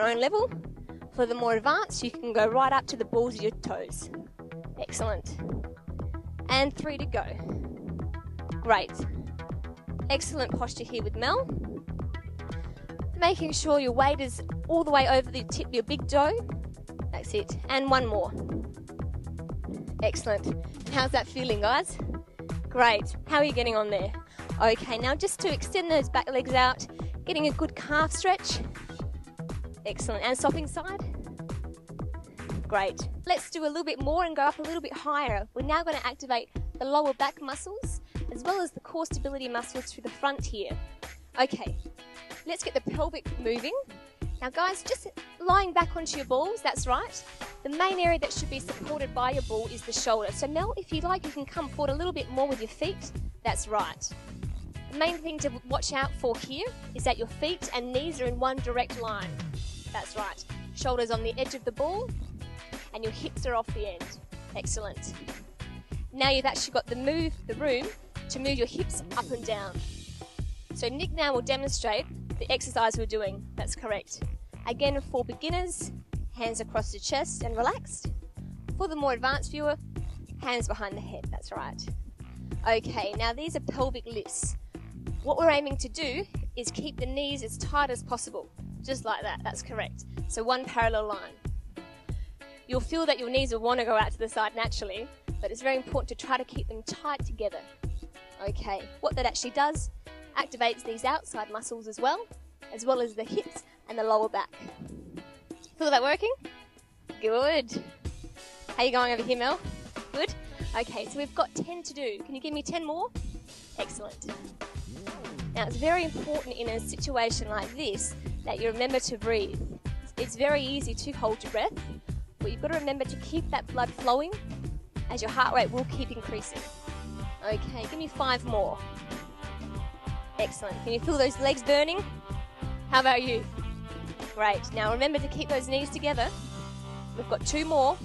own level. For the more advanced, you can go right up to the balls of your toes. Excellent. And 3 to go. Great. Excellent posture here with Mel. Making sure your weight is all the way over the tip of your big toe. That's it. And 1 more. Excellent. And how's that feeling, guys? Great. How are you getting on there? Okay, now just to extend those back legs out, getting a good calf stretch. Excellent. And swapping side. Great. Let's do a little bit more and go up a little bit higher. We're now going to activate the lower back muscles as well as the core stability muscles through the front here. Okay, let's get the pelvic moving. Now guys, just lying back onto your balls, that's right. The main area that should be supported by your ball is the shoulder. So Mel, if you like, you can come forward a little bit more with your feet. That's right. The main thing to watch out for here is that your feet and knees are in one direct line. That's right. Shoulders on the edge of the ball and your hips are off the end. Excellent. Now you've actually got the room to move your hips up and down. So Nick now will demonstrate the exercise we're doing. That's correct. Again, for beginners, hands across the chest and relaxed. For the more advanced viewer, hands behind the head. That's right. Okay, now these are pelvic lifts. What we're aiming to do is keep the knees as tight as possible. Just like that. That's correct. So one parallel line. You'll feel that your knees will want to go out to the side naturally, but it's very important to try to keep them tight together. Okay, what that actually does, activates these outside muscles as well as the hips and the lower back. Feel that working? Good. How you going over here, Mel? Good? Okay, so we've got 10 to do. Can you give me 10 more? Excellent. Now, it's very important in a situation like this that you remember to breathe. It's very easy to hold your breath, but you've got to remember to keep that blood flowing as your heart rate will keep increasing. Okay, give me 5 more. Excellent. Can you feel those legs burning? How about you? Great. Now remember to keep those knees together. We've got 2 more.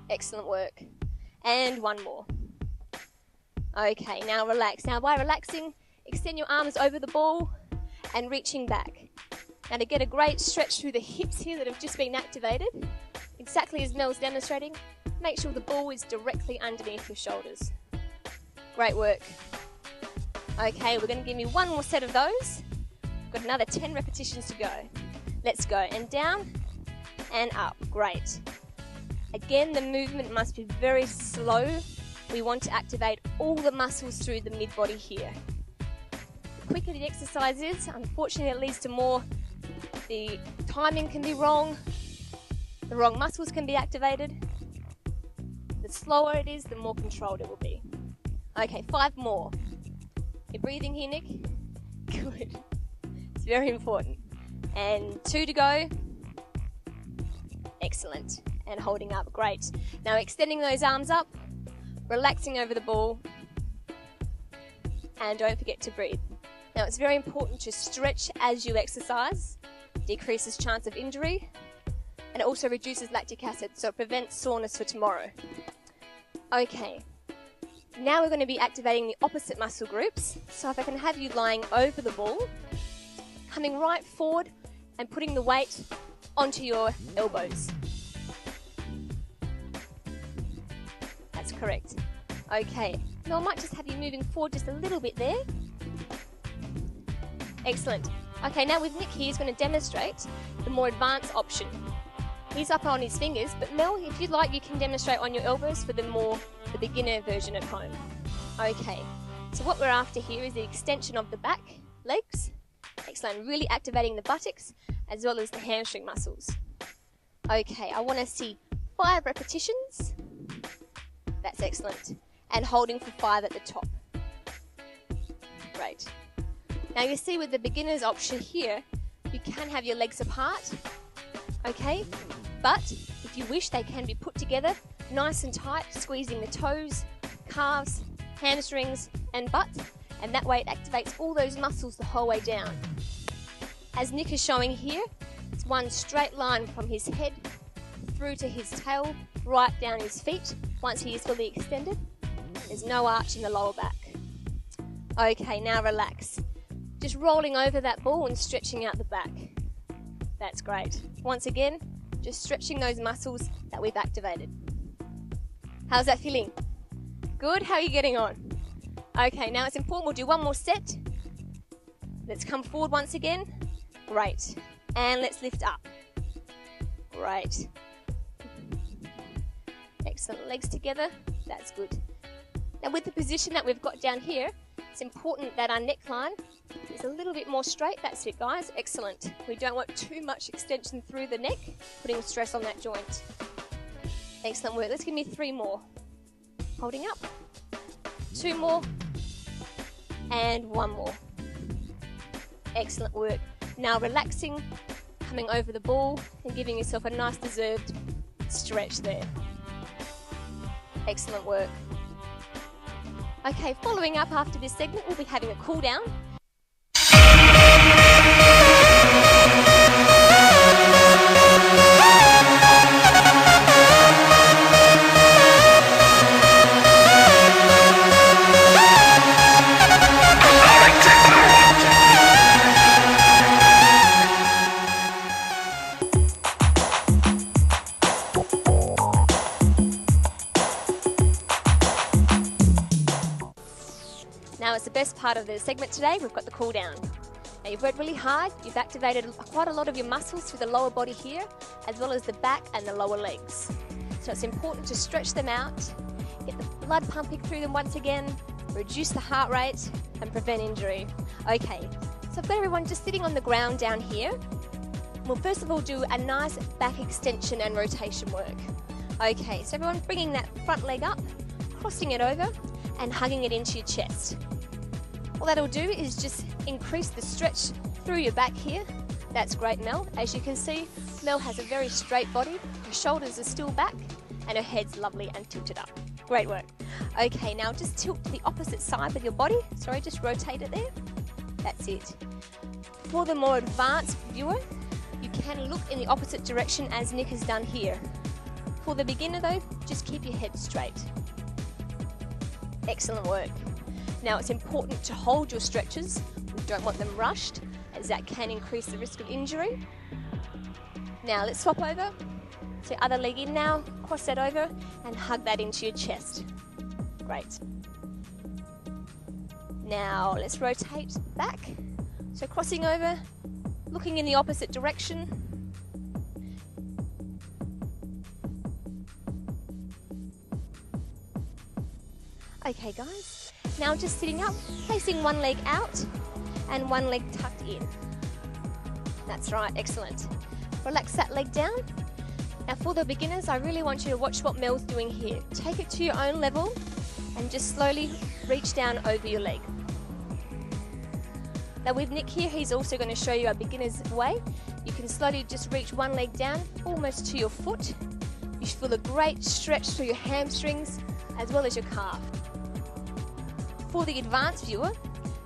Excellent work. And 1 more. Okay, now relax. Now by relaxing, extend your arms over the ball and reaching back. Now to get a great stretch through the hips here that have just been activated, exactly as Mel's demonstrating, make sure the ball is directly underneath your shoulders. Great work. Okay, we're going to give you 1 more set of those. We've got another 10 repetitions to go. Let's go. And down and up. Great. Again, the movement must be very slow. We want to activate all the muscles through the mid-body here. The quicker the exercise is, unfortunately it leads to more, the timing can be wrong, the wrong muscles can be activated. The slower it is, the more controlled it will be. Okay, 5 more. You're breathing here, Nick? Good. It's very important. And 2 to go. Excellent. And holding up. Great. Now extending those arms up, relaxing over the ball, and don't forget to breathe. Now it's very important to stretch as you exercise. Decreases chance of injury, and it also reduces lactic acid, so it prevents soreness for tomorrow. Okay. Now we're going to be activating the opposite muscle groups. So if I can have you lying over the ball, coming right forward and putting the weight onto your elbows. That's correct. Okay. Now I might just have you moving forward just a little bit there. Excellent. Okay, now with Nick here, he's going to demonstrate the more advanced option. He's up on his fingers, but Mel, if you'd like, you can demonstrate on your elbows for the beginner version at home. Okay, so what we're after here is the extension of the back legs. Excellent, really activating the buttocks as well as the hamstring muscles. Okay, I want to see 5 repetitions. That's excellent. And holding for 5 at the top. Great. Now you see with the beginner's option here, you can have your legs apart, okay? But if you wish, they can be put together nice and tight, squeezing the toes, calves, hamstrings and butt, and that way it activates all those muscles the whole way down. As Nick is showing here, it's one straight line from his head through to his tail, right down his feet, once he is fully extended. There's no arch in the lower back. Okay, now relax. Just rolling over that ball and stretching out the back. That's great. Once again, just stretching those muscles that we've activated. How's that feeling? Good? How are you getting on? Okay, now it's important we'll do one more set. Let's come forward once again. Great. And let's lift up. Great. Excellent. Legs together. That's good. Now with the position that we've got down here, it's important that our neckline is a little bit more straight. That's it, guys. Excellent. We don't want too much extension through the neck, putting stress on that joint. Excellent work. Let's give me 3 more. Holding up. 2 more. And 1 more. Excellent work. Now relaxing, coming over the ball and giving yourself a nice deserved stretch there. Excellent work. Okay, following up after this segment, we'll be having a cool down. Now it's the best part of the segment today, we've got the cool down. Now you've worked really hard, you've activated quite a lot of your muscles through the lower body here, as well as the back and the lower legs. So it's important to stretch them out, get the blood pumping through them once again, reduce the heart rate and prevent injury. Okay, so I've got everyone just sitting on the ground down here. We'll first of all do a nice back extension and rotation work. Okay, so everyone bringing that front leg up, crossing it over and hugging it into your chest. All that'll do is just increase the stretch through your back here. That's great, Mel. As you can see, Mel has a very straight body, her shoulders are still back and her head's lovely and tilted up. Great work. Okay, now just tilt to the opposite side with your body. Sorry, just rotate it there. That's it. For the more advanced viewer, you can look in the opposite direction as Nick has done here. For the beginner though, just keep your head straight. Excellent work. Now it's important to hold your stretches. We don't want them rushed, as that can increase the risk of injury. Now let's swap over. So other leg in now, cross that over and hug that into your chest. Great. Now let's rotate back. So crossing over, looking in the opposite direction. Okay guys, now just sitting up, placing one leg out and one leg tucked in. That's right, excellent. Relax that leg down. Now for the beginners, I really want you to watch what Mel's doing here. Take it to your own level and just slowly reach down over your leg. Now with Nick here, he's also going to show you a beginner's way. You can slowly just reach one leg down, almost to your foot. You feel a great stretch through your hamstrings as well as your calf. For the advanced viewer,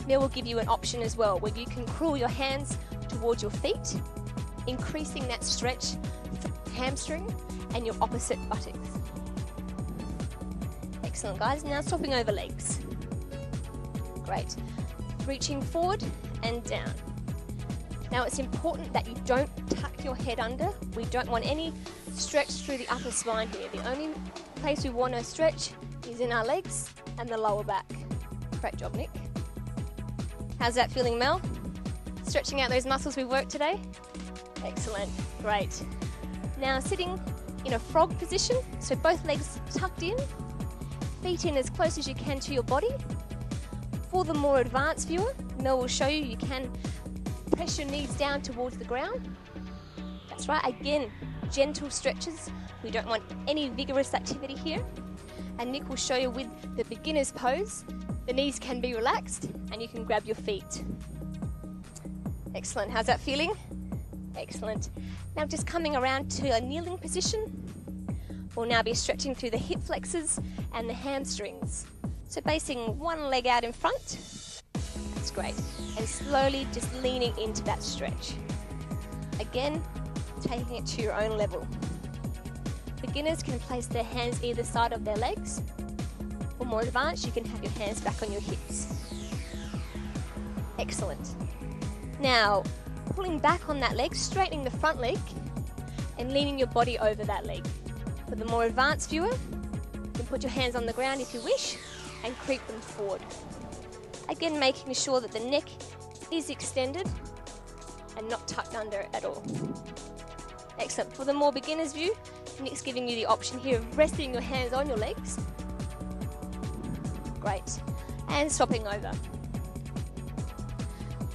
Mel will give you an option as well, where you can crawl your hands towards your feet, increasing that stretch through your hamstring and your opposite buttocks. Excellent guys, now swapping over legs. Great. Reaching forward and down. Now it's important that you don't tuck your head under. We don't want any stretch through the upper spine here. The only place we want to stretch is in our legs and the lower back. Great job, Nick. How's that feeling, Mel? Stretching out those muscles we worked today? Excellent, great. Now sitting in a frog position, so both legs tucked in, feet in as close as you can to your body. For the more advanced viewer, Mel will show you can press your knees down towards the ground. That's right, again, gentle stretches. We don't want any vigorous activity here. And Nick will show you with the beginner's pose, the knees can be relaxed and you can grab your feet. Excellent, how's that feeling? Excellent. Now just coming around to a kneeling position. We'll now be stretching through the hip flexors and the hamstrings. So basing one leg out in front. That's great. And slowly just leaning into that stretch. Again, taking it to your own level. Beginners can place their hands either side of their legs. For more advanced, you can have your hands back on your hips. Excellent. Now, pulling back on that leg, straightening the front leg and leaning your body over that leg. For the more advanced viewer, you can put your hands on the ground if you wish and creep them forward. Again, making sure that the neck is extended and not tucked under at all. Excellent. For the more beginner's view, Nick's giving you the option here of resting your hands on your legs. Great. And swapping over.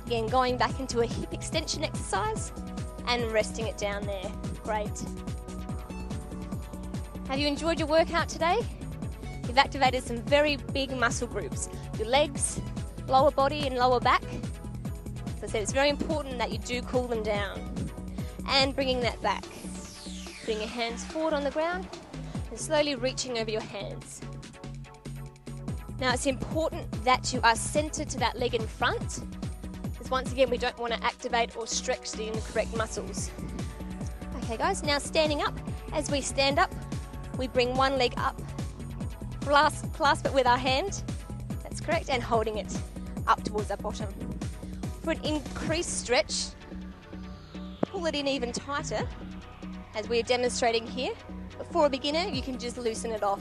Again, going back into a hip extension exercise and resting it down there. Great. Have you enjoyed your workout today? You've activated some very big muscle groups. Your legs, lower body and lower back. As I said, it's very important that you do cool them down. And bringing that back. Putting your hands forward on the ground and slowly reaching over your hands. Now it's important that you are centered to that leg in front, because once again we don't want to activate or stretch the incorrect muscles. Okay guys, now standing up. As we stand up, we bring one leg up, clasp it with our hand, that's correct, and holding it up towards our bottom. For an increased stretch, pull it in even tighter, as we're demonstrating here. But for a beginner, you can just loosen it off.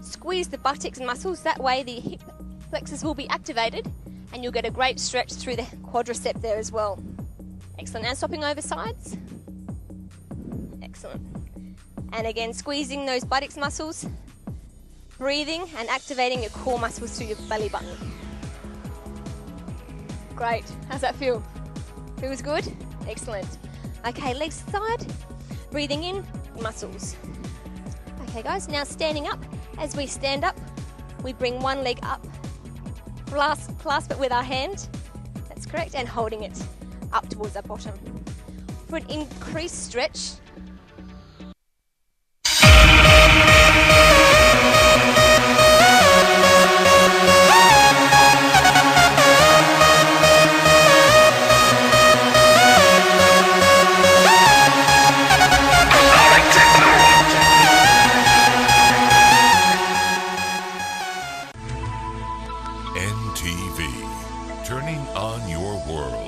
Squeeze the buttocks muscles, that way the hip flexors will be activated and you'll get a great stretch through the quadricep there as well. Excellent. Now swapping over sides. Excellent. And again, squeezing those buttocks muscles, breathing and activating your core muscles through your belly button. Great. How's that feel? Feels good? Excellent. Okay, legs side, breathing in, muscles. Okay guys, now standing up. As we stand up, we bring one leg up, clasp it with our hand, that's correct, and holding it up towards our bottom. For an increased stretch, turning on your world.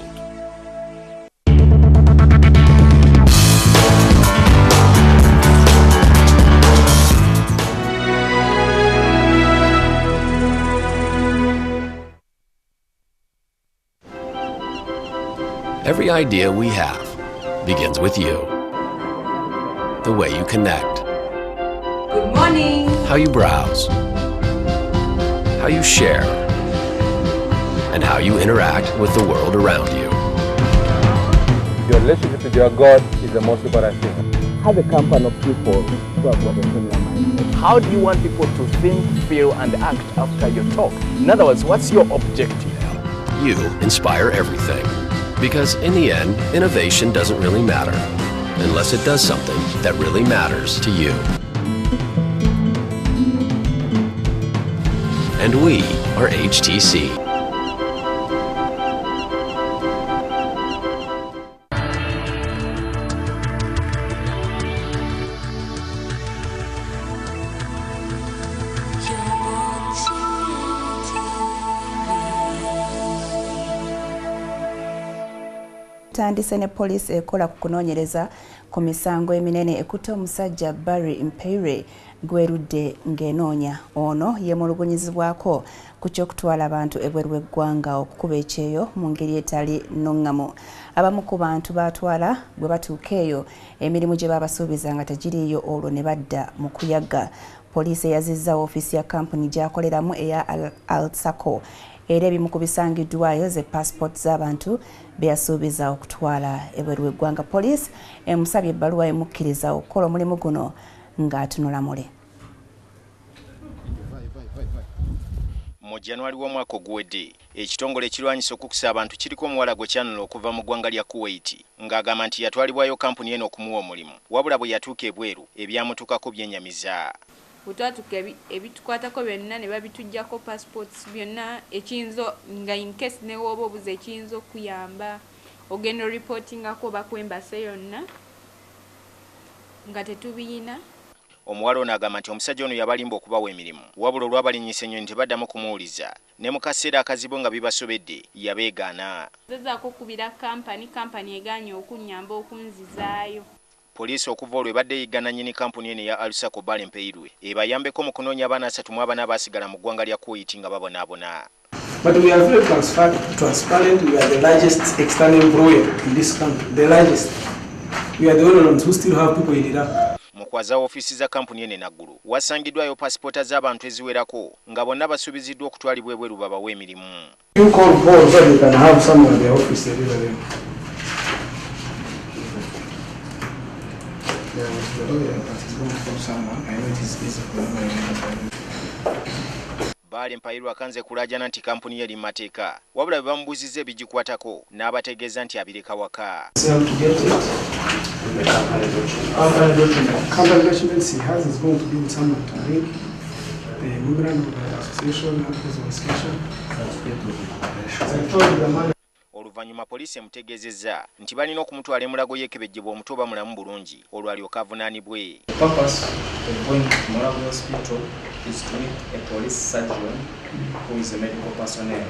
Every idea we have begins with you. The way you connect. Good morning. How you browse. How you share. And how you interact with the world around you. Your relationship with your God is the most important thing. Have a company of people who have got a similar mindset. How do you want people to think, feel, and act after your talk? In other words, what's your objective? You inspire everything. Because in the end, innovation doesn't really matter unless it does something that really matters to you. And we are HTC. Tandise ne poliisi ekola ku kunoonyereza ku misango eminene ekutte omusajja Barry Mpeire gwerudde ng'enoonya. Ono yeemulugunyizibwako ku ky'okutwala abantu ebweru w'eggwanga okukuba ekyeyo mu ngeri etali nnungamu. Abamu ku bantu baatwala bwe batuuka eyo emirimu gye baabasuubiza nga tegiriiyo olwo ne badda mu kuyaga. Poliisi eyazizza ofiisi ya kampuni gy'akoleramu eya Alsaco era ebimu ku bisangiddwayo ze passport z'abantu beyasuubiza okutwala ebweru w'eggwanga. Poliisi emusabye ebbaluwa emukkiriza okukola omulimu guno ng'atunula mule. Mu January w'omwaka oguwedde ekitongole ekirwanyisa okukusa abantu kiriko omuwala gwe kyanula okuva mu ggwanga lya Kuwait ng'agamba nti yatwalibwayo kampuni eno okumuwa omulimu wabula bwe yatuuka ebweru ebyamutuukako byennyamiza. Butwatuka ebitukwatako byonna ne babitujjako passports byonna ekiyinza nga in case ne woba obuze ekiyinza okuyamba ogenda reportingako bakwembase yonna nga tetubiyina. Omuwala ono agamba nti omusajja ono yabalimba okubawa emirimu wabula olw'abalinyisa ennyonyi tebaddamu kumuwuliza ne mu kaseera akazibu nga bibasobedde yabeegaana. Nzezaako kubira kampani egaanye okunnyamba okunzizaayo. Poliisi okuva olwo ebadde eyiggana nnyini kampuni eno eya Alusako Bale Mpeirwe ebayambeko mu kunoonya abaana 34 abaasigala mu ggwanga lya Kuwait nga babonaabona. But we are very transparent. We are the largest external employer in this country. The largest. We are the only ones who still have people in Iraq. Mukwaza ofiisi za kampuni eno naggulu wasangiddwayo paasipoota z'abantu eziwerako nga bonna basuubiziddwa okutwalibwa ebweru babawe emirimu. You call Paul so you can have someone in the office deliver them. Bale Mpeirwe akanze kulaajana nti kampuni ye eri mu mateeka wabula bwe bamubuuzizza ebigikwatako n'abategeeza nti abireka waka. Company documents he has is going to be with someone to read the memorandum of association, articles of association. Oluvannyuma poliisi emutegeezezza nti balina okumutwala emulago y'ekebejjebwa omuto oba mulamu bulungi olwo alyoka avunaanibwe. The purpose of going to Mulago Hospital is to meet a police surgeon who is a medical personnel.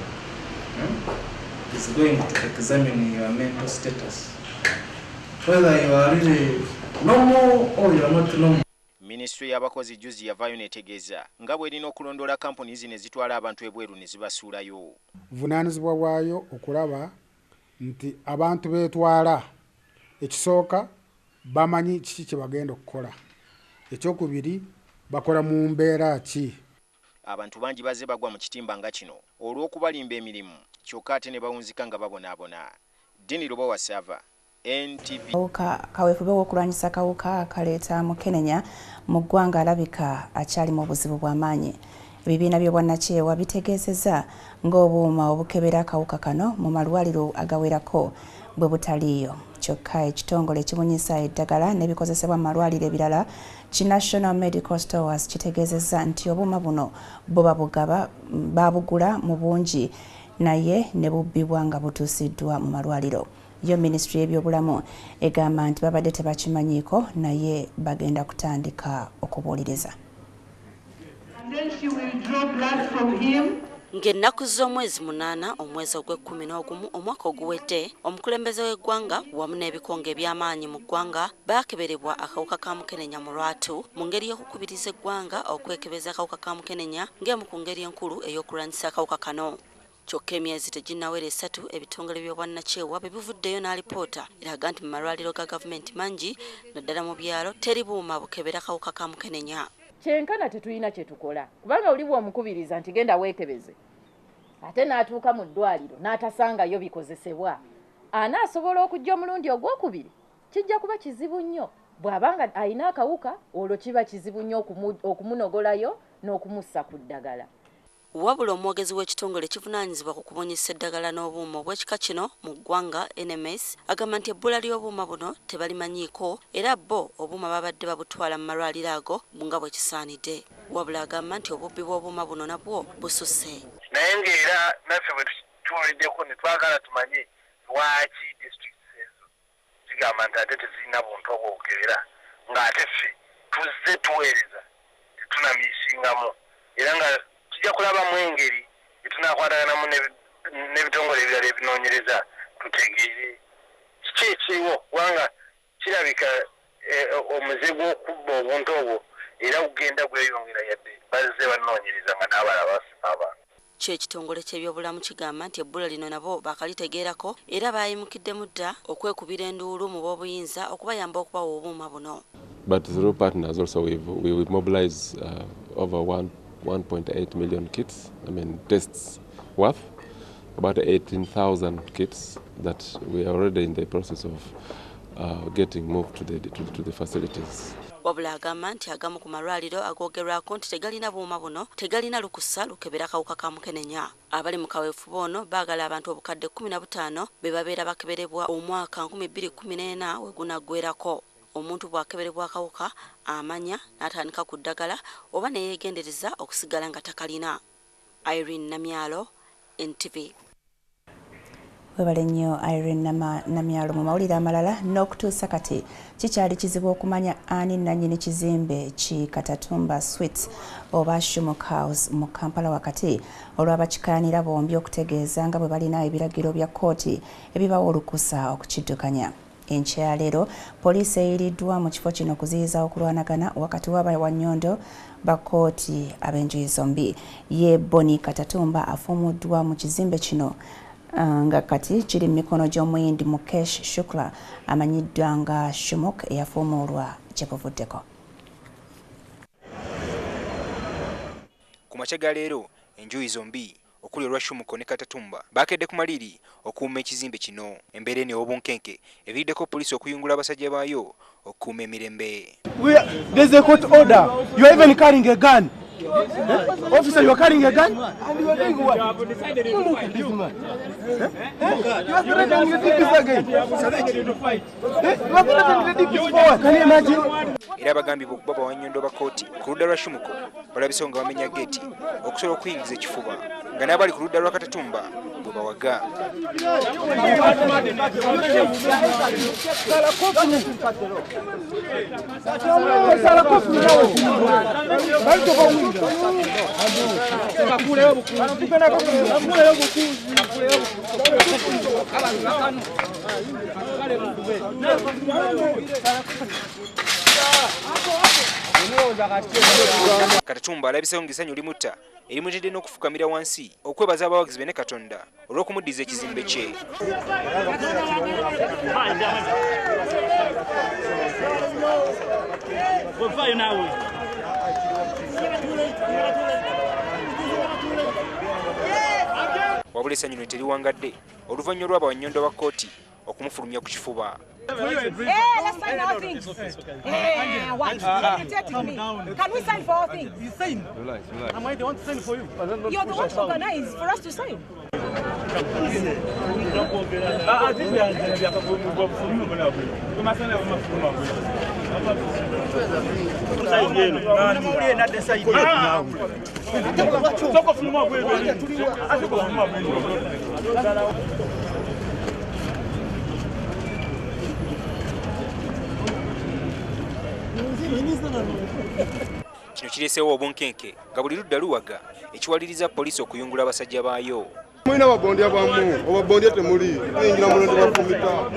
He's going to examine your mental status, whether you are really normal or you are not normal. Ministry y'abakozi juzi yavaayo netegeeza nga bw'erina okulondoola kampuni zino ezitwala abantu ebweru ne zibasuulayo. Buvunaanyizibwa bwayo okulaba nti abantu beetwala ekisooka bamanyi kiki kye bagenda okukola. Ekyokubiri bakola mu mbeera ki. Abantu bangi bazze bagwa mu kitimba nga kino olw'okubalimba emirimu kyokka ate ne bawunzika nga babonaabona. Dini Lubowa Sava, NTV. Kaweefube w'okulwanyisa akawuka akaleeta mukenenya mu ggwanga alabika akyali mu buzibu bw'amaanyi. Ebibiina by'obwannakyewa bitegeezezza ng'obuuma obukebera akawuka kano mu malwaliro agawerako bwe butaliiyo. Kyokka ekitongole ekibunyisa eddagala n'ebikozesebwa mu malwaliro ebirala ki National Medical Stores kitegeezezza nti obuuma buno bo babugula mu bungi naye ne bubbibwa nga butuusiddwa mu malwaliro. Yo Ministry y'ebyobulamu egamba nti babadde tebakimanyiiko naye bagenda kutandika okubuuliriza. Ng'ennaku z'omwezi 8 omwezi ogw'E11 omwaka oguwedde omukulembeze w'eggwanga wamu n'ebikonge eby'amaanyi mu ggwanga baakeberebwa akawuka ka mukenenya mu lwatu mu ngeri y'okukubiriza eggwanga okwekebeza akawuka ka mukenenya ng'emu ku ngeri enkulu ey'okulwanyisa akawuka kano. Kyokka emyezi teginnawera 3 ebitongole by'obwannakyewa bwe bivuddeyo n'alipoota eraga nti mu malwaliro ga gavumenti mangi naddala mu byalo teri buuma bukebera akawuka ka mukenenya. Kyenkana tetulina kye tukola kubanga oli bw'omukubiriza nti genda weekebeze ate n'atuuka mu ddwaliro n'atasangayo bikozesebwa anaasobola okujja omulundi ogwokubiri kijja kuba kizibu nnyo. Bw'abanga alina akawuka olwo kiba kizibu nnyo okumunogolayo n'okumussa ku ddagala. Wabula omwogezi w'ekitongole ekivunaanyizibwa ku kubunyisa eddagala n'obuuma obw'ekika kino mu ggwanga NMS agamba nti ebbula ly'obuuma buno tebalimanyiiko era bo obuuma babadde babutwala mu malwaliro ago nga bwe kisaanidde. Wabula agamba nti obubbi bw'obuuma buno nabwo bususse. Naye ng'era naffe bwe tuwuliddeko ne twagala tumanye lwaki disitulikiti ezo zigamba nti ate tezirina buntu obwokebera ng'ate ffe tuzze tuweereza tetunamiisingamu era nga tujja kulabamu engeri etunaakwataganamu n'ebitongole ebirala ebinoonyereza tutegeere kiki ekiriwo kubanga kirabika omuze gw'okubba obuntu obwo era gugenda gweyongera yadde bazze banoonyereza nga n'abalala basaba. Ekitongole ky'ebyobulamu kigamba nti ebbula lino nabo bakalitegeerako era bayimukiddemu dda okwekubira enduulu mu b'obuyinza okubayamba okubawa obuuma buno. But through partners also we will mobilize over 1.8 million kits, tests worth, about 18,000 kits that we are already in the process of getting moved to the facilities. Wabula agamba nti agamu ku malwaliro agoogerwako nti tegalina buuma buno tegalina lukusa lukebera akawuka ka mukenenya. Abali mu kaweefube ono baagala abantu obukadde 15 be babeera bakeberebwa omwaka 2014 we gunaggwerako. Omuntu bw'akeberebwa akawuka amanya n'atandika ku ddagala oba ne yeegendereza okusigala nga takalina. Irene Namyalo, NTV. Webale nnyo Irene Namyalo mu mawulire amalala n'okutuusa kati kikyali kizibu okumanya ani nannyini kizimbe ki Katatumba Suites oba Shumuk House mu Kampala wakati olw'abakikaanira bombi okutegeeza nga bwe balina ebiragiro bya kkooti ebibawa olukusa okukiddukanya. Enkya leero poliisi eyiriddwa mu kifo kino kuziyiza okulwanagana wakati w'abawannyondo ba kkooti ab'enjuyi zombi. Ye Boni Katatumba afuumuddwa mu kizimbe kino nga kati kiri mu mikono gy'omuyindi Mukesh Shukla amanyiddwa nga Shumuk eyafuumuulwa gye buvuddeko. Ku makya ga leero enjuyi zombi okuli olwa Shumuk ne Katatumba bakedde ku maliri okuuma ekizimbe kino. Embeera eno ey'obunkenke eviiriddeko poliisi okuyungula abasajja baayo okuuma emirembe. There's a court order. You are even carrying a gun. Officer, you are carrying a gun? And you are doing what? Look at this man. You are threatening the DPs again. You are threatening the DPs forward. Can you imagine? Era bagambibwa okuba bawannyondo ba kkooti ku ludda lwa Shumuk balabise nga bamenya geeti okusobola okuyingiza ekifuba nga n'abali ku ludda lwa Katatumba bwe bawaga. Katatumba alabiseewo ng'essanyu limutta erimutedde n'okufukamira wansi okwebaza abawagizi be ne Katonda olw'okumuddiza ekizimbe kye. Wabula essanyu lino teriwangadde oluvannyuma lw'abawannyondo ba kkooti okumufulumya ku kifuba. Let's sign our things. What? Can we sign for our things? You sign. Am I the one to sign for you? You're the one to organize for us to sign. Kino kireeseewo obunkenke nga buli ludda luwaga ekiwaliriza poliisi okuyungula abasajja baayo. Mulina ababondya bamu, ababondya temuli, tuyingira mulondo bafumita.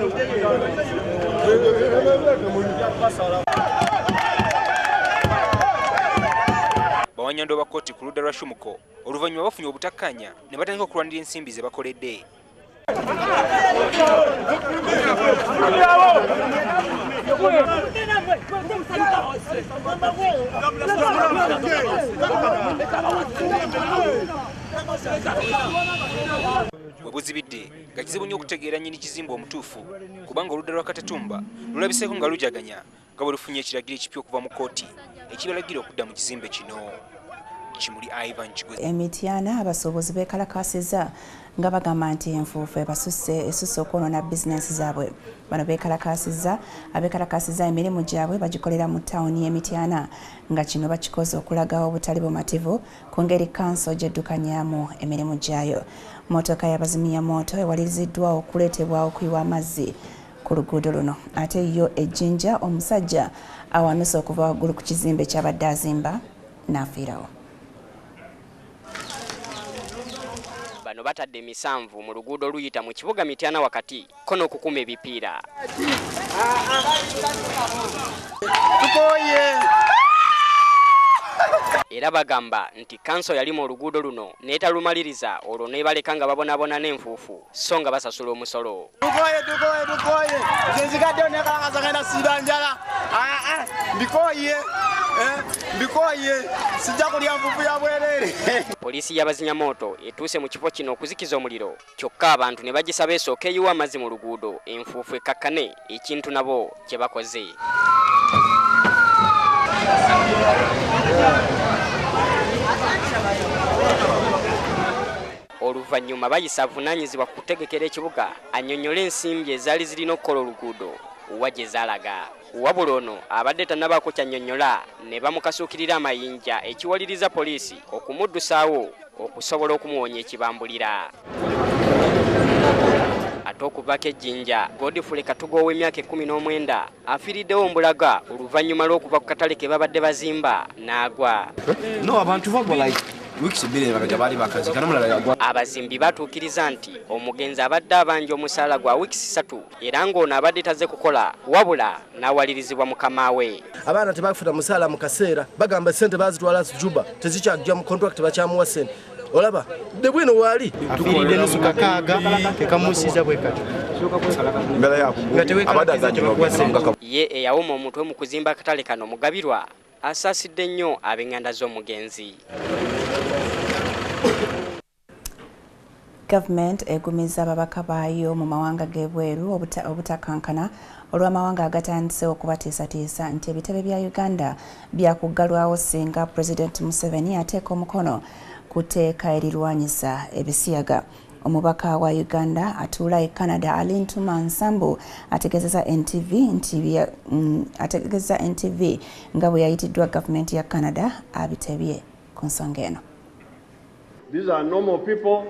Bawannyondo ba kkooti ku ludda lwa Shumuk oluvannyuma bafunye obutakkaanya ne batandika okulwanira ensimbi ze bakoledde. Bwe buzibidde nga kizibu nnyo okutegeera nnyini kizimbe omutuufu kubanga oludda lwa Katatumba lulabiseeko nga lujaganya nga bwe lufunye ekiragiro ekipya okuva mu kkooti ekibalagira okudda mu kizimbe kino. Kimuli Ivan Kigozi. Emityana abasuubuzi beekalakaasizza nga bagamba nti enfuufu esusse okwonoona bizinensi zaabwe. Bano abeekalakaasizza emirimu gyabwe bagikolera mu ttawuni y'Emityana nga kino bakikoze okulaga obutali bumativu ku ngeri kanso gy'eddukanyaamu emirimu gyayo. Mmotoka y'abazimya moto ewaliriziddwa okuleetebwa okuyiwa amazzi ku luguudo luno ate yo ejjinja omusajja awanusa okuva waggulu ku kizimbe ky'abadde azimba n'afiirawo. Bano batadde emisanvu mu luguudo oluyita mu kibuga Mityana wakati ko n'okukuma ebipiira. Era bagamba nti kanso yali mu luguudo luno n'etalumaliriza olwo n'ebaleka nga babonaabona n'enfuufu so nga basasula omusolo. Dukoye zenzigaddeyo nekalakazagenda siba njala mbikoye sijja kulya nfuufu ya bwerere. Poliisi y'abazimya moto etuuse mu kifo kino okuzikiza omuliro kyokka abantu ne bagisaba esooka eyiwa amazzi mu luguudo enfuufu ekkakkane ekintu nabo kye bakoze. Oluvannyuma bayisa avunaanyizibwa ku kutegekera ekibuga annyonnyole ensimbi ezaali zirina okukola oluguudo wa gye zaalaga. Wabula ono abadde tannabaako kyannyonnyola ne bamukasuukirira amayinja ekiwaliriza poliisi okumuddusaawo okusobola okumuwonya ekibambulira. abato okuvako ejjinja Godfrey Katugo ow'emyaka 19 afiiriddewo mbulaga oluvannyuma lw'okuva ku katale ke babadde bazimba n'agwa. No, abantu bagwa like weeks ibiri bakaja bali bakazi kana mulala yagwa. Abazimbi batuukiriza nti omugenzi abadde abanja omusaala gwa wiiki 3 era ng'ono abadde taze kukola wabula n'awalirizibwa mukama we. Abaana tebafuna musaala mu kaseera bagamba sente bazitwala Juba tezikyajja mu contract bakyamuwa sente. Olaba de bwino wali afiiridde n'osuka kaaga kekamusiza bwe kati mbere yako ye eyawoma omutwe mu kuzimba akatale kano mugabirwa asaasidde nnyo ab'enganda z'omugenzi. Government egumiza ababaka baayo mu mawanga g'ebweru obutakankana olw'amawanga agatandise okubatiisatiisa nti ebitebe bya Uganda byakuggalwawo singa President Museveni ateeka omukono ku tteeka erirwanyisa ebisiyaga. Omubaka wa Uganda atuula e Canada Alintuma Nsambu ategeezezza NTV nga bwe yayitiddwa gavumenti ya Canada abitebye ku nsonga eno. These are normal people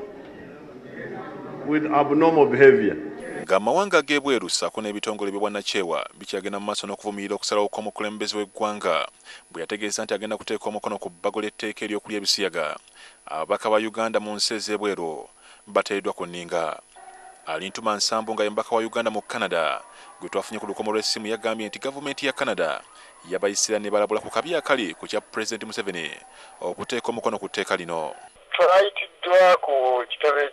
with abnormal behavior. Ng'amawanga g'ebweru ssaako n'ebitongole by'obwannakyewa bikyagenda mu maaso n'okuvumirira okusalawo kw'omukulembeze w'eggwanga bwe yategeeza nti agenda kuteeka omukono ku bbago ly'etteeka ery'okulya ebisiyaga. Ababaka ba Uganda mu nsi ez'ebweru bateereddwa ku nninga. Alintuma Nsambu nga ye mubaka wa Uganda mu Canada gwe twafunye ku lukomo lw'essimu yagambye nti gavumenti ya Canada yabayisira ne balabula ku kabi akali ku kya President Museveni okuteeka omukono ku tteeka lino. Twayitiddwa ku kitebe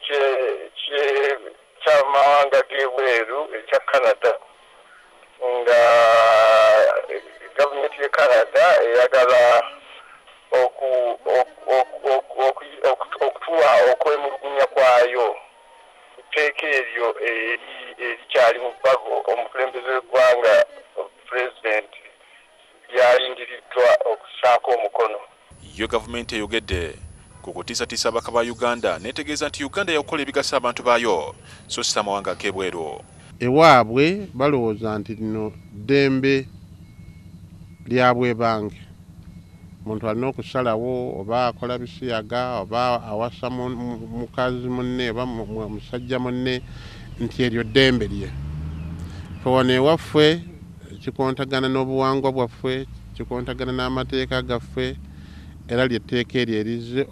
ky'amawanga g'ebweru ekya Canada nga gavumenti ya Canada eyagala okutuwa okwemulugunya kwayo kuteeka eryo erikyali mu bbago omukulembeze w'eggwanga President yalindiriddwa okusaako omukono. Yo gavumenti eyogedde ku kutiisatiisa ababaka ba Uganda netegeeza nti Uganda yakola ebigasa abantu baayo so si amawanga ag'ebweru. Ewaabwe balowooza nti lino ddembe lya bwebange. Omuntu alina okusalawo oba akola bisiyaga oba awasa mukazi munne oba musajja munne nti eryo ddembe lye. Wano ewaffe kikontagana n'obuwangwa bwaffe, kikontagana n'amateeka gaffe era lyetteeka eryo erize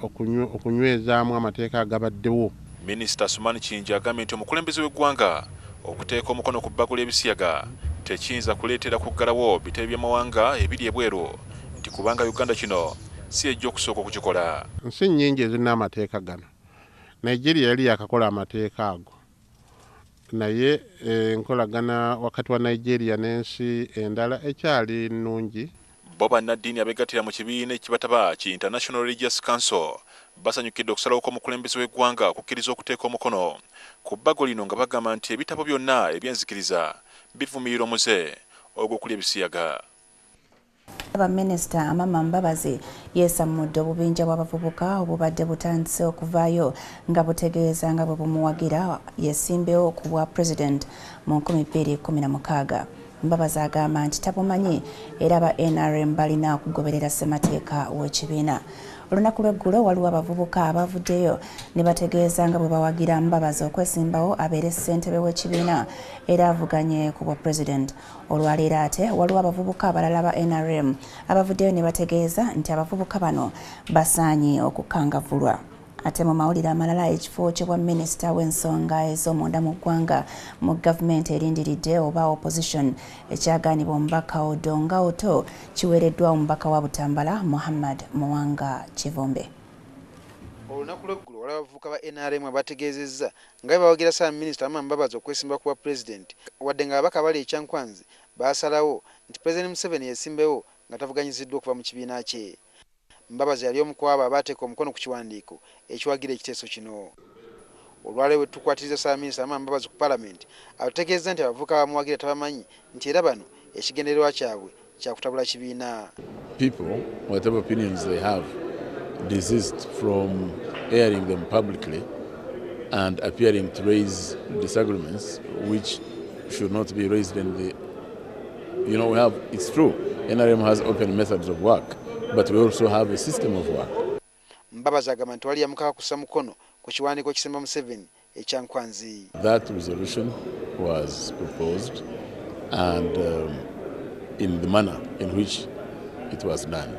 okunywezaamu amateeka agabaddewo. Minisita Sumani Kingi agambye nti omukulembeze w'eggwanga okuteeka omukono ku bbago ly'ebisiyaga tekiyinza kuleetera kuggalawo bitebe by'amawanga ebiri ebweru nti kubanga Uganda kino si ejja okusooka okukikola. Nsi nnyingi ezirina amateeka gano. Nigeria yali yakakola amateeka ago. Naye enkolagana wakati wa Nigeria n'ensi endala ekyali nnungi. Boba Nadini abegattira mu kibiina ekibataba ki International Religious Council basanyukidde okusalawo kw'omukulembeze w'eggwanga okukkiriza okuteeka omukono ku bbago lino nga bagamba nti ebitabo byonna ebyenzikiriza bivumirira omuze ogw'okulya ebisiyaga. Minisita Amama Mbabazi yeesamudde obubinja bw'abavubuka obubadde butandise okuvaayo nga butegeeza nga bwe bumuwagira yeesimbewo ku bwa President mu 2016. Mbabazi agamba nti tabumanyi era aba NRM balina okugoberera ssemateeka w'ekibiina. Olunaku lw'eggulo waliwo abavubuka abavuddeyo ne bategeeza nga bwe bawagira Mbabazi okwesimbawo abeere ssentebe w'ekibiina era avuganye ku bwa President. Olwaleero ate waliwo abavubuka abalala ba NRM abavuddeyo ne bategeeza nti abavubuka bano basaanye okukangavvulwa. Ate mu mawulire amalala ekifo ky'obwa minisita w'ensonga ez'omunda mu ggwanga mu gavumenti erindiridde oba opposition ekyaganibwa omubaka Odonga Oto kiweereddwa omubaka wa Butambala Muhammad Muwanga Kivombe. Olunaku lw'eggulo waliwo abavubuka ba NRM abategeezezza nga bwe bawagira Ssaabaminisita Minisita Amama Mbabazi okwesimba ku bwa Pulezidenti wadde nga ababaka bali ekyankwanzi baasalawo nti Pulezidenti Museveni yeesimbewo nga tavuganyiziddwa okuva mu kibiina kye. Mbabazi yali omu ku abo abaateeka omukono ku kiwandiiko ekiwagira ekiteeso kino. Olwaleero tukwatiriza Ssaabaminisita Amama Mbabazi ku Paalamenti ategeeza nti abavubuka bamuwagira tabamanyi nti era bano ekigendererwa kyabwe kyakutabula kibiina. People, whatever opinions they have, desist from airing them publicly and appearing to raise disagreements which should not be raised in the, it's true, NRM has open methods of work, but we also have a system of work. Mbabazi agamba nti wali yamukaka kussa mukono ku kiwandiiko kisemba Museveni ekyankwanzi. That resolution was proposed and in the manner in which it was done.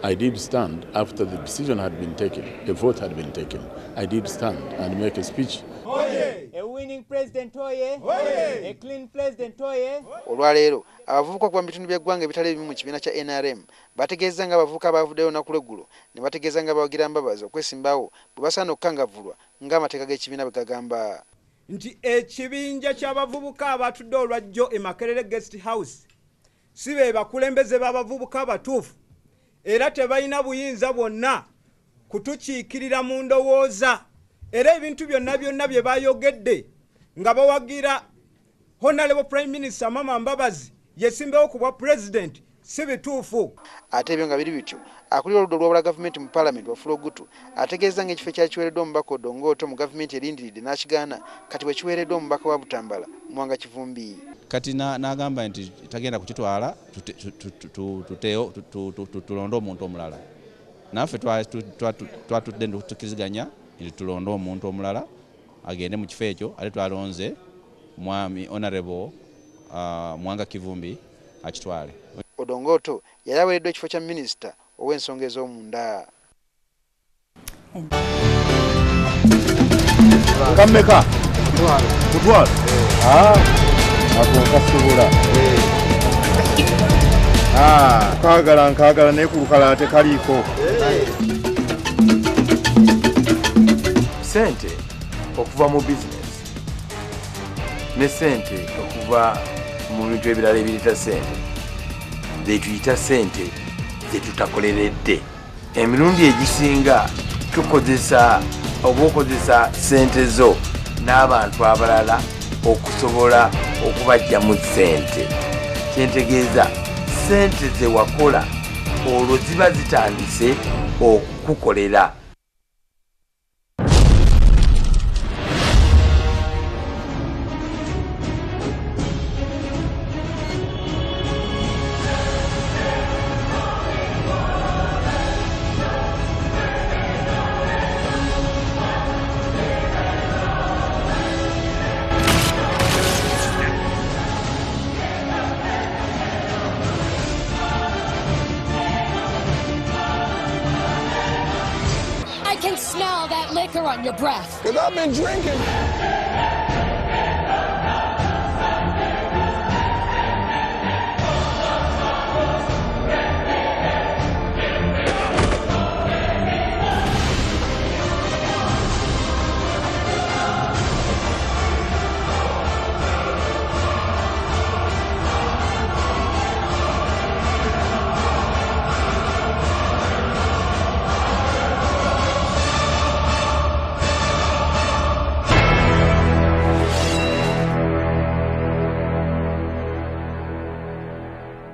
I did stand after the decision had been taken, the vote had been taken. I did stand and make a speech. A winning president oye, a clean president oye. Olwaleero abavubuka okuva mu bitundu by'eggwanga ebitali ebimu mu kibiina kya NRM bategeeza nga abavubuka abavuddeyo olunaku lw'eggulo ne bategeeza nga bawagira Mbabazi okwesimbawo bwe basaana okukangavvulwa ng'amateeka g'ekibiina bwe gagamba. Nti ekibinja ky'abavubuka abatudde olwajjo e Makerere Guest House si be bakulembeze b'abavubuka abatuufu era tebalina buyinza bwonna kutukiikirira mu ndowooza era ebintu byonna bye bayogedde nga bawagira Honorable Prime Minister Mama Mbabazi yesimbewo ku bwa president si bituufu. Ate ebyo nga biri bityo akulira oludda olw'obula gavumenti mu Parliament Wafula Ogutu ategeeza ng'ekifo ekyali kiweereddwa omubaka Odongoto mu gavumenti erindiridde n'akigaana kati bwe kiweereddwa omubaka wa Butambala Mwanga Kivumbi. Kati n'agamba nti tagenda kukitwala tulonde omuntu omulala. Naffe twatudde tukiriziganya nti tulonde omuntu omulala agende mu kifo ekyo ate twalonze Mwami Honorable Mwanga Kivumbi akitwale. Odongoto yali aweereddwa ekifo kya minisita ow'ensonga ez'omunda. Nkammeka? Kutwala. Ako nkasobola. Kaagala naye ku lukalala tekaliiko. Sente okuva mu bizinesi ne sente okuva mu bintu ebirala ebiyita sente zetuyita sente zetutakoleredde. Emirundi egisinga tukozesa sente zo n'abantu abalala okusobola okubajjamu sente. Kyentegeeza sente ze wakola olwo ziba zitandise okukukolera. I can smell that liquor on your breath. Because I've been drinking.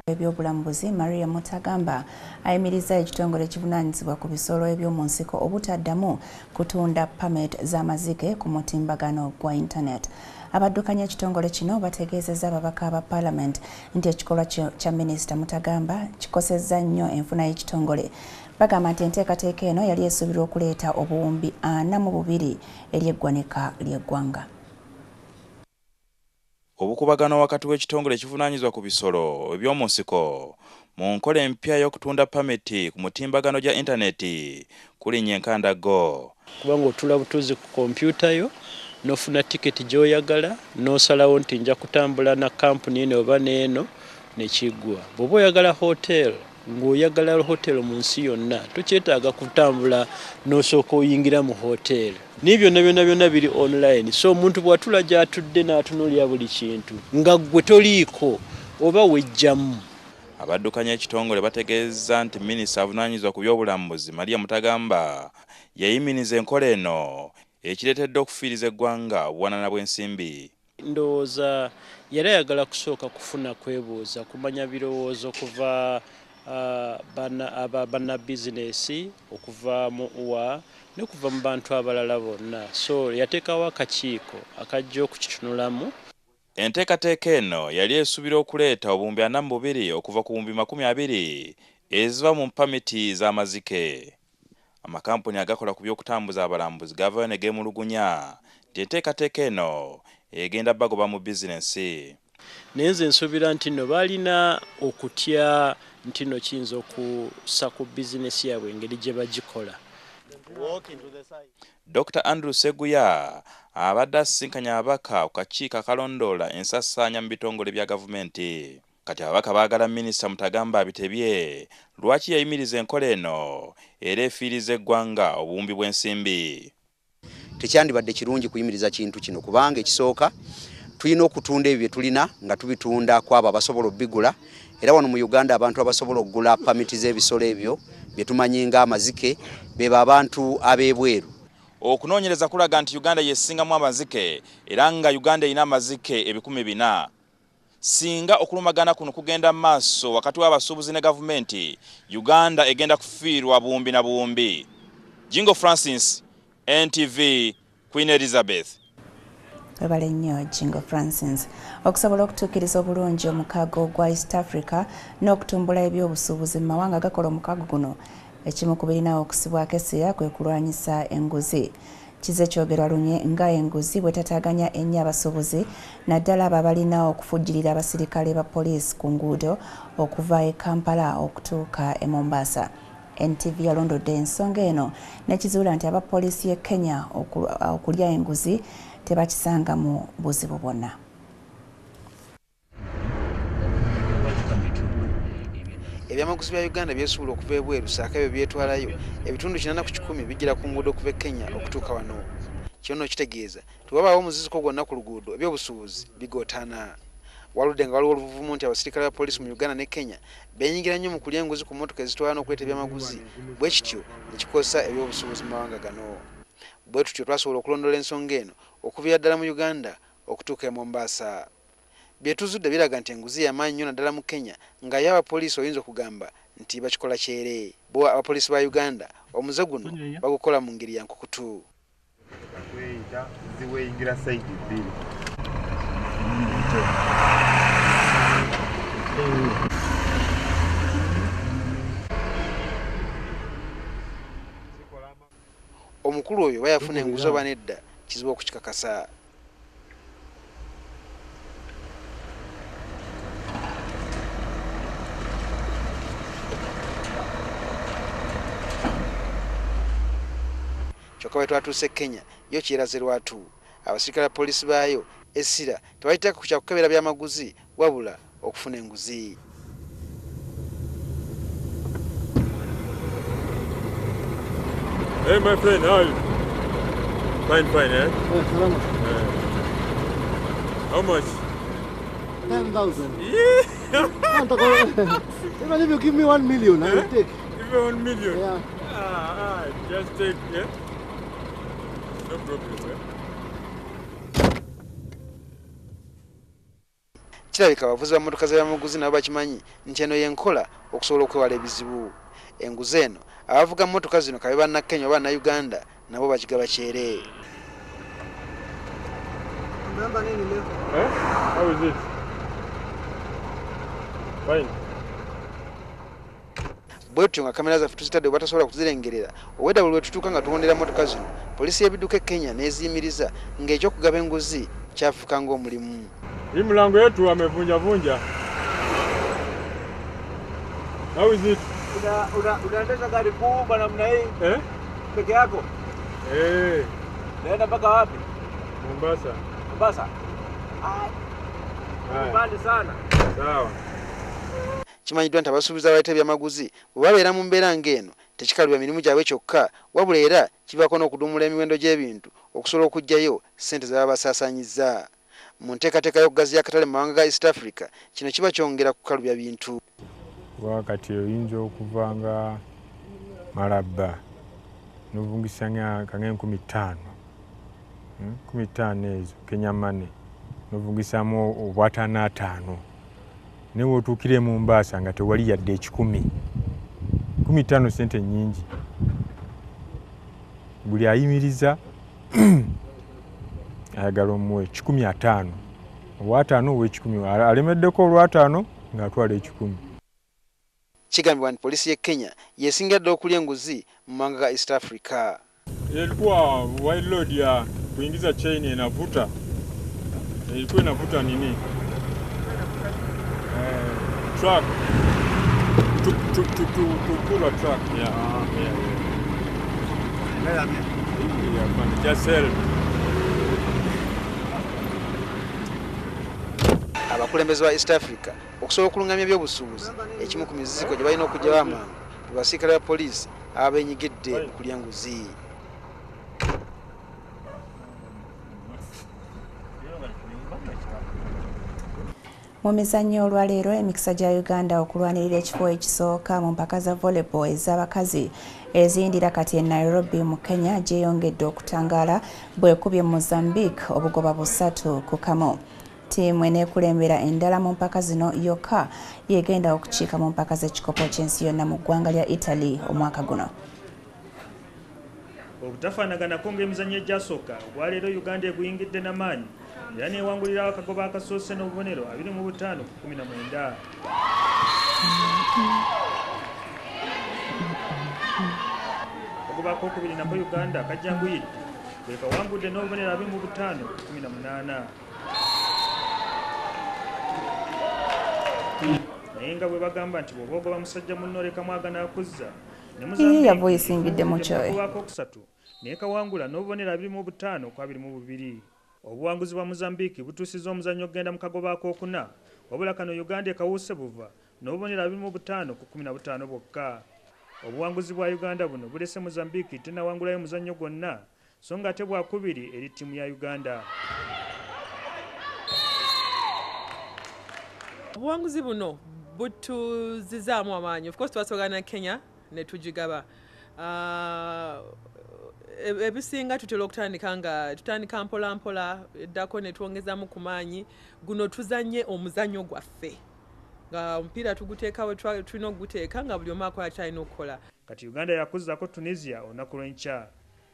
Ebyobulambuzi Maria Mutagamba ayimiriza ekitongole ekivunaanyizibwa ku bisolo eby'omu nsiko obutaddamu kutunda permit z'amazike ku mutimbagano gwa internet. Abaddukanya ekitongole kino bategeezezza ababaka ba Parliament nti ekikolwa kya Minisita Mutagamba kikosezza nnyo enfuna y'ekitongole. Bagamba nti enteekateeka eno yali esuubirwa okuleeta obuwumbi 42 eri eggwanika ly'eggwanga. Obukubagano wakati w'ekitongole ekivunaanyizibwa ku bisolo eby'omu nsiko mu nkola empya y'okutunda pamiti ku mutimbagano gya intaneti kulinnya enkandago. Kubanga otula butuuzi ku kompyuta yo n'ofuna tiketi gy'oyagala n'osalawo nti nja kutambula na kampuni eno oba n'eno nekiggwa. Bw'oba oyagala hotel ng'oyagala hotel mu nsi yonna tokyetaaga kutambula n'osooka oyingira mu hotel. N'ibyo byonna biri online, so omuntu bw'atula gy'atudde n'atunuulira buli kintu nga ggwe toliiko oba wejjamu. Abaddukanya ekitongole bategeeza nti minisita avunaanyizibwa ku by'obulambuzi Maria Mutagamba yayimiriza enkola eno ekireetedde okufiiriza eggwanga obuwanana bw'ensimbi. Ndowooza yali ayagala kusooka kufuna kwebuuza kumanya birowoozo kuva banna bizinesi okuva mu uwa ne kuva mu bantu abalala bonna, so yateekawo akakiiko akajja okukitunulamu. Enteekateeka eno yali esuubira okuleeta obuwumbi 42 okuva ku buwumbi 20 eziva mu pamiti z'amazike. Amakampuni agakola ku by'okutambuza abalambuzi gavayo ne geemulugunya enteekateeka eno egenda bagoba mu bizinensi. Naye nze nsuubira nti nno balina okutya nti nno kiyinza okussa ku bizinesi yaabwe engeri gye bagikola. Dr. Andrew Seguya abadde asisinkanya ababaka ku kakiiko akalondoola ensaasaanya mu bitongole bya gavumenti. Kati ababaka baagala minisita Mutagamba abitebye lwaki yayimiriza enkola eno era efiiriza eggwanga obuwumbi bw'ensimbi. Tekyandibadde kirungi kuyimiriza kintu kino kubanga ekisooka tulina okutunda ebyo bye tulina nga tubitunda kwabo abasobola obbigula, era wano mu Uganda abantu abasobola okugula pamiti z'ebisolo ebyo bye tumanyi nga amazike beba abantu ab'ebweru. Okunoonyereza kulaga nti Uganda yesingamu amazike era nga Uganda erina amazike 400. Singa okulumagana kuno kugenda maaso wakati w'abasuubuzi ne gavumenti, Uganda egenda kufiirwa buwumbi na buwumbi. Jingo Francis, NTV, Queen Elizabeth. Webale nnyo Jingo Francis. Okusobola okutuukiriza obulungi omukaago gwa East Africa n'okutumbula ebyobusuubuzi mu mawanga agakola omukaago guno, ekimu ku birina okusibwako essira kwe kulwanyisa enguzi. Kize kyogerwa lunye nga enguzi bwe tataganya ennyo abasuubuzi naddala abo abalina okufujjirira abasirikale ba poliisi ku nguudo okuva e Kampala okutuuka e Mombasa. NTV yalondodde ensonga eno nekizuula nti abapoliisi y'e Kenya okulya enguzi tebakisanga mu buzibu bwonna. Ebyamaguzi bya Uganda byesuubula okuva ebweru saaka ebyo byetwalayo ebitundu 80 ku 100 bijjira ku nguudo okuva e Kenya okutuuka wano. Kino kitegeeza tewabaawo omuziziko gwonna ku luguudo ebyobusuubuzi bigotaana. Waludde nga waliwo oluvuvumu nti abasirikale ba poliisi mu Uganda ne Kenya beenyigira nnyo mu kulya enguzi ku mmotoka ezitwala n'okuleeta ebyamaguzi, bwe kityo ne kikosa ebyobusuubuzi mu mawanga gano. Bwe tutyo twasobola okulondoola ensonga eno okuviira ddala mu Uganda okutuuka e Mombasa. Byetuzudde biraga nti enguzi y'amaanyi nnyo naddala mu Kenya nga yo abapoliisi oyinza okugamba nti bakikola kyere. Bo abapoliisi ba Uganda omuze guno bagukola mu ngeri ya nkukutu. Omukulu oyo bayafuna enguzi oba nedda kizibu okukikakasa. Kyokka bwe twatuuse Kenya yo kyeraze lwatu. Abasirikale ba poliisi baayo essira tebayitako ku kyakukebera byamaguzi wabula okufuna enguzi. Hey my friend, how are you? Fine, eh? How much? 10,000. Yeah. Even if you give me 1 million, I will take. Even 1 million? Yeah. Just take, yeah? No problem, yeah? Kirabika abavuzi ba mmotoka z'ebyamaguzi nabo bakimanyi nti eno y'enkola okusobola okwewala ebizibu. Enguzi eno abavuga mmotoka zino kabe bannakenya oba Uganda nabo bakigaba kyere. How is it? Fine. Bwetyo nga kamera zaffe tuzitadde batasobola kuzirengerera obwedda buli lwe tutuuka nga tuwondera mmotoka zino poliisi y'ebidduka e Kenya n'eziyimiriza ng'ekyokugaba enguzi kyafuuka ng'omulimu. Hii mlango yetu amevunja. How is it? Unaendesha gari kubwa namna hii peke yako? Naenda mpaka wapi? Mombasa. Mbali sana. Sawa. Kimanyiddwa nti abasuubuzi abaleeta ebyamaguzi bwe babeera mu mbeera ng'eno tekikalubya mirimu gyabwe kyokka wabula era kivaako n'okuduumula emiwendo gy'ebintu okusobola okuggyayo ssente ze baba basaasaanyizza. Mu nteekateeka y'okugaziya akatale mu mawanga ga East Africa kino kiba kyongera kukalubya bintu. Wakati oyinza okuva nga Malaba n'ovungisanga kange 15 ezo Kenya money n'ovungisamu obw'ataano 5 newe otuukire mu Mombasa nga tewali yadde 15 sente nyingi. Buli ayimiriza ayagala omuwe 15 obw'ataano obw'ekikumi alemeddeko olw'ataano ng'atwala 10. Kigambibwa nti poliisi y'e Kenya yesinga ddala okulya enguzi mu mawanga ga East Africa. Ilikuwa wide load ya kuingiza chain inavuta, ilikuwa inavuta nini truck to pull a truck. Just help. Abakulembeze ba East Africa okusobola okulungamya ebyobusuubuzi ekimu ku miziziko gye balina okugyawo amangu basirikale ba poliisi abenyigidde mu kulya nguzi. Mu mizannyo olwaleero emikisa gya Uganda okulwanirira ekifo ekisooka mu mpaka za volleyball ez'abakazi eziyindira kati e Nairobi mu Kenya gyeyongedde okutangaala bwekubye Mozambique obugoba 3-1. Ttiimu eneekulembera endala mu mpaka zino yokka yegenda okukiika mu mpaka z'ekikopo ky'ensi yonna mu ggwanga lya Italy omwaka guno. Obutafaanaganako ng'emizannyo egyasooka olwaleero Uganda eguyingidde n'amaanyi era neewangulirawo akagoba akasoose n'obubonero 25-19. Akagoba akokubiri nako Uganda kajjanguyidde bwe kawangudde n'obubonero 25-18. Naye nga bwe bagamba nti bw'oba ogoba musajja munno leka mwagana akuzza ne Mozambique naye kawangula n'obubonero 25-22. Obuwanguzi bwa Mozambique butuusizza omuzannyo okugenda mu kagoba akookuna, wabula kano Uganda ekawuuse buva n'obubonero 25-15 bwokka. Obuwanguzi bwa Uganda buno bulese Mozambique tenawangulayo muzannyo gwonna so nga ate bwakubiri eri ttiimu ya Uganda. Obuwanguzi buno butuzizaamu amaanyi. Of course twasogana Kenya ne tugigaba. Ebisinga tutera okutandika nga tutandika mpola mpola eddako ne twongezaamu ku maanyi. Guno tuzanye omuzannyo gwaffe nga omupiira tuguteekawo tulina okuguteeka nga buli omu akola kyalina okukola. Kati Uganda yakuzzaako Tunisia olunaku lw'enkya.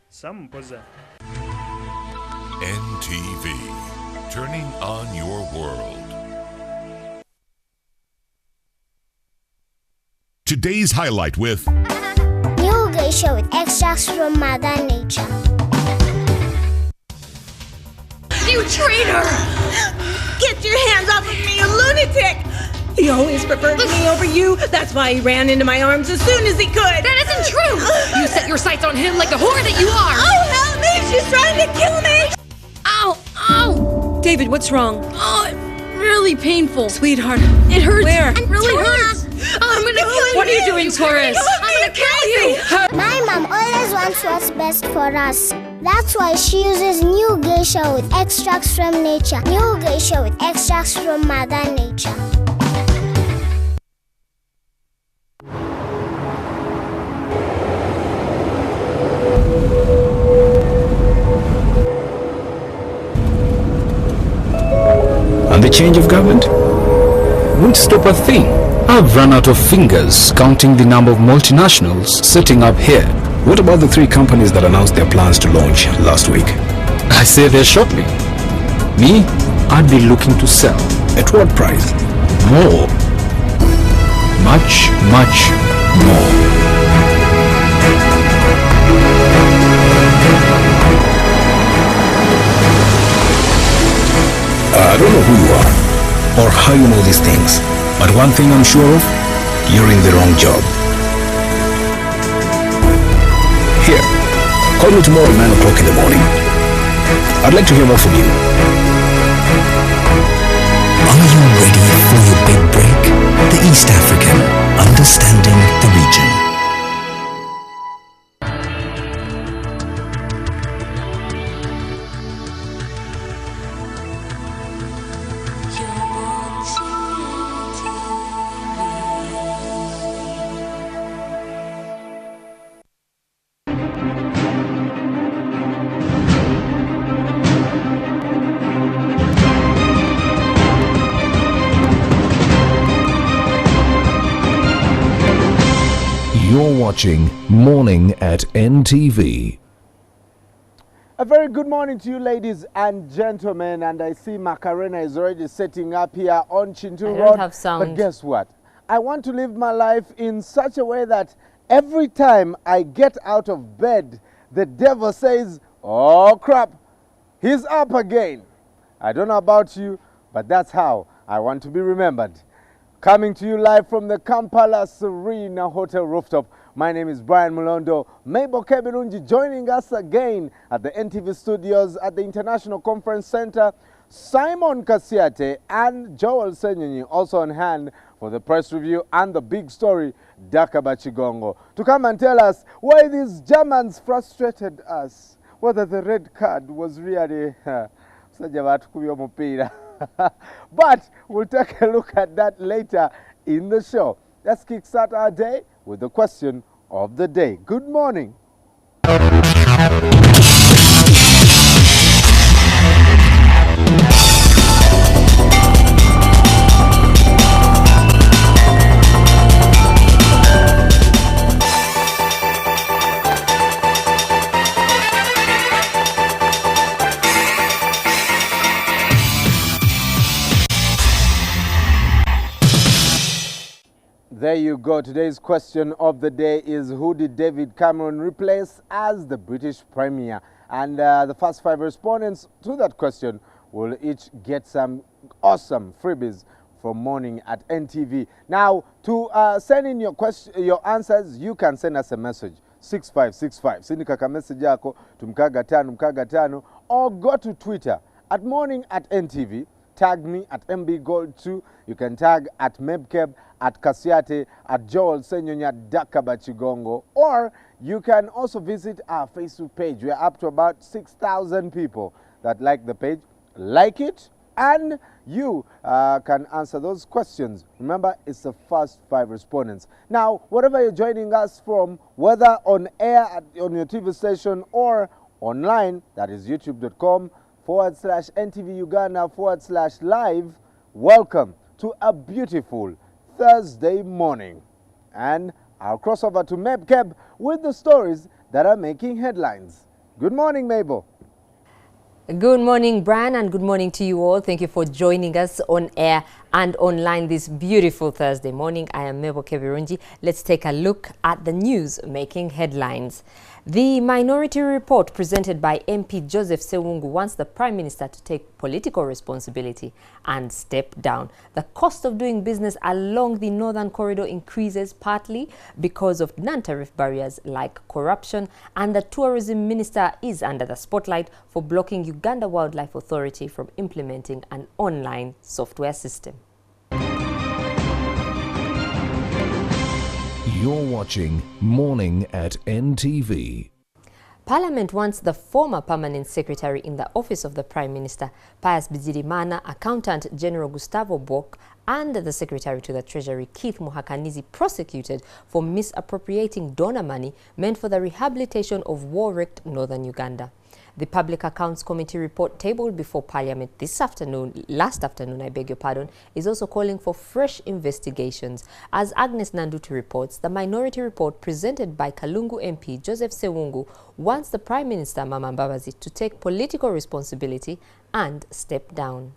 Sam Mpoza. NTV, turning on your world. Today's highlight with New geisha with extracts from Mother Nature. You traitor! Get your hands off of me, you lunatic! He always preferred me over you. That's why he ran into my arms as soon as he could. That isn't true! You set your sights on him like the whore that you are! Oh, help me! She's trying to kill me! Ow! Ow! David, what's wrong? Oh, it's really painful. Sweetheart. It hurts. Where? It really hurts. I'm gonna kill you. What are you doing, Taurus? I'm gonna kill you. My mom always wants what's best for us. That's why she uses new geisha with extracts from nature. New geisha with extracts from Mother Nature. And the change of government won't stop a thing. I've run out of fingers counting the number of multinationals setting up here. What about the 3 companies that announced their plans to launch last week? I say they're shortly. Me, I'd be looking to sell. At what price? More. Much, much more. I don't know who you are or how you know these things, but one thing I'm sure of, you're in the wrong job. Here, call me tomorrow at 9 o'clock in the morning. I'd like to hear more from you. Are you ready for your big break? The East African, understanding the region. You're watching Morning at NTV. A very good morning to you, ladies and gentlemen. And I see Macarena is already setting up here on Chintu Road. I don't have sound. But guess what? I want to live my life in such a way that every time I get out of bed, the devil says, oh crap, He's up again. I don't know about you, but that's how I want to be remembered. Coming to you live from the Kampala Serena Hotel rooftop. My name is Brian Mulondo. Mabel Kebirungi joining us again at the NTV studios at the International Conference Center. Simon Kasiate and Joel Senyonyi also on hand for the press review and the big story, Dakaba Chigongo, to come and tell us why these Germans frustrated us, whether the red card was really but we'll take a look at that later in the show. Let's kickstart our day with the question of the day. Good morning. There you go. Today's question of the day is, who did David Cameron replace as the British Premier? And the first 5 respondents to that question will each get some awesome freebies from Morning at NTV. Now, to send in your answers, you can send us a message. 6565. Sindika ka message yako tumkaga tano or go to Twitter at Morning at NTV. Tag me at MBGold2. You can tag at Mebkeb, at Kasiate, at Joel Senyonya, Dakaba Chigongo, or you can also visit our Facebook page. We are up to about 6,000 people that like the page. Like it, and you can answer those questions. Remember, it's the first 5 respondents. Now, wherever you're joining us from, whether on air on your TV station or online, that is youtube.com/NTV Uganda /live, welcome to a beautiful Thursday morning. And I'll cross over to Mebkeb with the stories that are making headlines. Good morning, Mabel. Good morning, Brian, and good morning to you all. Thank you for joining us on air and online this beautiful Thursday morning. I am Mabel Kebirungi. Let's take a look at the news making headlines. The minority report presented by MP Joseph Sewungu wants the Prime Minister to take political responsibility and step down. The cost of doing business along the Northern Corridor increases partly because of non-tariff barriers like corruption, and the Tourism Minister is under the spotlight for blocking Uganda Wildlife Authority from implementing an online software system. You're watching Morning at NTV. Parliament wants the former Permanent Secretary in the Office of the Prime Minister, Pius Bigirimana, Accountant General Gustavo Bok, and the Secretary to the Treasury, Keith Muhakanizi, prosecuted for misappropriating donor money meant for the rehabilitation of war-wrecked northern Uganda. The Public Accounts Committee report tabled before Parliament last afternoon, is also calling for fresh investigations. As Agnes Nandutu reports, the minority report presented by Kalungu MP Joseph Sewungu wants the Prime Minister Mama Mbabazi to take political responsibility and step down.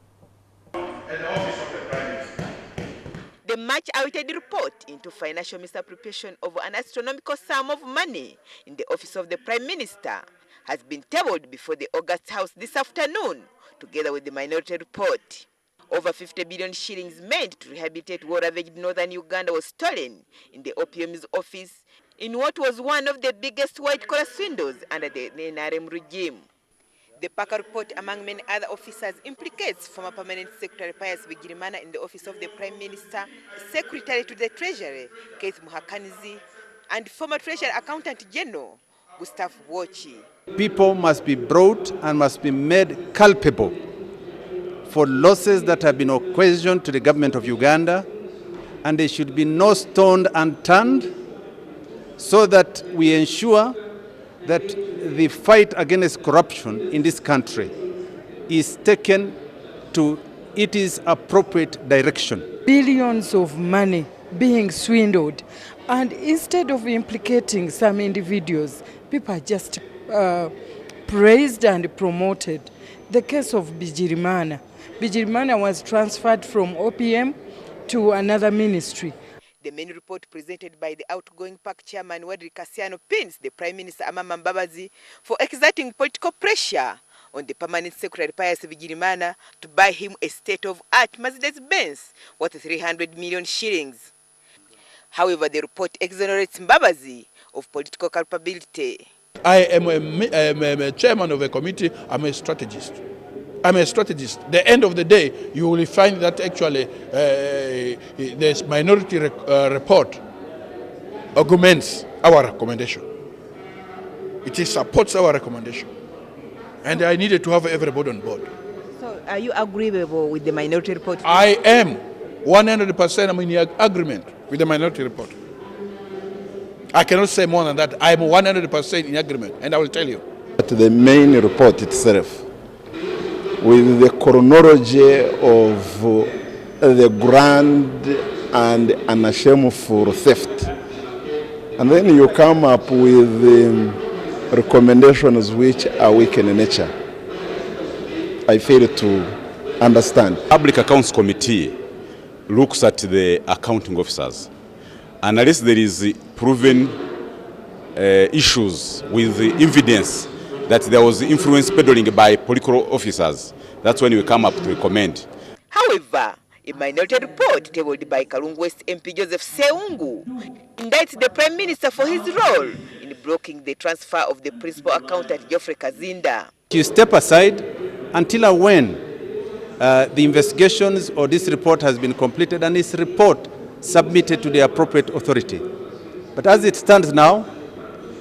The much-awaited report into financial misappropriation of an astronomical sum of money in the Office of the Prime Minister has been tabled before the August House this afternoon, together with the minority report. Over 50 billion shillings meant to rehabilitate war-ravaged northern Uganda was stolen in the OPM's office in what was one of the biggest white-collar swindles under the NRM regime. The Parker report, among many other officers, implicates former Permanent Secretary Pius Bigirimana in the Office of the Prime Minister, Secretary to the Treasury, Keith Muhakanizi, and former Treasury Accountant General, Gustavo Wochi. People must be brought and must be made culpable for losses that have been occasioned to the government of Uganda, and there should be no stone unturned, so that we ensure that the fight against corruption in this country is taken to its appropriate direction. Billions of money being swindled, and instead of implicating some individuals, people are just praised and promoted. The case of Bigirimana. Bigirimana was transferred from OPM to another ministry. The main report presented by the outgoing PAC chairman Wadri Kasiano pins the Prime Minister Amama Mbabazi for exerting political pressure on the permanent secretary Pius Bigirimana to buy him a state-of-art Mercedes-Benz worth 300 million shillings. However, the report exonerates Mbabazi of political culpability. I am a chairman of a committee. I'm a strategist. The end of the day, you will find that actually this minority report augments our recommendation. It supports our recommendation. And I needed to have everybody on board. So are you agreeable with the minority report? I am 100%. I'm in agreement with the minority report. I cannot say more than that. I'm 100% in agreement, and I will tell you. The main report itself, with the chronology of the grand and unshameful theft, and then you come up with recommendations which are weak in nature, I fail to understand. Public Accounts Committee looks at the accounting officers. Unless there is proven issues with the evidence that there was influence peddling by political officers, that's when we come up to recommend. However, a minority report tabled by Kalungu West MP Joseph Seungu indicts the Prime Minister for his role in blocking the transfer of the principal accountant Geoffrey Kazinda. You step aside until when the investigations or this report has been completed and this report submitted to the appropriate authority. But as it stands now,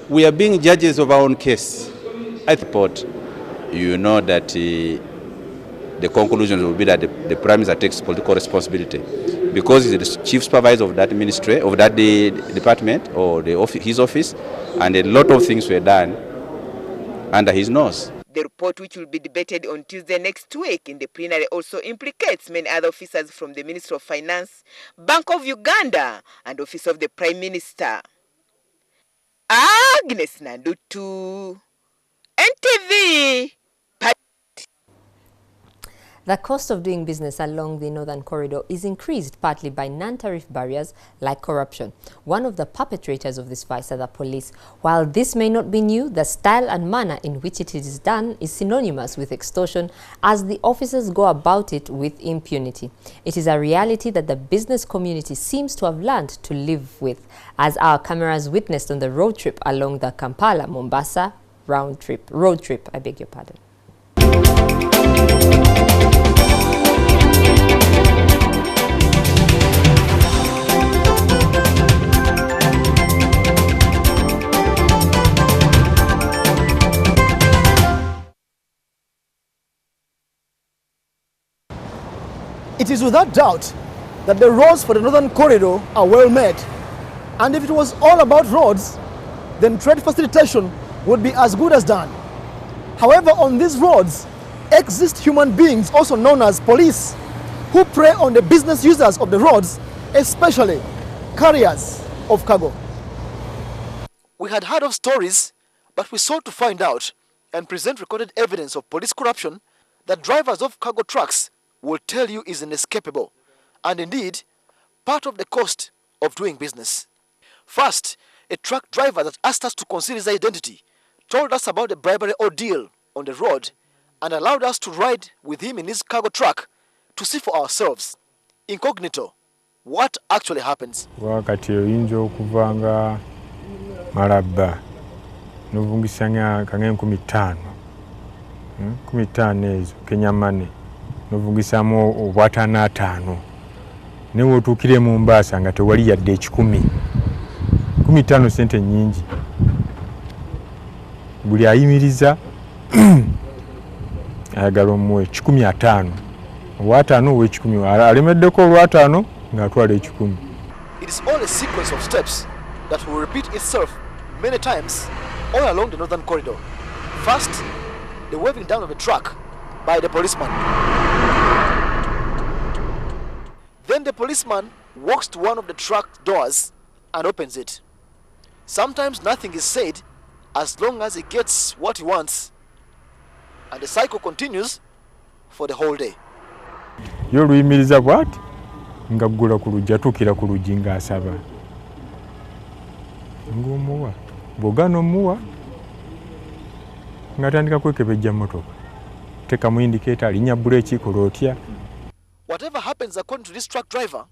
we are being judges of our own case. I thought, you know that the conclusion will be that the Prime Minister takes political responsibility because he's the chief supervisor of that ministry, of that department or his office, and a lot of things were done under his nose. The report, which will be debated on Tuesday next week in the plenary, also implicates many other officers from the Ministry of Finance, Bank of Uganda, and Office of the Prime Minister. Agnes Nandutu, NTV. The cost of doing business along the Northern Corridor is increased partly by non-tariff barriers like corruption. One of the perpetrators of this vice are the police. While this may not be new, the style and manner in which it is done is synonymous with extortion, as the officers go about it with impunity. It is a reality that the business community seems to have learned to live with, as our cameras witnessed on the road trip along the Kampala-Mombasa road trip, I beg your pardon. It is without doubt that the roads for the Northern Corridor are well made. And if it was all about roads, then trade facilitation would be as good as done. However, on these roads exist human beings, also known as police, who prey on the business users of the roads, especially carriers of cargo. We had heard of stories, but we sought to find out and present recorded evidence of police corruption that drivers of cargo trucks will tell you is inescapable, and indeed, part of the cost of doing business. First, a truck driver that asked us to conceal his identity told us about the bribery ordeal on the road and allowed us to ride with him in his cargo truck to see for ourselves, incognito, what actually happens. Wakati oyinza okuvanga malaba novungisanya kange 15 ezo kenyamane novugisamu obwatana 5 newe otukire mu Mombasa nga tewali yadde 15 sente nyingi buli ayimiriza ayagala omuwe 15 obwatano we 10 alemeddeko olwatano ng'atwala 10. It is all a sequence of steps that will repeat itself many times all along the Northern Corridor. First, the waving down of the truck by the policeman. Then the policeman walks to one of the truck doors and opens it. Sometimes nothing is said as long as he gets what he wants, and the cycle continues for the whole day. Yo luyimiriza bwati nga gula ku lujja tukira ku lujji nga asaba ng'omuwa bw'ogaana omuwa ng'atandika kwekebejja mmotoka tekamu indicator alinya breki kolotia. Whatever happens according to this truck driver,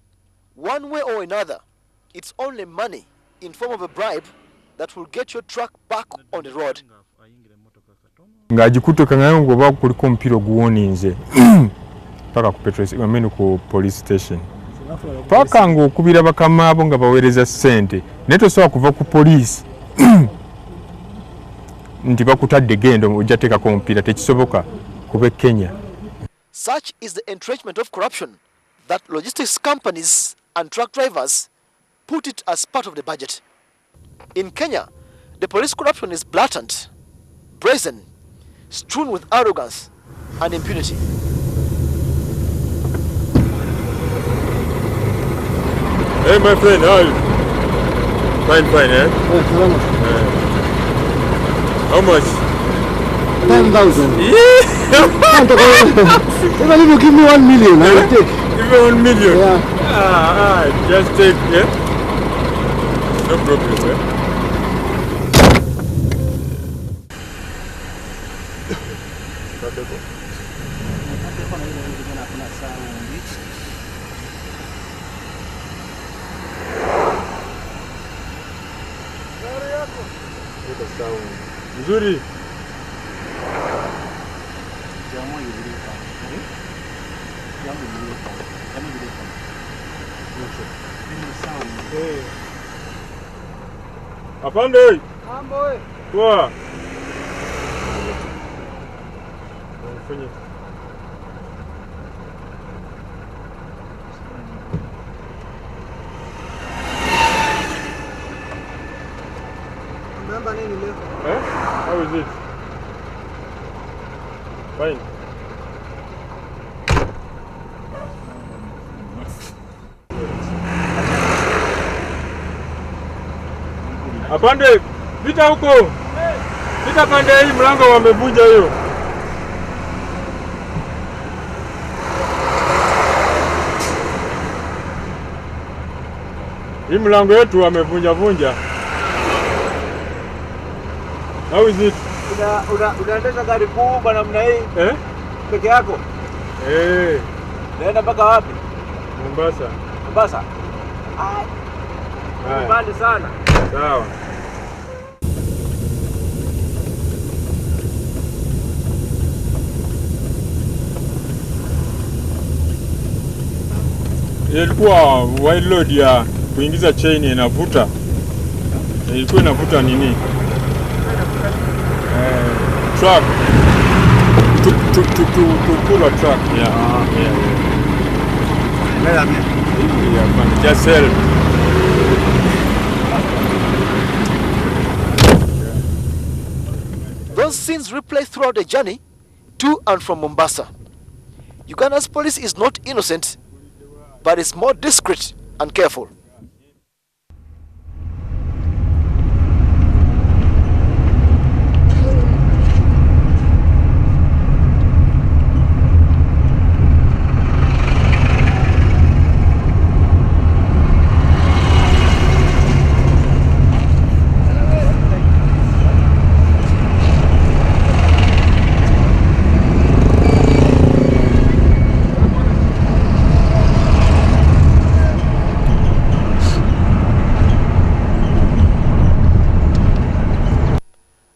one way or another, it's only money in form of a bribe that will get your truck back on the road. Ngajikuto kangayo ngoba kuliko mpiro guwoninze paka ku petrol amene ku police station paka ngo kubira bakama abo nga bawereza sente neto sawa kuva ku police ndi bakutadde gendo ujateka ko mpira tekisoboka kube Kenya. Such is the entrenchment of corruption that logistics companies and truck drivers put it as part of the budget. In Kenya, the police corruption is blatant, brazen, strewn with arrogance and impunity. Hey my friend, how are you? Fine, eh? How much? 10,000. Even if you give me 1 million, I will take. Give me 1 million? Yeah. Just take, yeah? No problem, eh? Nzuri. Apande. Ambo. Kwa. Fanya. Remember nini leo? How is it? Fine. Apande, pita huko. Pita pande hii mlango wamevunja hiyo. Hii mlango yetu wamevunja. How is it? Unaendesha gari kubwa namna hii? Peke yako? Naenda mpaka wapi? Mombasa. Mombasa? Mbali sana. Sawa. Ilikuwa wide load ya kuingiza chain inavuta. Ilikuwa inavuta nini? Truck. To pull a truck. Yeah. Yeah, just help. Those scenes replay throughout the journey to and from Mombasa. Uganda's police is not innocent, but is more discreet and careful.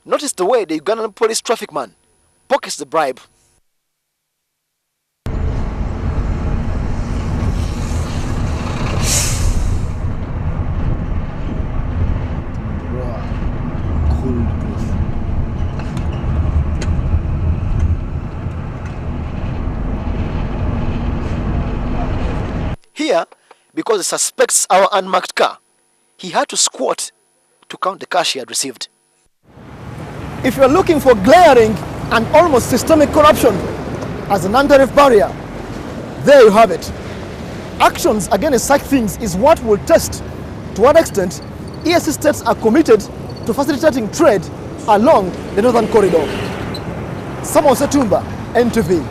Notice the way the Ugandan police traffic man pockets the bribe. Here, because he suspects our unmarked car, he had to squat to count the cash he had received. If you're looking for glaring and almost systemic corruption as an non-tariff barrier, there you have it. Actions against such things is what will test to what extent EAC states are committed to facilitating trade along the Northern Corridor. Samuel Setumba, NTV.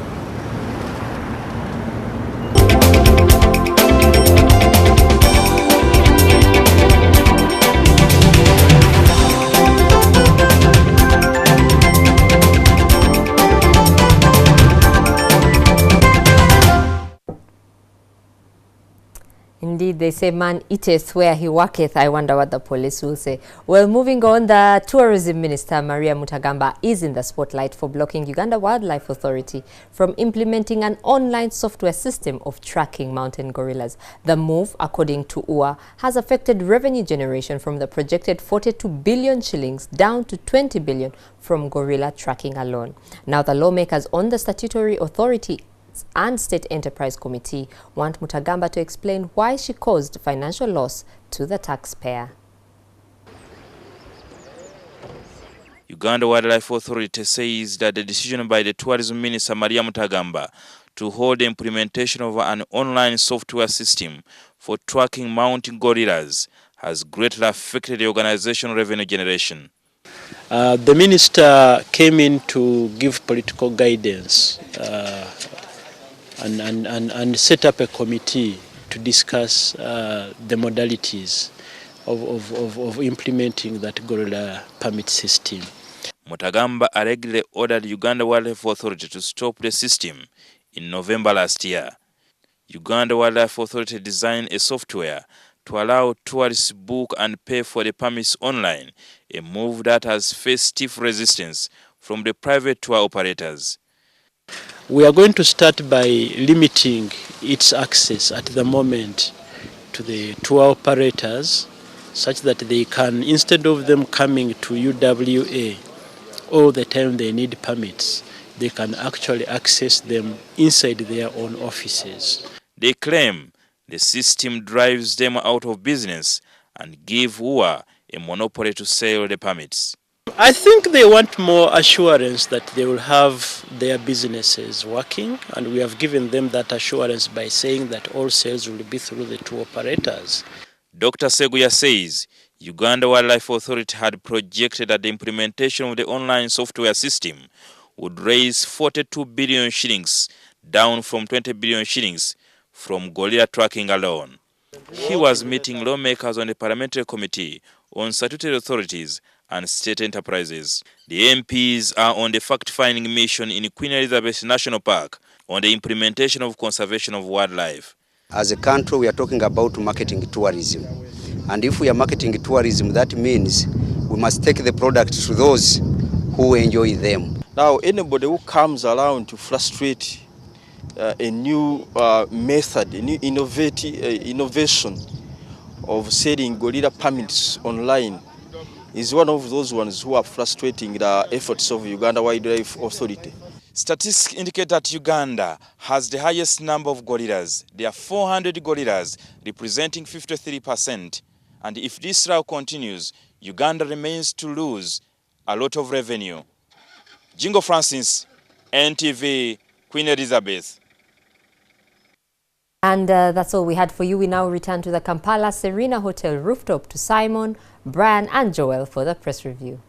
Indeed, they say man eateth where he worketh. I wonder what the police will say. Well, moving on, the Tourism Minister, Maria Mutagamba, is in the spotlight for blocking Uganda Wildlife Authority from implementing an online software system of tracking mountain gorillas. The move, according to UA, has affected revenue generation from the projected 42 billion shillings down to 20 billion from gorilla tracking alone. Now, the lawmakers on the statutory authority and State Enterprise Committee want Mutagamba to explain why she caused financial loss to the taxpayer. Uganda Wildlife Authority says that the decision by the Tourism Minister Maria Mutagamba to hold the implementation of an online software system for tracking mountain gorillas has greatly affected the organization's revenue generation. The minister came in to give political guidance and set up a committee to discuss the modalities of implementing that gorilla permit system. Mutagamba allegedly ordered Uganda Wildlife Authority to stop the system in November last year. Uganda Wildlife Authority designed a software to allow tourists book and pay for the permits online, a move that has faced stiff resistance from the private tour operators. We are going to start by limiting its access at the moment to the tour operators such that they can, instead of them coming to UWA all the time they need permits, they can actually access them inside their own offices. They claim the system drives them out of business and give UA a monopoly to sell the permits. I think they want more assurance that they will have their businesses working, and we have given them that assurance by saying that all sales will be through the tour operators. Dr. Seguya says Uganda Wildlife Authority had projected that the implementation of the online software system would raise 42 billion shillings, down from 20 billion shillings from gorilla tracking alone. He was meeting lawmakers on the Parliamentary Committee on Statutory Authorities and State Enterprises. The MPs are on the fact-finding mission in Queen Elizabeth National Park on the implementation of conservation of wildlife. As a country, we are talking about marketing tourism. And if we are marketing tourism, that means we must take the product to those who enjoy them. Now, anybody who comes around to frustrate a new method, a new innovation of selling gorilla permits online is one of those ones who are frustrating the efforts of Uganda Wildlife Authority. Statistics indicate that Uganda has the highest number of gorillas. There are 400 gorillas, representing 53%. And if this route continues, Uganda remains to lose a lot of revenue. Jingo Francis, NTV, Queen Elizabeth. And that's all we had for you. We now return to the Kampala Serena Hotel rooftop to Simon, Brian and Joel for the press review.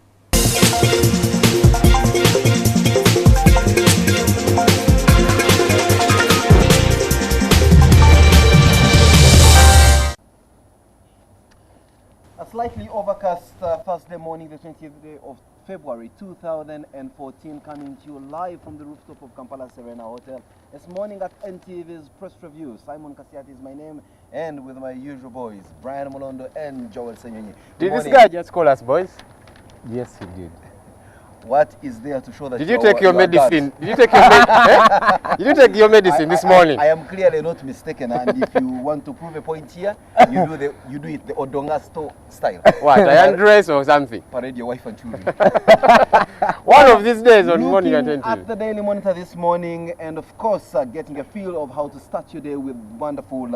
A slightly overcast Thursday morning, the 20th day of February 2014, coming to you live from the rooftop of Kampala Serena Hotel. This morning at NTV's press review. Simon Kasiati is my name, and with my usual boys, Brian Molondo and Joel Senyonyi. Did this guy just call us boys? Yes, he did. What is there to show that Did you take your medicine? Did you take your medicine? Did you take your medicine this morning? I am clearly not mistaken, and if you want to prove a point here, you do it the Odonga style. What, a dress or something? Parade your wife and children. One of these days on Morning at NTV. At the Daily Monitor this morning, and of course getting a feel of how to start your day with wonderful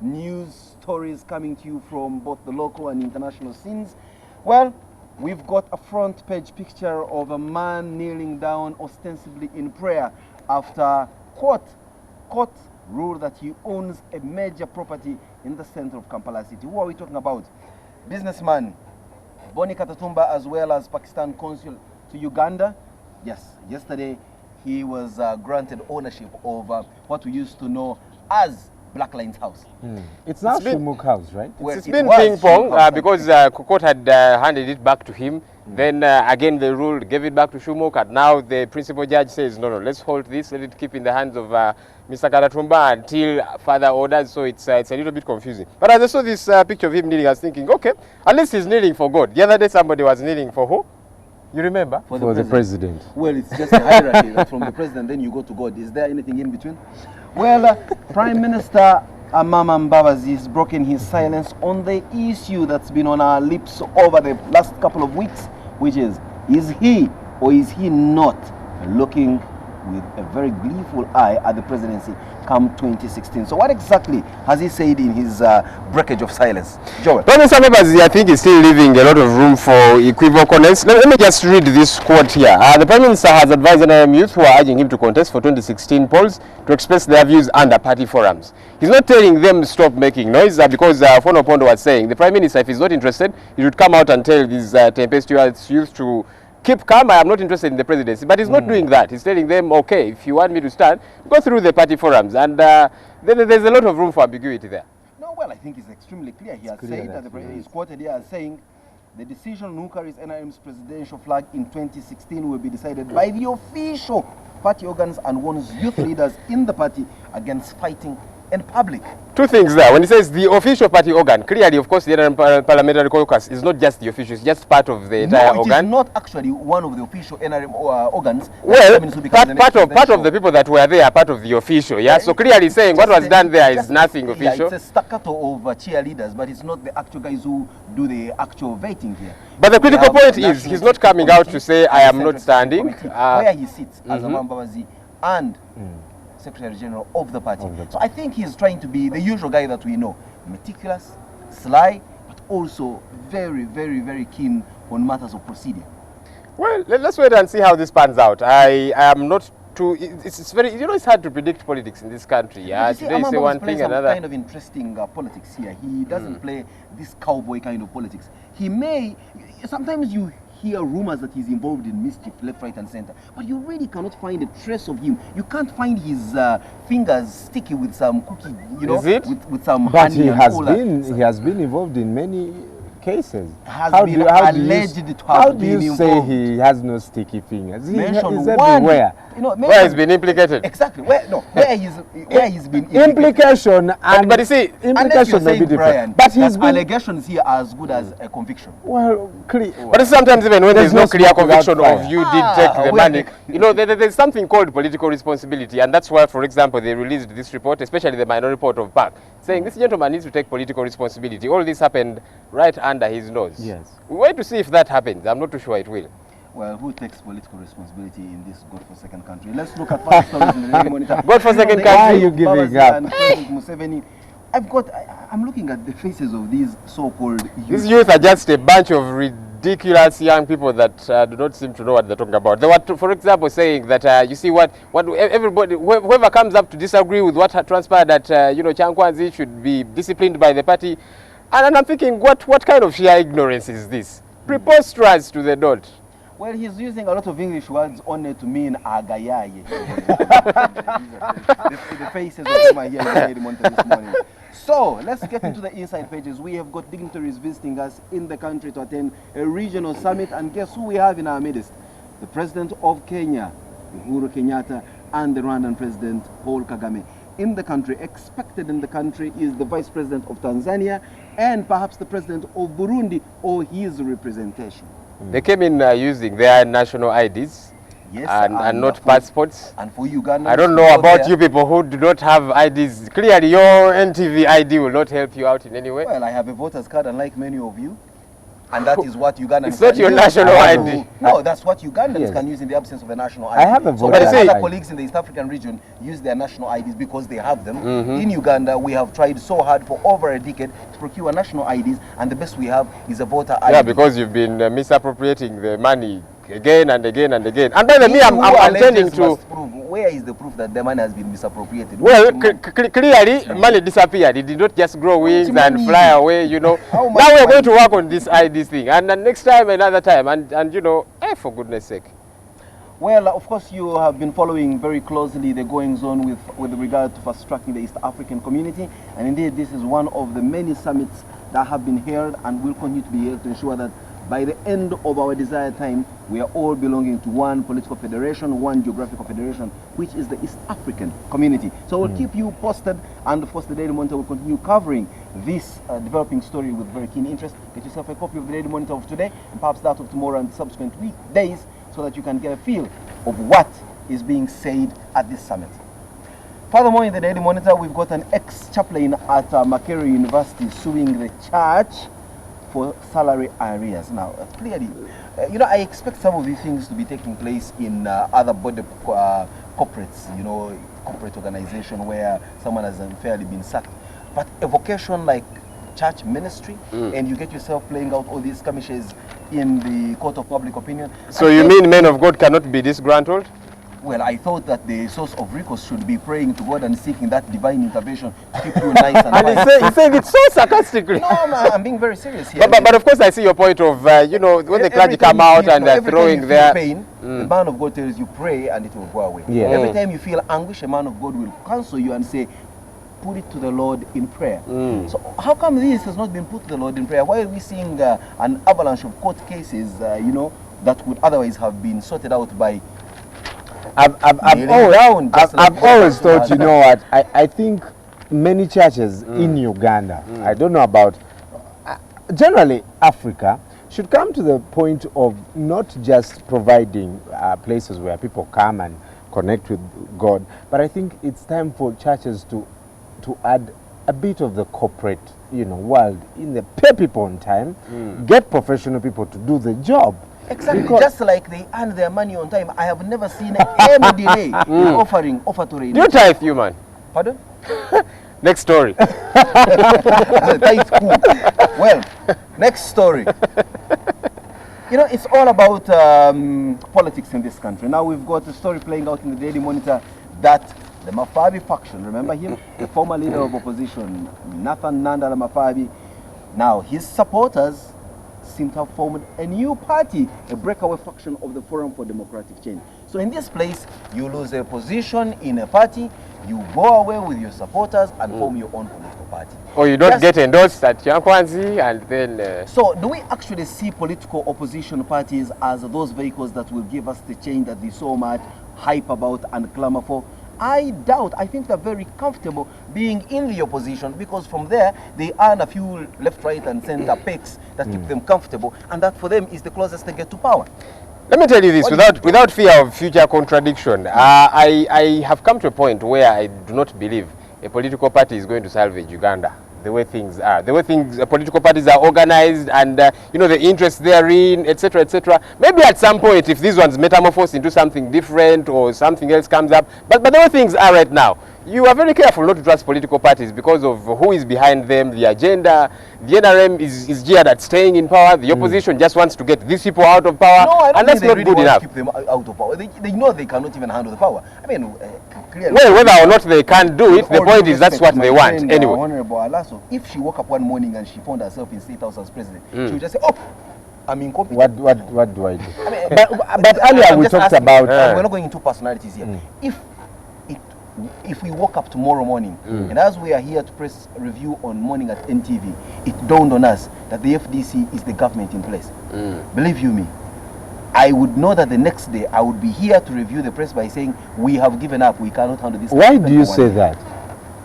news stories coming to you from both the local and international scenes. Well, we've got a front page picture of a man kneeling down ostensibly in prayer after court ruled that he owns a major property in the center of Kampala city. Who are we talking about? Businessman Boni Katatumba, as well as Pakistan consul to Uganda. Yes, yesterday he was granted ownership of what we used to know as Black Line's house. It's now Shumuk House, right? Well, it's been ping pong because Kokot had handed it back to him. Then again they ruled, gave it back to Shumok, and now the principal judge says, no, let's hold this, let it keep in the hands of Mr. Karatumba until further orders. So it's a little bit confusing. But as I saw this picture of him kneeling, I was thinking, okay, at least he's kneeling for God. The other day somebody was kneeling for who? You remember? For the president. Well, it's just a hierarchy. That from the president, then you go to God. Is there anything in between? Well, Prime Minister Amama Mbabazi has broken his silence on the issue that's been on our lips over the last couple of weeks, which is he or is he not looking with a very gleeful eye at the presidency come 2016? So what exactly has he said in his breakage of silence? Joel? Prime Minister Mbabazi, I think, is still leaving a lot of room for equivocalness. Let me just read this quote here. The Prime Minister has advised NRM youth who are urging him to contest for 2016 polls to express their views under party forums. He's not telling them to stop making noise because Fono Pondo was saying the Prime Minister, if he's not interested, he should come out and tell these tempestuous youth to keep calm. I am not interested in the presidency. But he's not doing that. He's telling them, okay, if you want me to stand, go through the party forums. And then there's a lot of room for ambiguity there. No, well, I think it's extremely clear. He has said that he's quoted here as saying the decision on who carries NRM's presidential flag in 2016 will be decided by the official party organs and warns youth leaders in the party against fighting in public. Two things there. When he says the official party organ, clearly, of course, the NRM Parliamentary Caucus is not just the official, it's just part of the entire organ. No, it is not actually one of the official NRM organs. Well, part of the people that were there are part of the official, yeah? So clearly saying what was done there is nothing official. It's a staccato of cheerleaders, but it's not the actual guys who do the actual voting here. But the critical point is he's not coming out to say, I am not standing. Where he sits as a Mbabazi and Secretary General of the party. So I think he's trying to be the usual guy that we know. Meticulous, sly, but also very, very, very keen on matters of procedure. Well, let's wait and see how this pans out. I am not too... It's very... You know, it's hard to predict politics in this country. Yeah, today you say one thing, another... kind of interesting politics here. He doesn't play this cowboy kind of politics. He may... Sometimes you hear rumors that he's involved in mischief left, right and center, but you really cannot find a trace of him. You can't find his fingers sticky with some cookie, you know, with some but honey. He has been involved in many cases. How do you say he has no sticky fingers? Mention he's everywhere. You know, where he's been implicated. Exactly. Where he's been implication and but you see, implication may be different. Brian, but his allegations here are as good as a conviction. Well, but sometimes even when there's no clear conviction of you did take the money, you know, there's something called political responsibility, and that's why, for example, they released this report, especially the minority report of PAC, saying this gentleman needs to take political responsibility. All this happened right under his nose. Yes. We wait to see if that happens. I'm not too sure it will. Well, who takes political responsibility in this godforsaken country? Let's look at first stories in the Daily Monitor. Godforsaken country. Why are you giving up? Museveni. I'm looking at the faces of these so-called youth. These youth are just a bunch of ridiculous young people that do not seem to know what they're talking about. They were, for example, saying that you see what everybody, whoever comes up to disagree with what transpired, that you know, Chankwanzi should be disciplined by the party, and I'm thinking, what kind of sheer ignorance is this? Preposterous to the dot. Well, he's using a lot of English words only to mean agayaye. the faces of them are here in the Daily Monitor this morning. So, let's get into the inside pages. We have got dignitaries visiting us in the country to attend a regional summit, and guess who we have in our midst? The President of Kenya, Uhuru Kenyatta, and the Rwandan President, Paul Kagame. In the country, expected in the country, is the Vice President of Tanzania and perhaps the President of Burundi or his representation. They came in using their national IDs, yes, and not passports. And for Uganda, I don't know about you people who do not have IDs. Clearly, your NTV ID will not help you out in any way. Well, I have a voter's card, unlike many of you. And that is what Ugandans It's not your national ID. No, that's what Ugandans can use in the absence of a national ID. I have a voter ID. Other colleagues in the East African region use their national IDs because they have them. In Uganda, we have tried so hard for over a decade to procure national IDs, and the best we have is a voter ID. Yeah, because you've been misappropriating the money again and again and again. And by the way, I'm tending to... Where is the proof that the money has been misappropriated? Well, clearly, money disappeared. It did not just grow wings and fly away, you know. Now we're going to work on this ID thing. And then next time, another time. And you know, for goodness sake. Well, of course, you have been following very closely the goings-on with regard to fast-tracking the East African community. And indeed, this is one of the many summits that have been held and will continue to be held to ensure that by the end of our desired time, we are all belonging to one political federation, one geographical federation, which is the East African community. So we'll keep you posted, and of course the Daily Monitor will continue covering this developing story with very keen interest. Get yourself a copy of the Daily Monitor of today, and perhaps that of tomorrow and subsequent weekdays, so that you can get a feel of what is being said at this summit. Furthermore, in the Daily Monitor, we've got an ex-chaplain at Makerere University suing the church for salary arrears. Now, clearly, you know, I expect some of these things to be taking place in other body corporates, you know, corporate organization where someone has unfairly been sacked. But a vocation like church ministry, and you get yourself playing out all these skirmishes in the court of public opinion. So you mean men of God cannot be disgruntled? Well, I thought that the source of recourse should be praying to God and seeking that divine intervention to keep you nice and And he said it so sarcastically. No, man, I'm being very serious here. But of course I see your point of, you know, when the clergy come out and they're throwing their... pain, the man of God tells you pray and it will go away. Yeah. Every time you feel anguish, a man of God will counsel you and say, put it to the Lord in prayer. So how come this has not been put to the Lord in prayer? Why are we seeing an avalanche of court cases, you know, that would otherwise have been sorted out by... I've always thought, you know what, I think many churches in Uganda, I don't know about, generally Africa, should come to the point of not just providing places where people come and connect with God, but I think it's time for churches to add a bit of the corporate, you know, world in the pay people on time, get professional people to do the job. Exactly, just like they earn their money on time. I have never seen any delay in offering offertory. Do you tithe, you man? Pardon? Next story. Tithe cool. Well, next story. You know, it's all about politics in this country. Now we've got a story playing out in the Daily Monitor that the Mafabi faction, remember him? The former leader of opposition, Nathan Nandala Mafabi. Now his supporters seem to have formed a new party, a breakaway faction of the Forum for Democratic Change. So in this place, you lose a position in a party, you go away with your supporters and form your own political party. Or you don't get endorsed at Yankwanzi and then... So do we actually see political opposition parties as those vehicles that will give us the change that we so much hype about and clamor for? I doubt. I think they're very comfortable being in the opposition because from there they earn a few left, right and center picks that keep them comfortable, and that for them is the closest they get to power. Let me tell you this, without fear of future contradiction, I have come to a point where I do not believe a political party is going to salvage Uganda. The way things are, the way political parties are organized, and you know, the interest therein, etc., etc. Maybe at some point, if these ones metamorphose into something different or something else comes up, but the way things are right now, you are very careful not to trust political parties because of who is behind them, the agenda. The NRM is geared at staying in power. The opposition just wants to get these people out of power, and that's not good enough. Keep them out of power. They know they cannot even handle the power. I mean, clearly. Well, whether or not they can do it, the point is that's what they want anyway. Honorable Alaso, if she woke up one morning and she found herself in State House as president, she would just say, "Oh, I'm incompetent." What do I do? I mean, but earlier we talked about. We're not going into personalities here. If we woke up tomorrow morning, and as we are here to press review on Morning at NTV, it dawned on us that the FDC is the government in place. Believe you me, I would know that the next day I would be here to review the press by saying, we have given up, we cannot handle this. Why do you say that?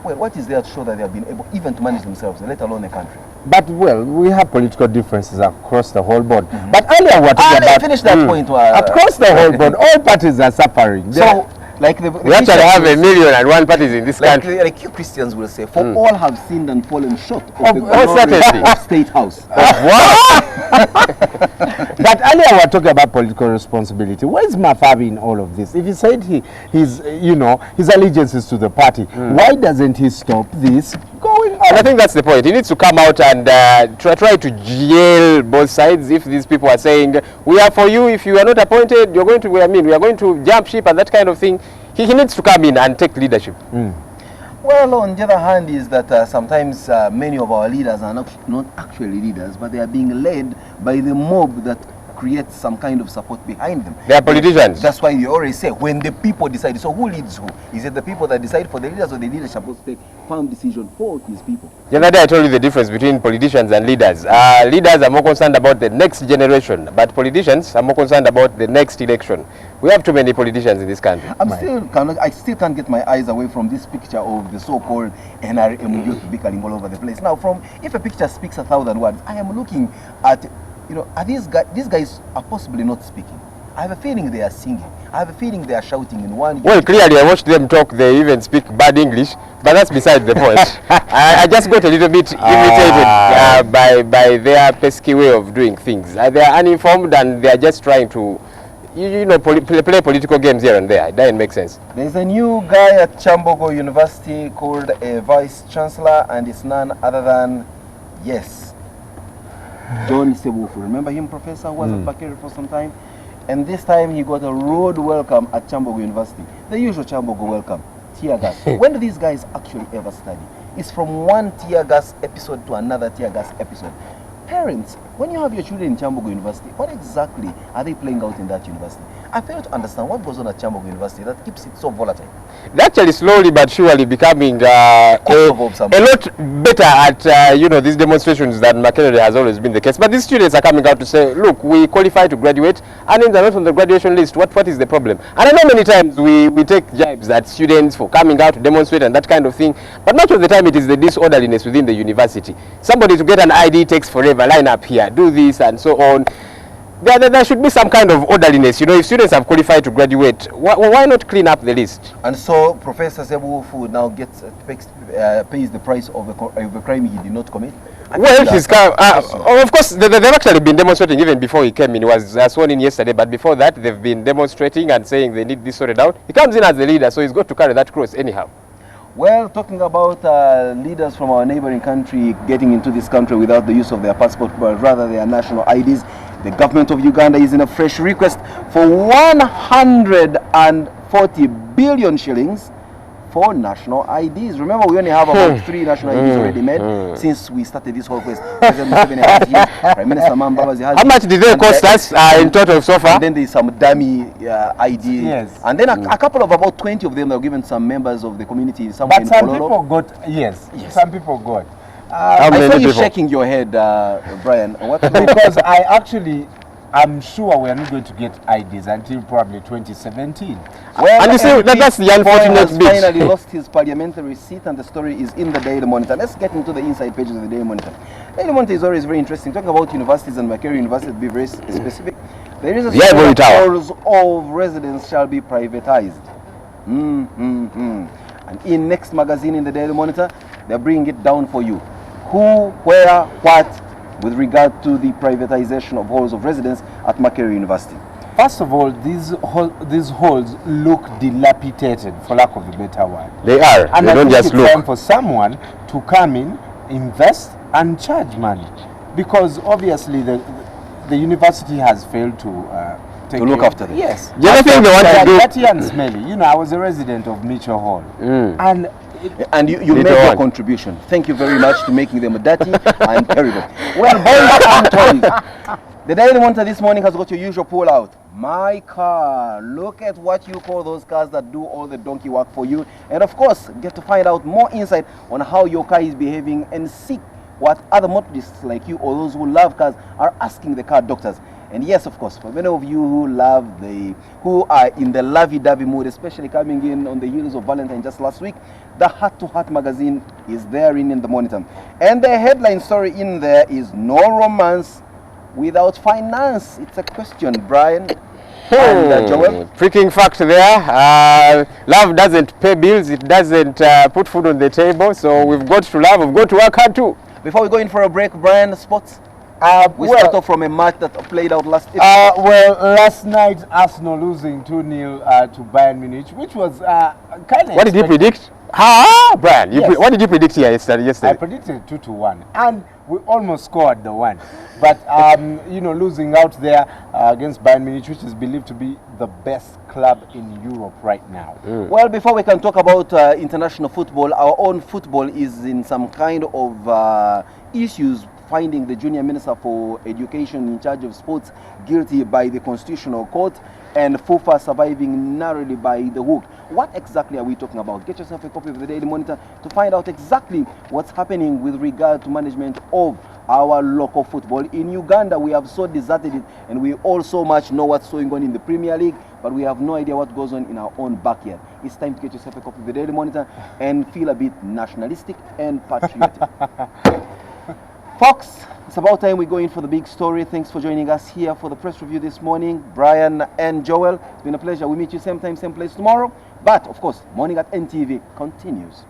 Well, what is there to show that they have been able even to manage themselves, let alone the country? But, well, we have political differences across the whole board. But earlier we were talking about... Finish that point. Across the whole board, all parties are suffering. So, like we actually have 1 million and 1 parties in this country. Like you Christians will say, for all have sinned and fallen short of the glory of State House. But earlier we were talking about political responsibility. Where is Mafabi in all of this? If he said his allegiance is to the party, why doesn't he stop this going on? And I think that's the point. He needs to come out and try to jail both sides. If these people are saying, we are for you, if you are not appointed, you're going to, we are going to jump ship and that kind of thing, he needs to come in and take leadership. Well, on the other hand is that sometimes many of our leaders are not actually leaders, but they are being led by the mob that create some kind of support behind them. They are politicians. That's why you always say, when the people decide. So who leads who? Is it the people that decide for the leaders, or the leaders supposed to take firm decision for these people? The other day I told you the difference between politicians and leaders. Leaders are more concerned about the next generation, but politicians are more concerned about the next election. We have too many politicians in this country. I still can't get my eyes away from this picture of the so-called NRM youth bickering all over the place. Now, if a picture speaks 1,000 words, I am looking at, are these guys are possibly not speaking. I have a feeling they are singing. I have a feeling they are shouting in one. Well, clearly I watched them talk. They even speak bad English, but that's beside the point. I just got a little bit irritated by their pesky way of doing things. They are uninformed and they are just trying to, play political games here and there. It doesn't make sense. There's a new guy at Chambogo University called a vice chancellor, and it's none other than, John Sebufu. Remember him, Professor, who was at Bakeri for some time? And this time he got a road welcome at Chambogo University. The usual Chambogo welcome, tear gas. When do these guys actually ever study? It's from one tear gas episode to another tear gas episode. Parents, when you have your children in Chambogo University, what exactly are they playing out in that university? I fail to understand what goes on at Chambogo University that keeps it so volatile. They're actually slowly but surely becoming a lot better at these demonstrations than Makerere has always been the case. But these students are coming out to say, look, we qualify to graduate, and if they're not on the graduation list, what is the problem? And I know many times we take jibes at students for coming out to demonstrate and that kind of thing, but much of the time it is the disorderliness within the university. Somebody to get an ID takes forever, line up here, do this and so on. There should be some kind of orderliness. If students have qualified to graduate, why not clean up the list? And so Professor Sebufu now pays the price of a crime he did not commit? Well, of course, they've actually been demonstrating even before he came in. He was sworn in yesterday, but before that, they've been demonstrating and saying they need this sorted out. He comes in as the leader, so he's got to carry that cross anyhow. Well, talking about leaders from our neighboring country getting into this country without the use of their passport, but rather their national IDs, the government of Uganda is in a fresh request for 140 billion shillings for national IDs. Remember, we only have about 3 national IDs already made since we started this whole quest. President Museveni has his, Prime Minister Mambabazi has How much did they cost us in total so far? And then there's some dummy IDs. Yes. And then a couple of about 20 of them that were given some members of the community. Some But some people got, some people got. I saw you shaking your head, Brian. What? Because I'm sure we are not going to get IDs until probably 2017. Well, and you see, that's the unfortunate bit. He finally lost his parliamentary seat, and the story is in the Daily Monitor. Let's get into the inside pages of the Daily Monitor. Daily Monitor is always very interesting. Talking about universities and Makerere University, to be very specific, there is a story that halls of residence shall be privatized. And in next magazine in the Daily Monitor, they're bringing it down for you. Who, where, what, with regard to the privatization of halls of residence at Makerere University. First of all, these halls look dilapidated, for lack of a better word. They are. And they I don't think just it's time for someone to come in, invest, and charge money, because obviously the university has failed to look after them. Yes. The other thing they want to do. Dirty and smelly. I was a resident of Mitchell Hall, and you made your contribution. Thank you very much to making them dirty and terrible. Well, the Daily Monitor this morning has got your usual pull out. My car. Look at what you call those cars that do all the donkey work for you. And of course, get to find out more insight on how your car is behaving and see what other motorists like you or those who love cars are asking the car doctors. And yes, of course, for many of you who are in the lovey-dovey mood, especially coming in on the heels of Valentine just last week, the Heart to Heart magazine is there in the Monitor. And the headline story in there is "No Romance Without Finance." It's a question, Brian. And Joel? Freaking fact there. Love doesn't pay bills, it doesn't put food on the table, so we've got to love, we've got to work hard too. Before we go in for a break, Brian, sports? We start off from a match that played out last evening. Last night, Arsenal losing 2-0 to Bayern Munich, which was kind of. What did you predict? Brian, what did you predict here yesterday? I predicted 2-1, and we almost scored the one. But losing out there against Bayern Munich, which is believed to be the best club in Europe right now. Well, before we can talk about international football, our own football is in some kind of issues finding the junior minister for education in charge of sports guilty by the Constitutional Court, and FUFA surviving narrowly by the hook. What exactly are we talking about? Get yourself a copy of the Daily Monitor to find out exactly what's happening with regard to management of our local football. In Uganda, we have so deserted it, and we all so much know what's going on in the Premier League, but we have no idea what goes on in our own backyard. It's time to get yourself a copy of the Daily Monitor and feel a bit nationalistic and patriotic. Folks, it's about time we go in for the big story. Thanks for joining us here for the press review this morning, Brian and Joel. It's been a pleasure. We meet you same time, same place tomorrow. But, of course, Morning at NTV continues.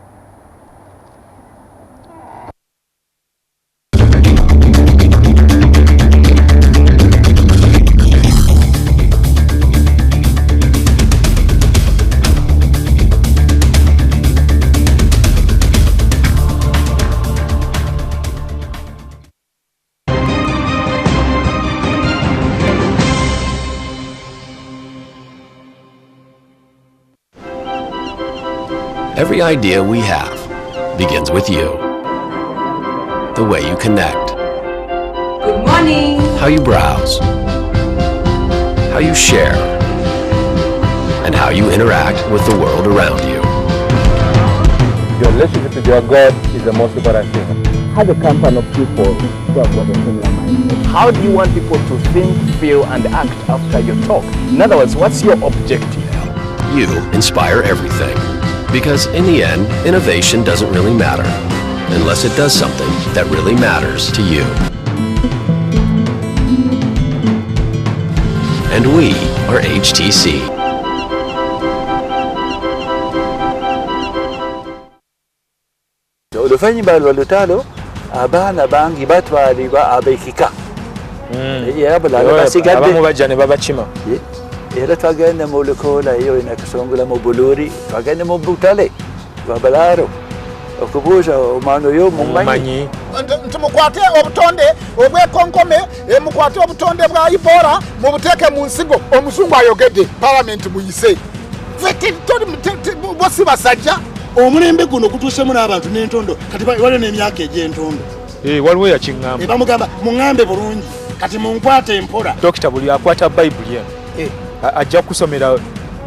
Every idea we have begins with you. The way you connect. Good morning. How you browse. How you share. And how you interact with the world around you. Your relationship with your God is the most important thing. Have a company of people who have got a similar mindset. How do you want people to think, feel, and act after you talk? In other words, what's your objective? You inspire everything. Because in the end, innovation doesn't really matter unless it does something that really matters to you. And we are HTC. Oluvannyuma lwa lutalo abaana bangi batwalibwa ab'ekika era bulala basigadde abamu bajja ne babakima. Era twagenda mu Lukoola eyo ina Kasongola mu Buluuri, twagenda mu Butale Babalaaro okubuuza omwana oyo mumanyi. Nti mukwate obutonde obw'ekkonkome, mukwate obutonde bwa Ebola mubuteeke mu nsigo. Omuzungu ayogedde Parliament muyise. Bosi basajja omulembe guno gutuusemu n'abantu n'entondo kati waliwo n'emyaka egy'entondo. Waliwo yakiŋŋamba. Bamugamba muŋŋambe bulungi kati munkwate empola. Dokita buli akwata Bayibuli eno ajja kusomera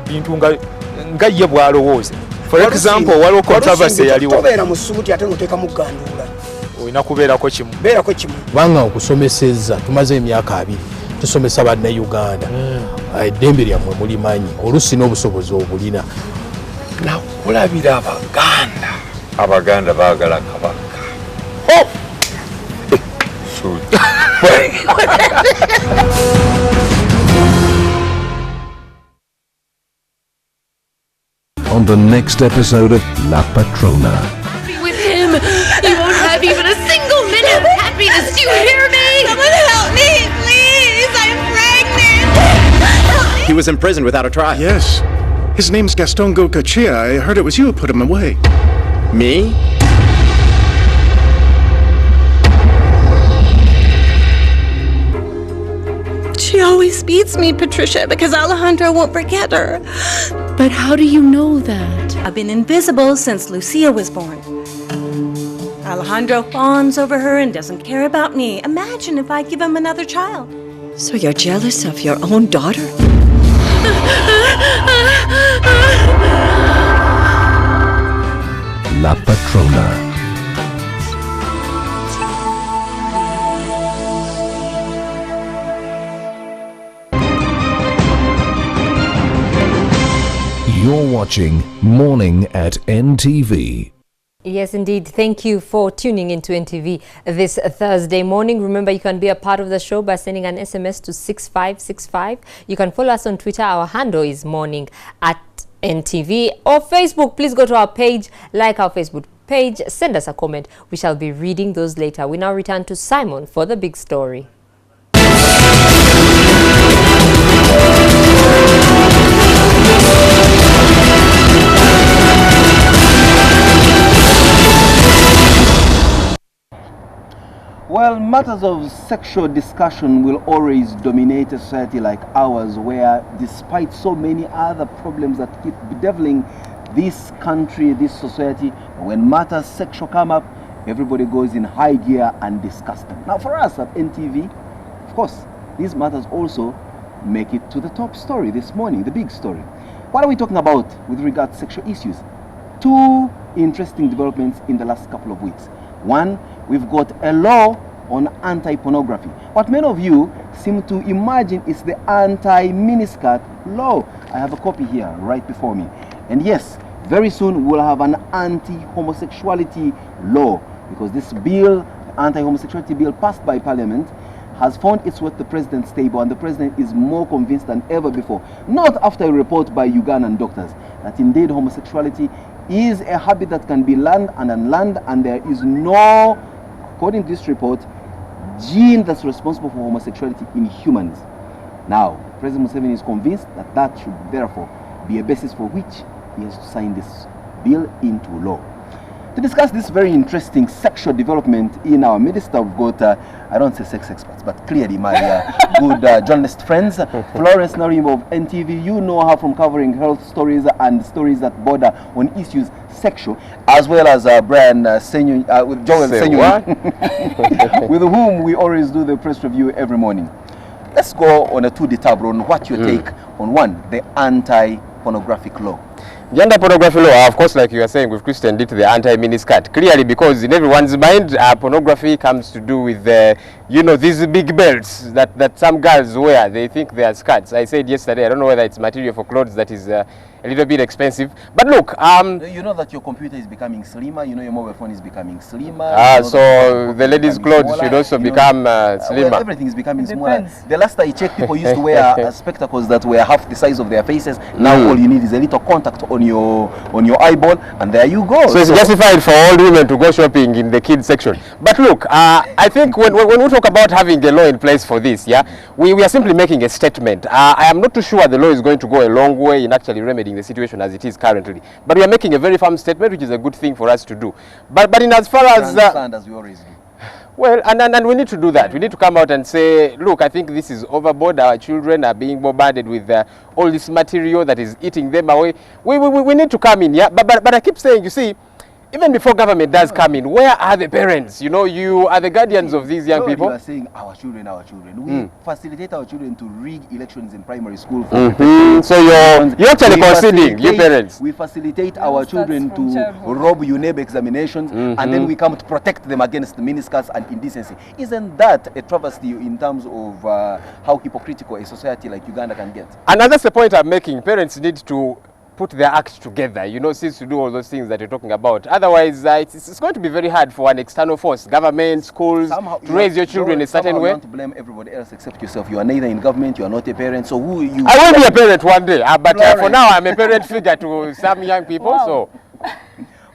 bintu nga ye bw'alowooza. For example, waliwo controversy yaliwo. Tobeera mu ssuuti ate n'oteeka mu gganduula. Olina kubeerako kimu. Beerako kimu. Kubanga okusomesezza tumaze emyaka 2 tusomesa bannayuganda. Eddembe lyammwe mulimanyi oluusi n'obusobozi obulina. Nakulabira Abaganda baagala Kabaka. On the next episode of La Patrona. With him, you won't have even a single minute of happiness. Do you hear me? Someone help me, please. I'm pregnant. He was imprisoned without a trial. Yes. His name's Gaston Gokachia. I heard it was you who put him away. Me? She always beats me, Patricia, because Alejandro won't forget her. But how do you know that? I've been invisible since Lucia was born. Alejandro fawns over her and doesn't care about me. Imagine if I give him another child. So you're jealous of your own daughter? La Patrona. You're watching Morning at NTV. Yes, indeed. Thank you for tuning into NTV this Thursday morning. Remember, you can be a part of the show by sending an SMS to 6565. You can follow us on Twitter. Our handle is Morning at NTV. Or Facebook, please go to our page, like our Facebook page, send us a comment. We shall be reading those later. We now return to Simon for the big story. Well, matters of sexual discussion will always dominate a society like ours, where despite so many other problems that keep bedeviling this country, this society, when matters sexual come up, everybody goes in high gear and discuss them. Now for us at NTV, of course, these matters also make it to the top story this morning, the big story. What are we talking about with regard to sexual issues? Two interesting developments in the last couple of weeks. One, we've got a law on anti-pornography. What many of you seem to imagine is the anti-miniskirt law. I have a copy here right before me. And yes, very soon we'll have an anti-homosexuality law, because this bill, anti-homosexuality bill passed by Parliament, has found its way to the president's table, and the president is more convinced than ever before, not after a report by Ugandan doctors, that indeed homosexuality is a habit that can be learned and unlearned, and there is no, according to this report, gene that's responsible for homosexuality in humans. Now, President Museveni is convinced that that should therefore be a basis for which he has to sign this bill into law. To discuss this very interesting sexual development in our midst, we've got, I don't say sex experts, but clearly my good journalist friends, Florence Narimbo of NTV. You know her from covering health stories and stories that border on issues sexual, as well as Brian Senyo, with Joel Senyo, with whom we always do the press review every morning. Let's go on a 2D tab on what you take on one, the anti-pornographic law. The anti-pornography law, of course, like you are saying, we've christened it the anti-miniskirt. Clearly, because in everyone's mind, pornography comes to do with, you know, these big belts that some girls wear. They think they are skirts. I said yesterday, I don't know whether it's material for clothes that is a little bit expensive. But look, you know that your computer is becoming slimmer. You know your mobile phone is becoming slimmer. So the ladies' clothes should also become slimmer. Well, everything is becoming smaller. The last I checked, people used to wear spectacles that were half the size of their faces. Now all you need is a little contact on your eyeball, and there you go. So it's justified for all women to go shopping in the kids section. But look, I think when we talk about having a law in place for this, we are simply making a statement. I am not too sure the law is going to go a long way in actually remedying the situation as it is currently. But we are making a very firm statement, which is a good thing for us to do. But in as far as as we always do. Well, and we need to do that. We need to come out and say, look, I think this is overboard. Our children are being bombarded with all this material that is eating them away. We need to come in, But I keep saying, you see, even before government does come in, where are the parents? You know, you are the guardians of these young people. You are saying our children. We facilitate our children to rig elections in primary school. So you're actually conceding, you parents. We facilitate our children to rob UNEB examinations, and then we come to protect them against miniskirts and indecency. Isn't that a travesty in terms of how hypocritical a society like Uganda can get? And that's the point I'm making. Parents need to put their act together, you know, since to do all those things that you're talking about. Otherwise, it's going to be very hard for an external force, government, schools, to raise your children a certain way. You want to blame everybody else except yourself. You are neither in government, you are not a parent, so who you... I will be a parent one day, but for now I'm a parent figure to some young people, so...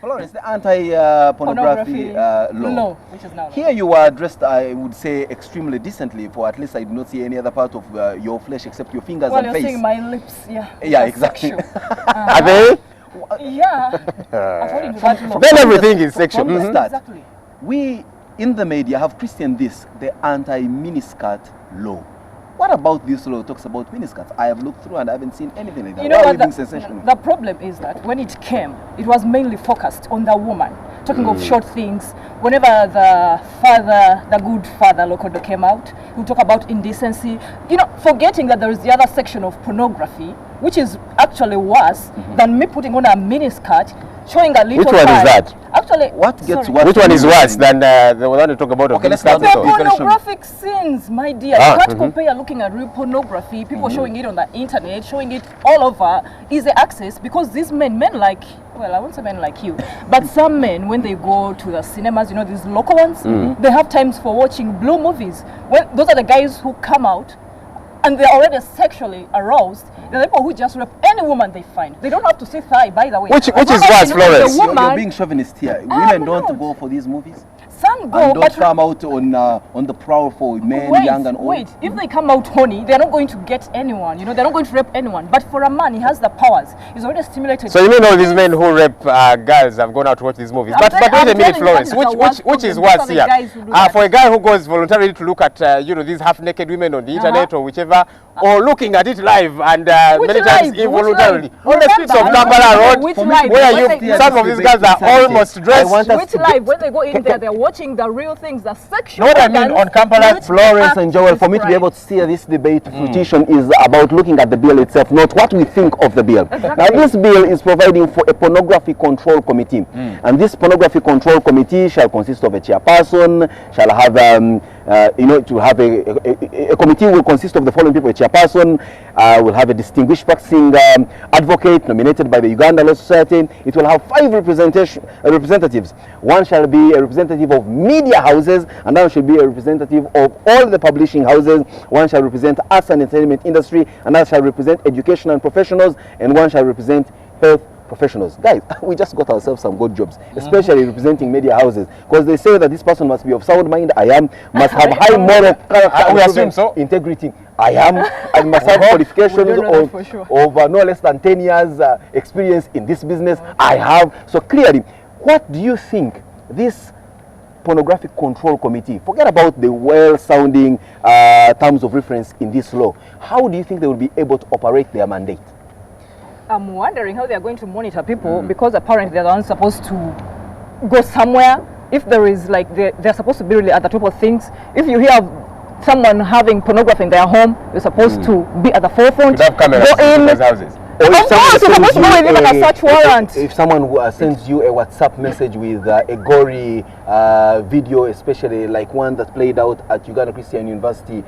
Florence, the anti-pornography law. Which is now here you are dressed, I would say, extremely decently, for at least I do not see any other part of your flesh except your fingers and face. Well, you're seeing my lips, Yeah, exactly. Are they? Yeah. According to that law. Then everything is sexual. From the start, we in the media have christened this the anti-miniskirt law. What about this law talks about miniskirts? I have looked through and I haven't seen anything like that. You know Why are what we being sensational? The problem is that when it came, it was mainly focused on the woman. Talking of short things. Whenever the good father, Lokodo, came out, he would talk about indecency. You know, forgetting that there is the other section of pornography, which is actually worse than me putting on a miniskirt, showing a little Which one is that? Actually, which one is worse than the one you talk about? Okay, let's the pornographic scenes, my dear. You can't compare looking at real pornography, people showing it on the internet, showing it all over, easy access, because these men like, well, I won't say men like you, but some men, when they go to the cinemas, you know, these local ones, they have times for watching blue movies. When those are the guys who come out and they're already sexually aroused. They're the people who just rape any woman they find. They don't have to say thigh, by the way. Which is worse, Florence? You're being chauvinist here. Women don't go for these movies. Some go, and don't come out on the prowl for men, young and old. Wait, if they come out horny, they're not going to get anyone. You know, they're not going to rape anyone. But for a man, he has the powers. He's already stimulated. So you mean all these men who rape girls have gone out to watch these movies? But wait a minute, Florence. Which is worse here? For a guy who goes voluntarily to look at you know, these half-naked women on the internet or whichever, or looking at it live and many times involuntarily on the streets of Kampala Road, where some of these guys are almost dressed. Which live, when they go in there, they're watching the real things, the sexual. What I mean on Kampala, Florence and Joel, for me to be able to see this debate fruition is about looking at the bill itself, not what we think of the bill. Now, this bill is providing for a pornography control committee, and this pornography control committee shall consist of a chairperson, shall have to have a committee will consist of the following people: a chairperson, will have a distinguished practicing advocate nominated by the Uganda Law Society. It will have 5 representatives. One shall be a representative of media houses, and one shall be a representative of all the publishing houses. One shall represent arts and entertainment industry, and one shall represent education and professionals, and one shall represent health professionals. Guys, we just got ourselves some good jobs, especially representing media houses, because they say that this person must be of sound mind. I am. Must have high moral character. We assume so. Integrity. I am. And must have qualifications of no less than 10 years experience in this business. I have. So clearly, what do you think this pornographic control committee, forget about the well-sounding terms of reference in this law, how do you think they will be able to operate their mandate? I'm wondering how they are going to monitor people, because apparently they're the ones supposed to go somewhere. If there is like, they're supposed to be really at the top of things. If you hear of someone having pornography in their home, you're supposed to be at the forefront. Should have cameras in people's houses. Of course, you're supposed to go with even a search warrant. If someone sends you a WhatsApp message with a gory video, especially like one that played out at Uganda Christian University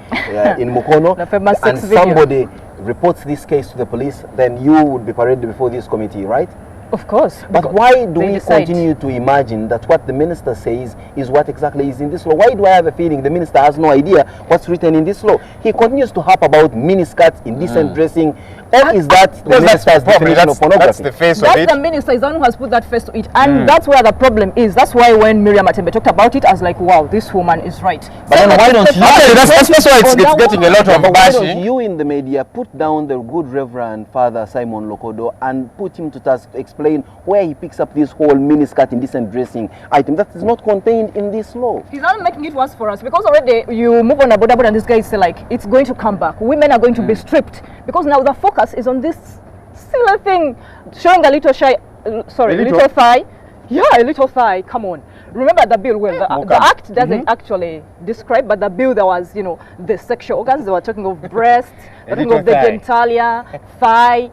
in Mukono, and somebody reports this case to the police, then you would be paraded before this committee, right? Of course. But why do we continue to imagine that what the minister says is what exactly is in this law? Why do I have a feeling the minister has no idea what's written in this law? He continues to harp about miniskirts, indecent dressing. Or is that the minister's definition of pornography? That's the face of it. That's the minister, is the one who has put that face to it. And that's where the problem is. That's why when Miriam Atembe talked about it, I was like, wow, this woman is right. But then why don't you? That's why it's getting a lot of bashing. Why don't you in the media put down the good Reverend Father Simon Lokodo and put him to task to explain where he picks up this whole miniskirt indecent dressing item that is not contained in this law? He's not making it worse for us, because already you move on about and this guy is like, it's going to come back. Women are going to be stripped, because now the focus is on this silly thing, showing a little little thigh. Yeah, a little thigh. Come on. Remember the bill, well, the act doesn't actually describe, but the bill there was, you know, the sexual organs. They were talking of breast, talking of the genitalia, thigh.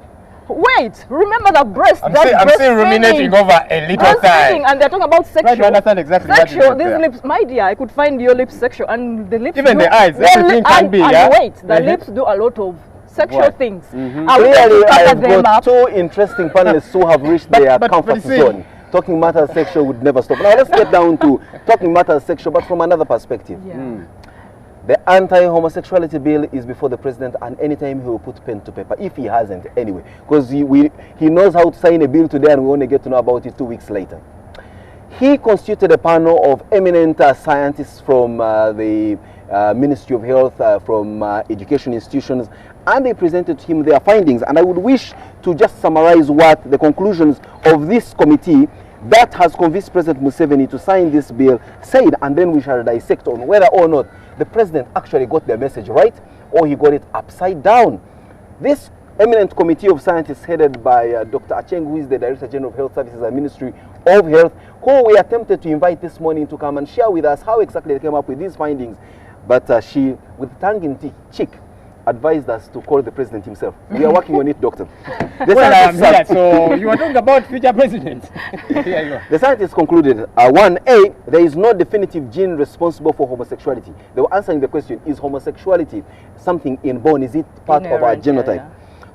Wait, remember the breast. I'm still ruminating over a little thigh. And they're talking about sexual. Try to understand exactly sexual. These lips, my dear, I could find your lips sexual, and the lips. Even the eyes, everything can be. And wait, the lips do a lot of sexual things. Clearly, I have got 2 interesting panelists who have reached their comfort zone. Talking matters sexual would never stop. Now let's get down to talking matters sexual, but from another perspective. The anti-homosexuality bill is before the president, and anytime he will put pen to paper, if he hasn't anyway, because he knows how to sign a bill today and we only get to know about it 2 weeks later. He constituted a panel of eminent scientists from the Ministry of Health, from education institutions, and they presented to him their findings. And I would wish to just summarize what the conclusions of this committee that has convinced President Museveni to sign this bill said, and then we shall dissect on whether or not the president actually got the message right or he got it upside down. This eminent committee of scientists headed by Dr. Acheng, who is the Director General of Health Services and Ministry of Health, who we attempted to invite this morning to come and share with us how exactly they came up with these findings. But she, with tongue-in-cheek, advised us to call the president himself. We are working on it, doctor. Well, I am here, so you are talking about future presidents. Here you are. The scientists concluded, 1A, there is no definitive gene responsible for homosexuality. They were answering the question, is homosexuality something inborn? Is it part of our genotype?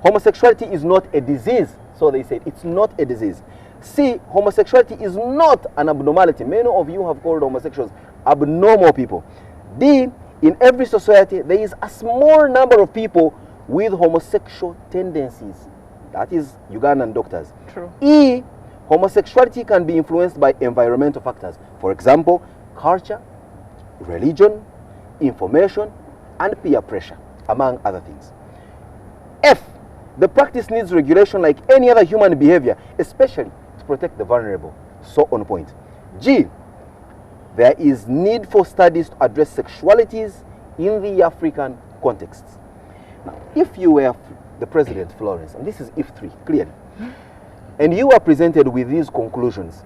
Homosexuality is not a disease, so they said, it's not a disease. C, homosexuality is not an abnormality. Many of you have called homosexuals abnormal people. D, in every society, there is a small number of people with homosexual tendencies. That is Ugandan doctors. True. E, homosexuality can be influenced by environmental factors. For example, culture, religion, information, and peer pressure, among other things. F, the practice needs regulation like any other human behavior, especially to protect the vulnerable. So on point. G, there is need for studies to address sexualities in the African context. Now, if you were the president, Florence, and this is if 3, clearly, and you are presented with these conclusions,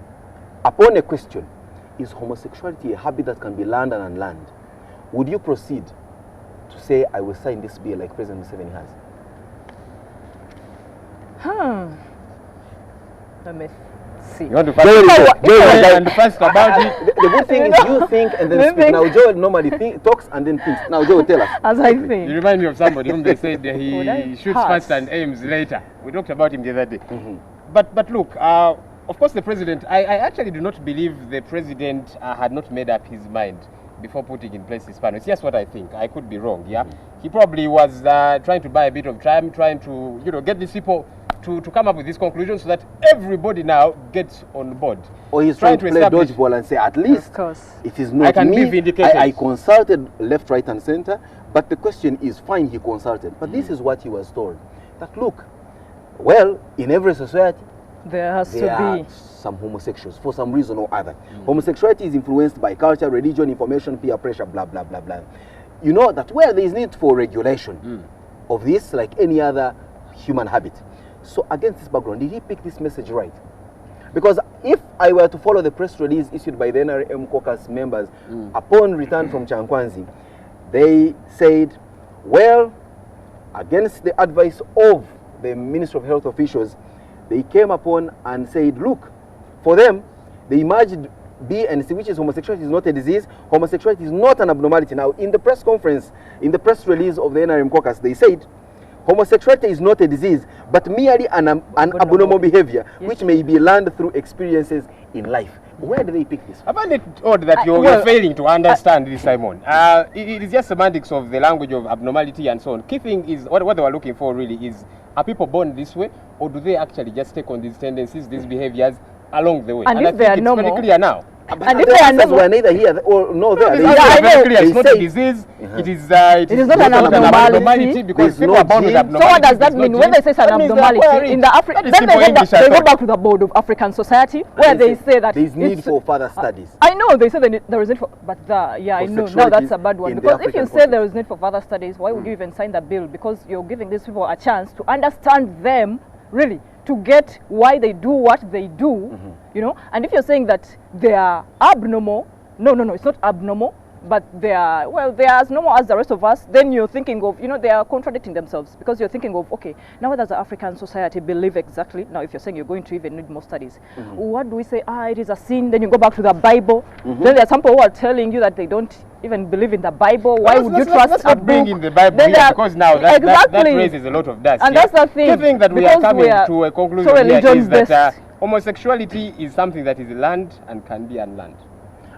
upon a question, is homosexuality a habit that can be learned and unlearned, would you proceed to say, I will sign this bill like President Museveni has? Let me see. You want to first about it? The good thing is you think and then speak. Now Joel normally talks and then thinks. Now Joel, tell us. As I think. You remind me of somebody whom they said he shoots first and aims later. We talked about him the other day. But look, of course the president, I actually do not believe the president had not made up his mind before putting in place his plan. It's just what I think. I could be wrong, yeah? He probably was trying to buy a bit of time, trying to, get these people to come up with this conclusion so that everybody now gets on board. Or he's trying to play dodgeball and say, at least it is not me. I consulted left, right, and center, but the question is, fine, he consulted. But this is what he was told. That, look, well, in every society, there has to be some homosexuals for some reason or other. Homosexuality is influenced by culture, religion, information, peer pressure, blah, blah, blah, blah. You know that where there is need for regulation of this, like any other human habit. So against this background, did he pick this message right? Because if I were to follow the press release issued by the NRM caucus members upon return from Chankwanzi, they said, well, against the advice of the Ministry of Health officials, they came upon and said, look, for them, they emerged B and C, which is homosexuality is not a disease. Homosexuality is not an abnormality. Now, in the press conference, in the press release of the NRM caucus, they said, homosexuality is not a disease, but merely an abnormal behavior, which may be learned through experiences in life. Where do they pick this? I find it odd that you're failing to understand this, Simon. It is just semantics of the language of abnormality and so on. Key thing is, what they were looking for really is, are people born this way, or do they actually just take on these tendencies, these behaviors along the way? And if they are normal, it's very clear now. And if they are normal, were neither here or no there. Very clear. It's not a disease. It is not an abnormality because people are born with abnormality. So what does that mean? When they say it's an abnormality in the African, then they go back to the Board of African Society where they say that there is need for further studies. I know they say there is need for, but I know now that's a bad one, because if you say there is need for further studies, why would you even sign the bill? Because you're giving these people a chance to understand them really, to get why they do what they do, and if you're saying that they are abnormal, no, it's not abnormal, but they are as normal as the rest of us, then you're thinking of, they are contradicting themselves, because you're thinking of, okay, now what does the African society believe exactly? Now, if you're saying you're going to even need more studies, what do we say? It is a sin, then you go back to the Bible, then there are some people who are telling you that they don't even believe in the Bible. Why would you trust a book? In the Bible here, because now that raises a lot of dust. And that's the thing. The thing that we are coming to a conclusion here is that homosexuality is something that is learned and can be unlearned.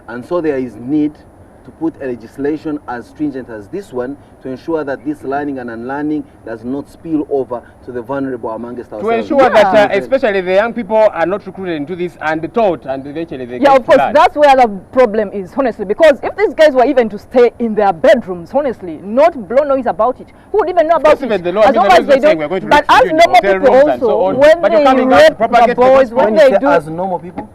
And so there is need to put a legislation as stringent as this one to ensure that this learning and unlearning does not spill over to the vulnerable amongst ourselves. To ensure that especially the young people are not recruited into this and taught, and eventually they get of course, that's where the problem is, honestly, because if these guys were even to stay in their bedrooms, honestly, not blow noise about it, who would even know about it? The law, as long as they don't, but as normal people also, when they rape the boys, when they do... As normal people?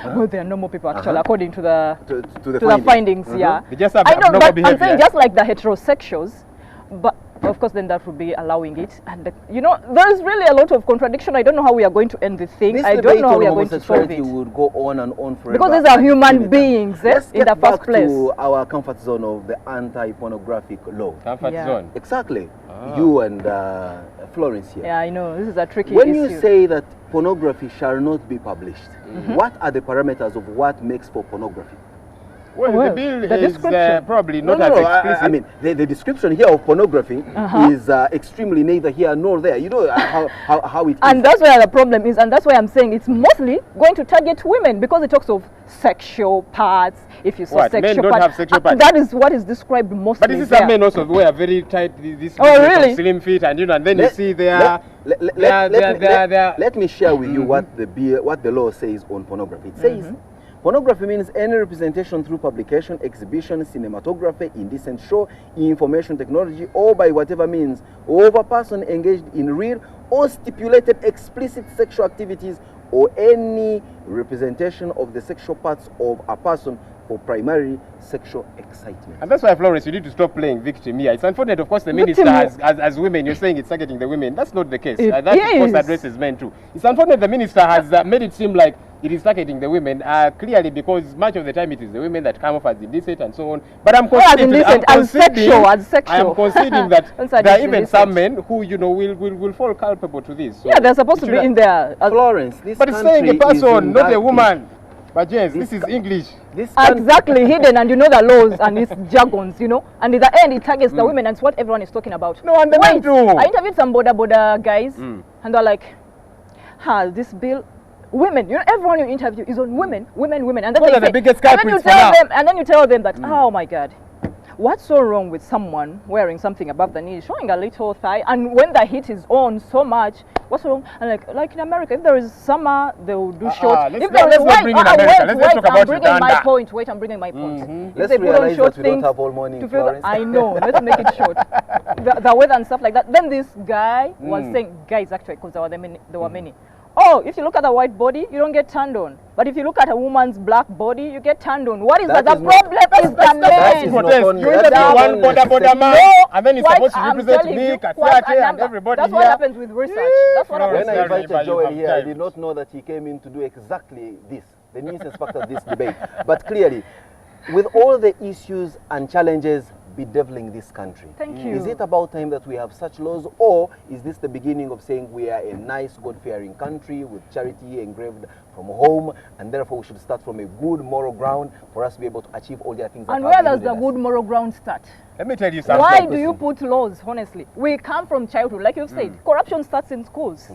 Well, they are normal people actually, according to the findings. Yeah, they just have I know, but behavior. I'm saying just like the heterosexuals, but of course then that would be allowing it, and there is really a lot of contradiction. I don't know how we are going to end this thing. I don't know how we are going to solve it. Would go on and on forever, because these are human beings in the first place. To our comfort zone of the anti-pornographic law. Comfort zone. Exactly. You and Florence here. Yeah, I know this is a tricky when issue. You say that pornography shall not be published, what are the parameters of what makes for pornography? Well, the bill is probably not as explicit. I mean, the description here of pornography is extremely neither here nor there. You know how it is. And that's where the problem is, and that's why I'm saying it's mostly going to target women, because it talks of sexual parts. If you say sexual men don't have sexual parts. That is what is described mostly. But this is some men also wear very tight, really? Slim fit, and and then you see they let me share with you what the law says on pornography. It says pornography means any representation through publication, exhibition, cinematography, indecent show, information technology, or by whatever means of a person engaged in real or stipulated explicit sexual activities, or any representation of the sexual parts of a person or primarily sexual excitement. And that's why, Florence, you need to stop playing victim here. It's unfortunate, of course, the minister as women, you're saying it's targeting the women. That's not the case. That, of course, addresses men too. It's unfortunate the minister has made it seem like it is targeting the women, clearly because much of the time it is the women that come off as indecent and so on. But I'm conceding that there are even some men who, you know, will fall culpable to this. So yeah, they're supposed to be in there. Florence, this but it's saying a person, not a woman. But James, this is English. Exactly, hidden, and you know the laws and its jargons, you know. And in the end, it targets the women, and it's what everyone is talking about. No, and the men too. I interviewed some border guys, and they're like, this bill, women, you know, everyone you interview is on women. And then, the biggest culprits for now. And then you tell them that, oh my God, what's so wrong with someone wearing something above the knee, showing a little thigh, and when the heat is on so much, what's wrong? And like in America, if there is summer, they will do short. If there is white, wait, I'm bringing my point. Let's realize that we don't have all morning, Florence. I know, let's make it short. The weather and stuff like that. Then this guy was saying, guys actually, because there were many. Oh, if you look at a white body, you don't get turned on. But if you look at a woman's black body, you get turned on. What is that? The problem is the men. You interview one border man, and then he's supposed to represent me, Katiate, and everybody. That's what happens with research. That's what happens. When I invited Joel here, I did not know that he came in to do exactly this, the nuisance factor of this debate. But clearly, with all the issues and challenges bedeviling this country. Thank you. Is it about time that we have such laws, or is this the beginning of saying we are a nice, God-fearing country with charity engraved from home, and therefore we should start from a good moral ground for us to be able to achieve all the other things? And where does the good moral ground start? Let me tell you something. Why do you put laws, honestly? We come from childhood, like you've said. Corruption starts in schools.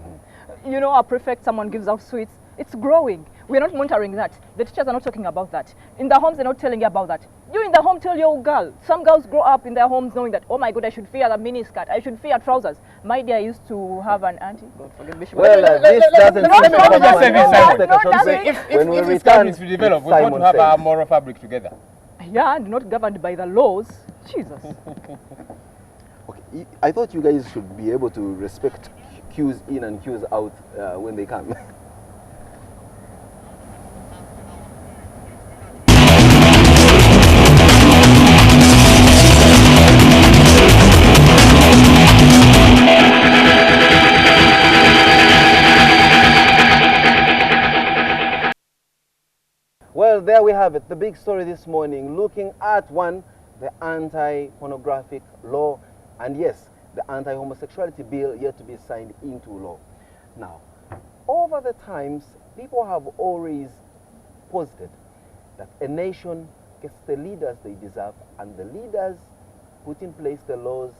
You know, our prefect, someone gives out sweets. It's growing. We're not monitoring that. The teachers are not talking about that. In the homes, they're not telling you about that. You in the home tell your girl. Some girls grow up in their homes knowing that, oh my God, I should fear the miniskirt. I should fear trousers. My dear used to have an auntie. God forgive me. Well, this doesn't if this country is to develop, we want to have our moral fabric together. Yeah, and not governed by the laws. Jesus. Okay, I thought you guys should be able to respect cues in and cues out when they come. Well, there we have it, the big story this morning, looking at one, the anti-pornographic law, and yes, the anti-homosexuality bill yet to be signed into law. Now, over the times, people have always posited that a nation gets the leaders they deserve, and the leaders put in place the laws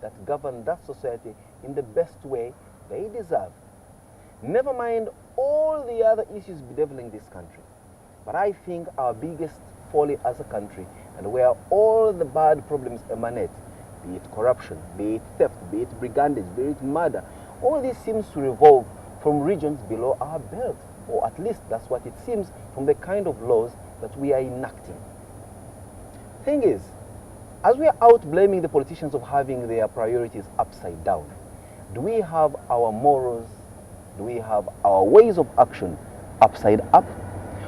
that govern that society in the best way they deserve. Never mind all the other issues bedeviling this country. But I think our biggest folly as a country, and where all the bad problems emanate, be it corruption, be it theft, be it brigandage, be it murder, all this seems to revolve from regions below our belt, or at least that's what it seems from the kind of laws that we are enacting. Thing is, as we are out blaming the politicians of having their priorities upside down, do we have our morals, do we have our ways of action upside up?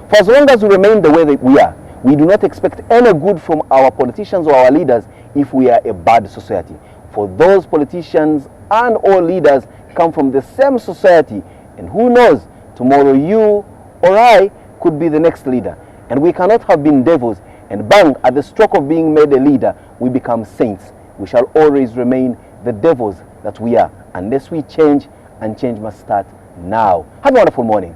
For as long as we remain the way that we are, we do not expect any good from our politicians or our leaders if we are a bad society. For those politicians and all leaders come from the same society, and who knows, tomorrow you or I could be the next leader. And we cannot have been devils and bang, at the stroke of being made a leader, we become saints. We shall always remain the devils that we are, unless we change, and change must start now. Have a wonderful morning.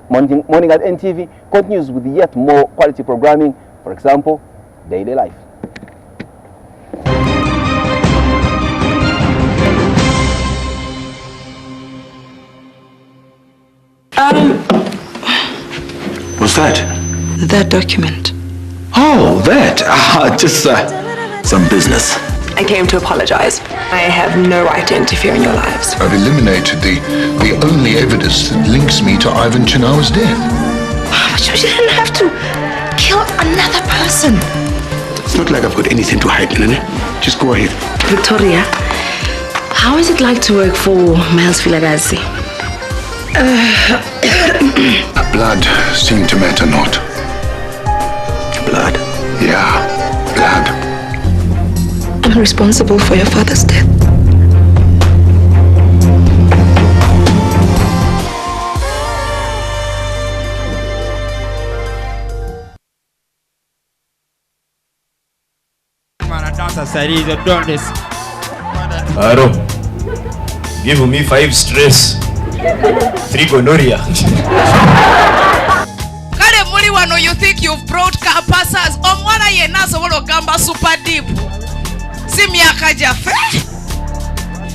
Morning at NTV continues with yet more quality programming, for example, Daily Life. What's that? That document. Oh, that. Just some business. I came to apologize. I have no right to interfere in your lives. I've eliminated the only evidence that links me to Ivan Chinawa's death. But you didn't have to kill another person. It's not like I've got anything to hide, Nene. Just go ahead. Victoria, how is it like to work for Miles Vilagazi? Blood seemed to matter not. blood. Yeah, blood. I'm responsible for your father's death. Aro, give me 5 stress, 3 gonorrhea. Kale muli wano, you think you've brought car passers? Omwana yena sobola gamba super deep. Si myaka jaffe.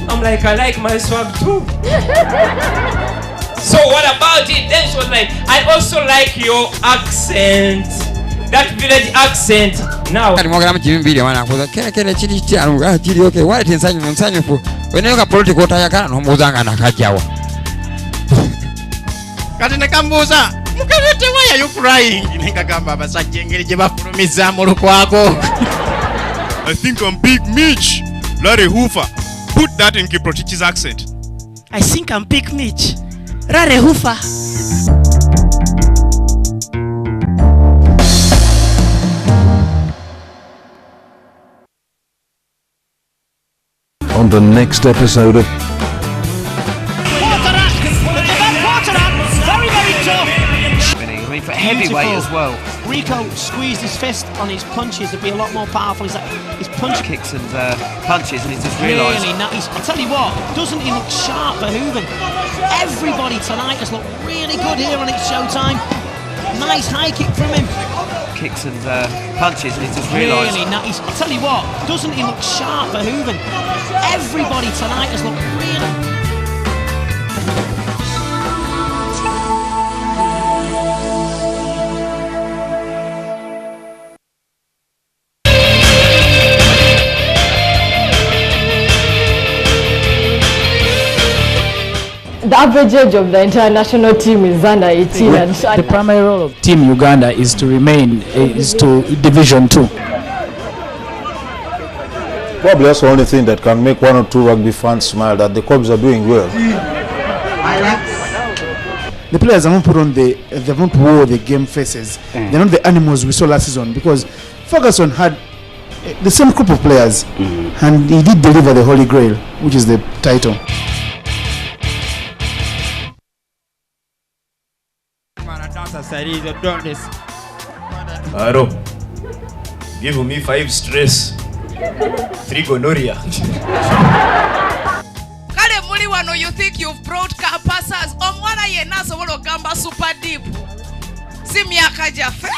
I'm like, I like my swag too. So what about it? Then she was like, I also like your accent. That village accent. Now. Kati mwagala mchimbi wana kuza kele chili chianuga chili okay wale tinsanyu fu weneka political tayakana nomuzanga nakajawa. Kati nekambuza mukabete why are you crying? Nekagamba abasajja engeri gye bafulumiza mu lukwago. I think I'm Big Mitch. Larry Hoover. Put that in Kiprotich's accent. I think I'm Big Mitch. Larry Hoover. On the next episode of Very, very tough. I mean, for heavyweight as well. Rico squeezed his fist on his punches to be a lot more powerful. His punch kicks and punches, and he's just realised. Really nice. I'll tell you what, doesn't he look sharp, Verhoeven? Everybody tonight has looked really good here on It's Showtime. Nice high kick from him. Kicks and punches, and he's just realised. Really nice. I'll tell you what, doesn't he look sharp, Verhoeven? Everybody tonight has looked really. The average age of the international team is under 18. The primary role of Team Uganda is to remain to Division 2. Probably that's the only thing that can make 1 or 2 rugby fans smile, that the Cubs are doing well. The players haven't put on they haven't wore the game faces. They're not the animals we saw last season, because Ferguson had the same group of players and he did deliver the Holy Grail, which is the title. Aro, give me 5 stress, 3 gonorrhea. Kale muli wano, you think you've brought car passers? Omwana yena sobola gamba super deep. Si myaka jaffe.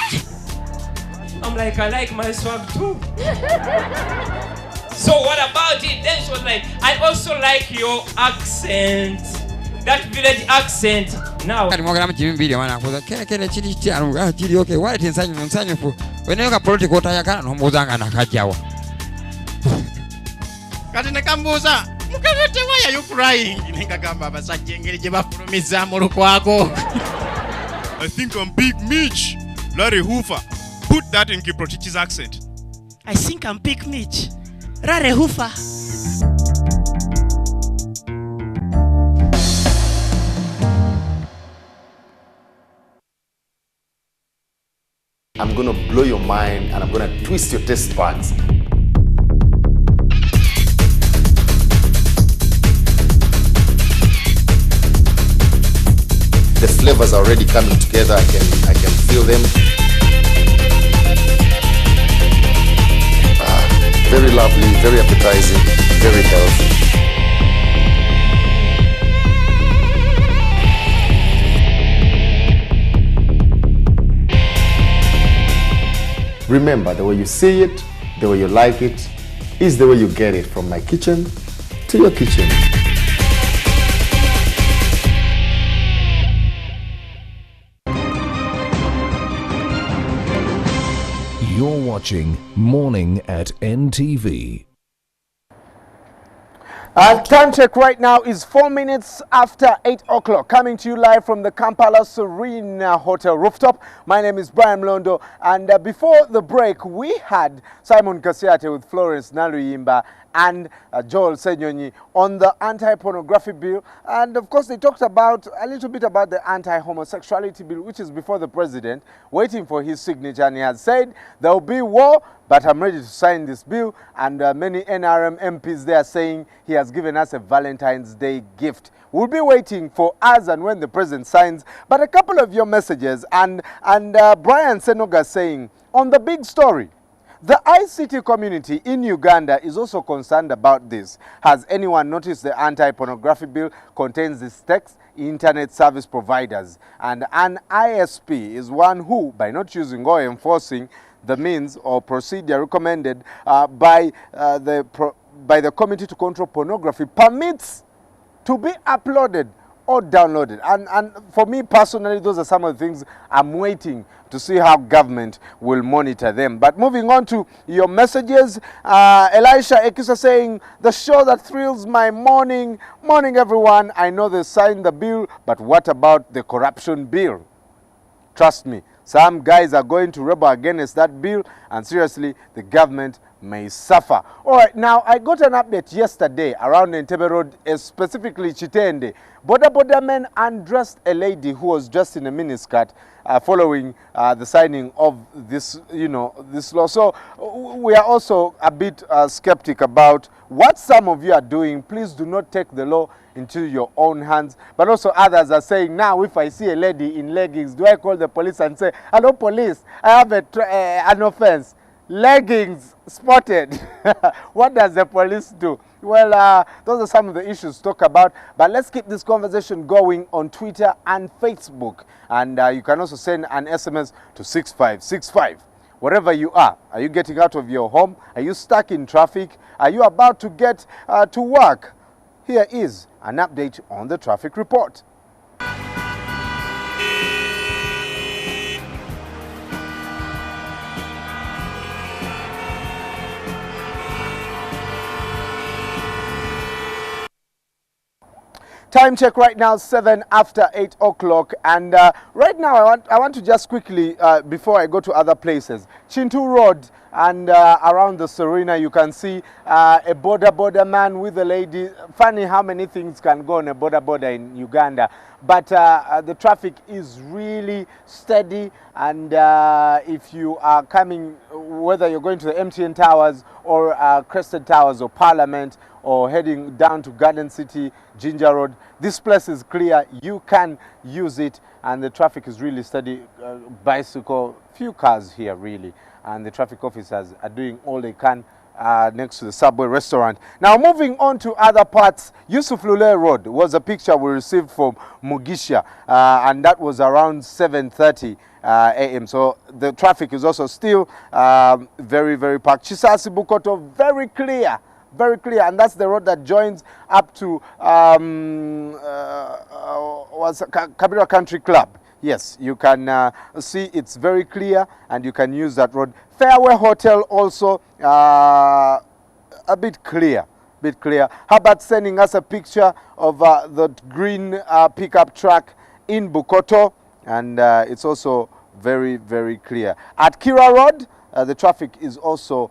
I'm like, I like my swag too. So what about it? Then she was like, I also like your accent. That village accent. Now. Kati mwagala mchimbi wana kuza kele chili chianuga chili okay wale tinsanyu fu weneka political tayakana nomuzanga nakajawa. Kati nekambuza mukabete why are you crying? Nekagamba abasajja engeri gye bafulumiza mu lukwago. I think I'm Big Mitch. Larry Hoover. Put that in Kiprotich's accent. I think I'm Big Mitch. Larry Hoover. I'm gonna blow your mind and I'm gonna twist your taste buds. The flavors are already coming together. I can feel them. Very lovely, very appetizing, very healthy. Remember, the way you see it, the way you like it, is the way you get it, from my kitchen to your kitchen. You're watching Morning at NTV. Time check right now is 4 minutes after 8 o'clock. Coming to you live from the Kampala Serena Hotel rooftop. My name is Brian Mlondo, and before the break, we had Simon Kasiate with Florence Naluyimba and Joel Senyonyi on the anti-pornography bill. And of course, they talked about a little bit about the anti-homosexuality bill, which is before the president, waiting for his signature. And he has said there will be war, but I'm ready to sign this bill. And many NRM MPs there are saying he has given us a Valentine's Day gift. We'll be waiting for as and when the president signs. But a couple of your messages, and Brian Senoga saying, on the big story, the ICT community in Uganda is also concerned about this. Has anyone noticed the anti-pornography bill contains this text? Internet service providers. And an ISP is one who, by not using or enforcing the means or procedure recommended by the Committee to Control Pornography, permits to be uploaded or downloaded. And for me personally, those are some of the things I'm waiting to see how government will monitor them. But moving on to your messages, Elisha Ekisa saying, the show that thrills my morning. Morning everyone, I know they signed the bill, but what about the corruption bill? Trust me, some guys are going to rebel against that bill, and seriously, the government may suffer. All right, now I got an update yesterday around Entebbe Road, specifically Chitende. Boda men undressed a lady who was dressed in a miniskirt following the signing of this, this law. So we are also a bit skeptic about what some of you are doing. Please do not take the law into your own hands. But also others are saying, now if I see a lady in leggings, do I call the police and say, hello police, I have an offense? Leggings spotted. What does the police do? Well, those are some of the issues to talk about. But let's keep this conversation going on Twitter and Facebook. And you can also send an SMS to 6565. Wherever you are you getting out of your home? Are you stuck in traffic? Are you about to get to work? Here is an update on the traffic report. Time check right now, 7 after 8 o'clock, and right now I want to just quickly, before I go to other places, Chintu Road and around the Serena, you can see a border man with a lady. Funny how many things can go on a border in Uganda, but the traffic is really steady, and if you are coming, whether you're going to the MTN Towers or Crested Towers or Parliament, or heading down to Garden City, Ginger Road, this place is clear. You can use it, and the traffic is really steady. Bicycle, few cars here really, and the traffic officers are doing all they can next to the Subway restaurant. Now moving on to other parts, Yusuf Lule Road was a picture we received from Mugisha, and that was around 7:30 a.m. So the traffic is also still very, very packed. Chisasi Bukoto, very clear. Very clear, and that's the road that joins up to Kabira Country Club. Yes, you can see it's very clear, and you can use that road. Fairway Hotel also a bit clear. How about sending us a picture of the green pickup truck in Bukoto, and it's also very, very clear. At Kira Road, the traffic is also,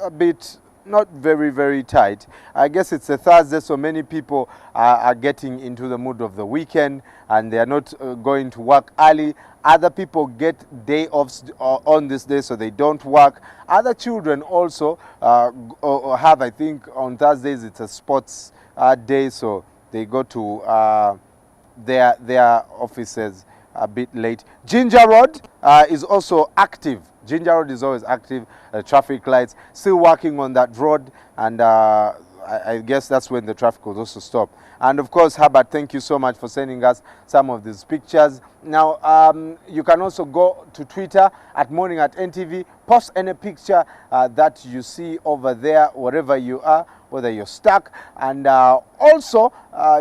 a bit not very, very tight. I guess it's a Thursday, so many people are getting into the mood of the weekend, and they are not going to work early. Other people get day offs on this day, so they don't work. Other children also have, I think on Thursdays it's a sports day, so they go to their offices a bit late. Ginger Road is also active. Ginger Road is always active. Traffic lights still working on that road, and I guess that's when the traffic will also stop. And of course, Herbert, thank you so much for sending us some of these pictures. Now, you can also go to Twitter at Morning at NTV, post any picture that you see over there, wherever you are, whether you're stuck. And also,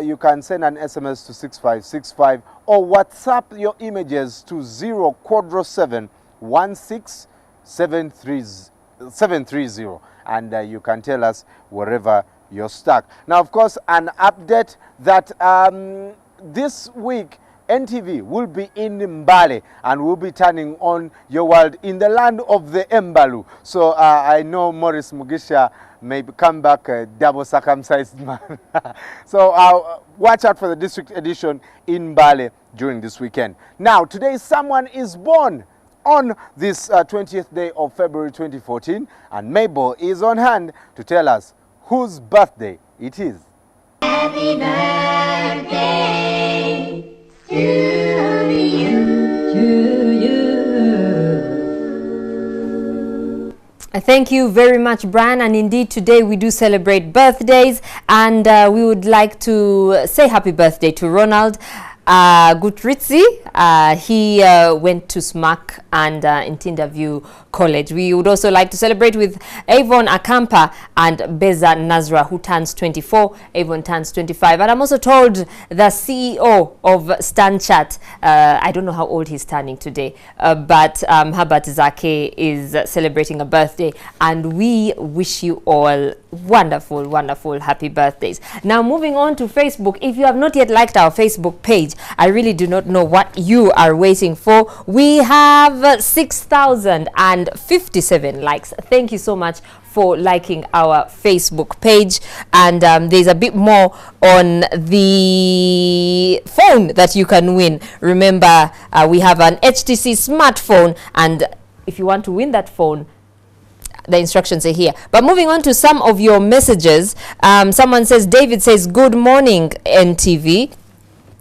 you can send an SMS to 6565 or WhatsApp your images to 0 7 1 6 730. and you can tell us wherever you're stuck. Now, of course, an update that this week NTV will be in Mbale and will be turning on your world in the land of the Embalu. So I know Morris Mugisha may come back a double circumcised man. So watch out for the district edition in Mbale during this weekend. Now, today someone is born on this 20th day of February 2014, and Mabel is on hand to tell us whose birthday it is. Happy birthday to you. Thank you very much, Brian. And indeed, today we do celebrate birthdays, and we would like to say happy birthday to Ronald Gutritzi. He went to SMAC and in Tinderview College. We would also like to celebrate with Avon Akampa and Beza Nazra, who turns 24. Avon turns 25. And I'm also told the CEO of Stanchat, I don't know how old he's turning today, but Herbert Zake is celebrating a birthday, and we wish you all wonderful, wonderful happy birthdays. Now, moving on to Facebook. If you have not yet liked our Facebook page, I really do not know what you are waiting for. We have 6,057 likes. Thank you so much for liking our Facebook page. And there's a bit more on the phone that you can win. Remember, we have an HTC smartphone, and if you want to win that phone, the instructions are here. But moving on to some of your messages, someone says, David says, good morning, NTV.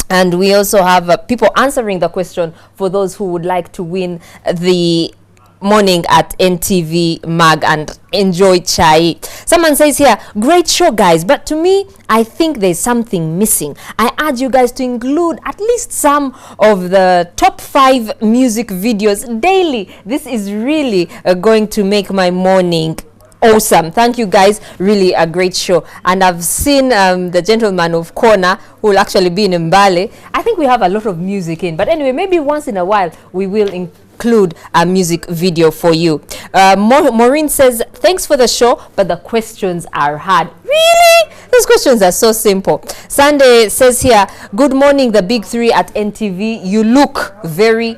And we also have people answering the question for those who would like to win the morning at NTV Mag and enjoy chai. Someone says here, great show, guys, but to me, I think there's something missing. I urge you guys to include at least some of the top 5 music videos daily. This is really going to make my morning awesome. Thank you, guys. Really a great show. And I've seen the gentleman of Corner who will actually be in Mbale. I think we have a lot of music in, but anyway, maybe once in a while we will include a music video for you. Maureen says, thanks for the show, but the questions are hard. Really? Those questions are so simple. Sunday says here, good morning, the big 3 at NTV. You look very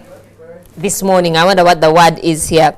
this morning. I wonder what the word is here.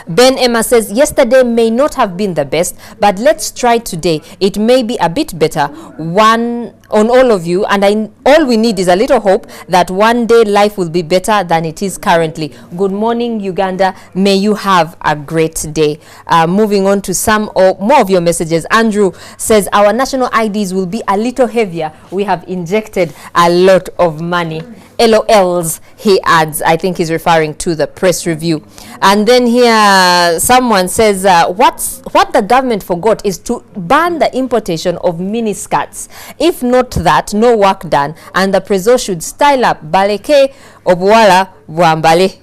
Ben Emma says, yesterday may not have been the best, but let's try today. It may be a bit better. One on all of you, and all we need is a little hope that one day life will be better than it is currently. Good morning, Uganda. May you have a great day. Moving on to some more of your messages. Andrew says, our national IDs will be a little heavier. We have injected a lot of money. LOLs, he adds. I think he's referring to the press review. And then here someone says, what the government forgot is to ban the importation of miniskirts. If not that, no work done, and the preso should style up baleke obwala wambale.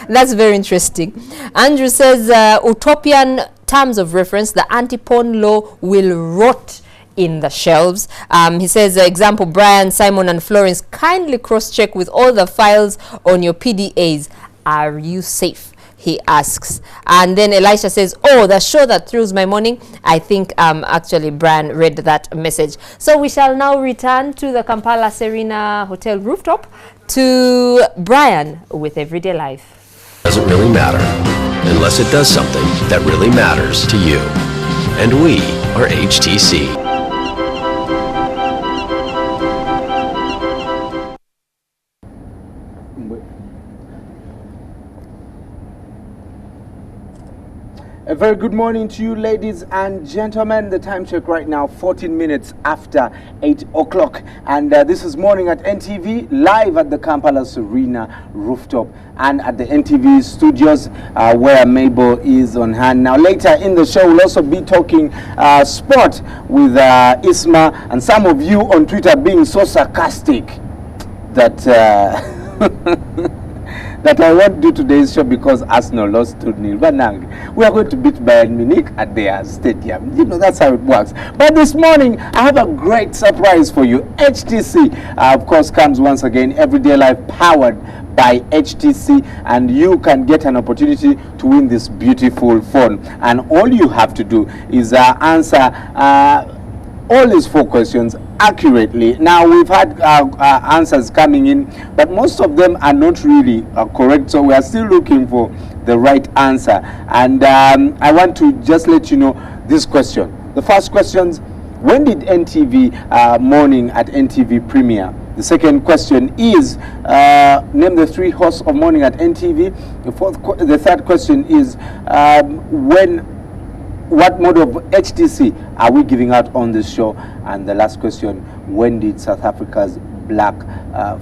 That's very interesting. Andrew says, utopian terms of reference, the anti-porn law will rot in the shelves. He says, example, Brian, Simon and Florence, kindly cross-check with all the files on your PDAs. Are you safe? He asks. And then Elisha says, oh, the show that thrills my morning. I think actually Brian read that message. So we shall now return to the Kampala Serena Hotel rooftop to Brian with Everyday Life. Doesn't really matter unless it does something that really matters to you. And we are HTC. A very good morning to you, ladies and gentlemen. The time check right now, 14 minutes after 8 o'clock. And this is Morning at NTV, live at the Kampala Serena rooftop and at the NTV studios where Mabel is on hand. Now, later in the show, we'll also be talking sport with Isma, and some of you on Twitter being so sarcastic that... that I won't do today's show because Arsenal lost to 0-0. We are going to beat Bayern Munich at their stadium. You know, that's how it works. But this morning, I have a great surprise for you. HTC, of course, comes once again, Everyday Life powered by HTC, and you can get an opportunity to win this beautiful phone. And all you have to do is answer all these 4 questions accurately. Now, we've had answers coming in, but most of them are not really correct, so we are still looking for the right answer. And I want to just let you know this question. The first questions: when did NTV Morning at NTV premiere? The second question is, name the 3 hosts of Morning at NTV. The third question is, what mode of HTC are we giving out on this show? And the last question: when did South Africa's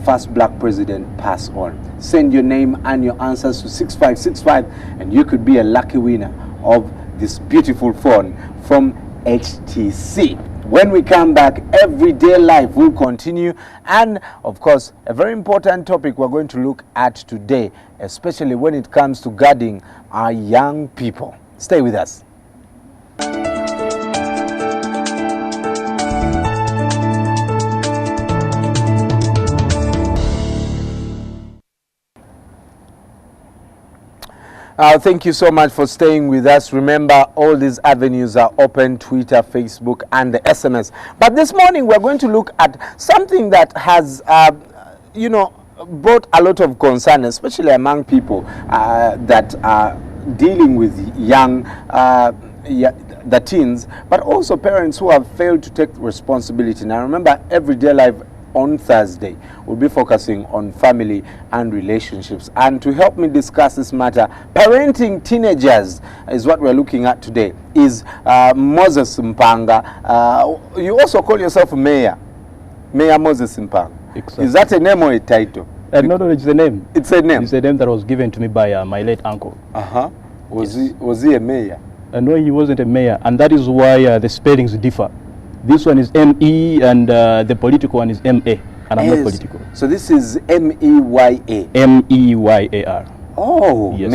first black president pass on? Send your name and your answers to 6565, and you could be a lucky winner of this beautiful phone from HTC. When we come back, Everyday Life will continue, and of course, a very important topic we're going to look at today, especially when it comes to guarding our young people. Stay with us. Thank you so much for staying with us. Remember, all these avenues are open: Twitter, Facebook, and the SMS. But this morning, we're going to look at something that has, brought a lot of concern, especially among people that are dealing with young, the teens, but also parents who have failed to take responsibility. Now, remember, Everyday Life on Thursday, we'll be focusing on family and relationships. And to help me discuss this matter, parenting teenagers is what we're looking at today, is Moses Mpanga. You also call yourself Mayor Moses Mpanga. Exactly. Is that a name or a title? No, it's a name. It's a name? It's a name that was given to me by my late uncle. Was he a mayor? No, he wasn't a mayor, and that is why the spellings differ. This one is M-E, and the political one is M-A, and I'm not political. So this is M-E-Y-A? M-E-Y-A-R. Oh, yes.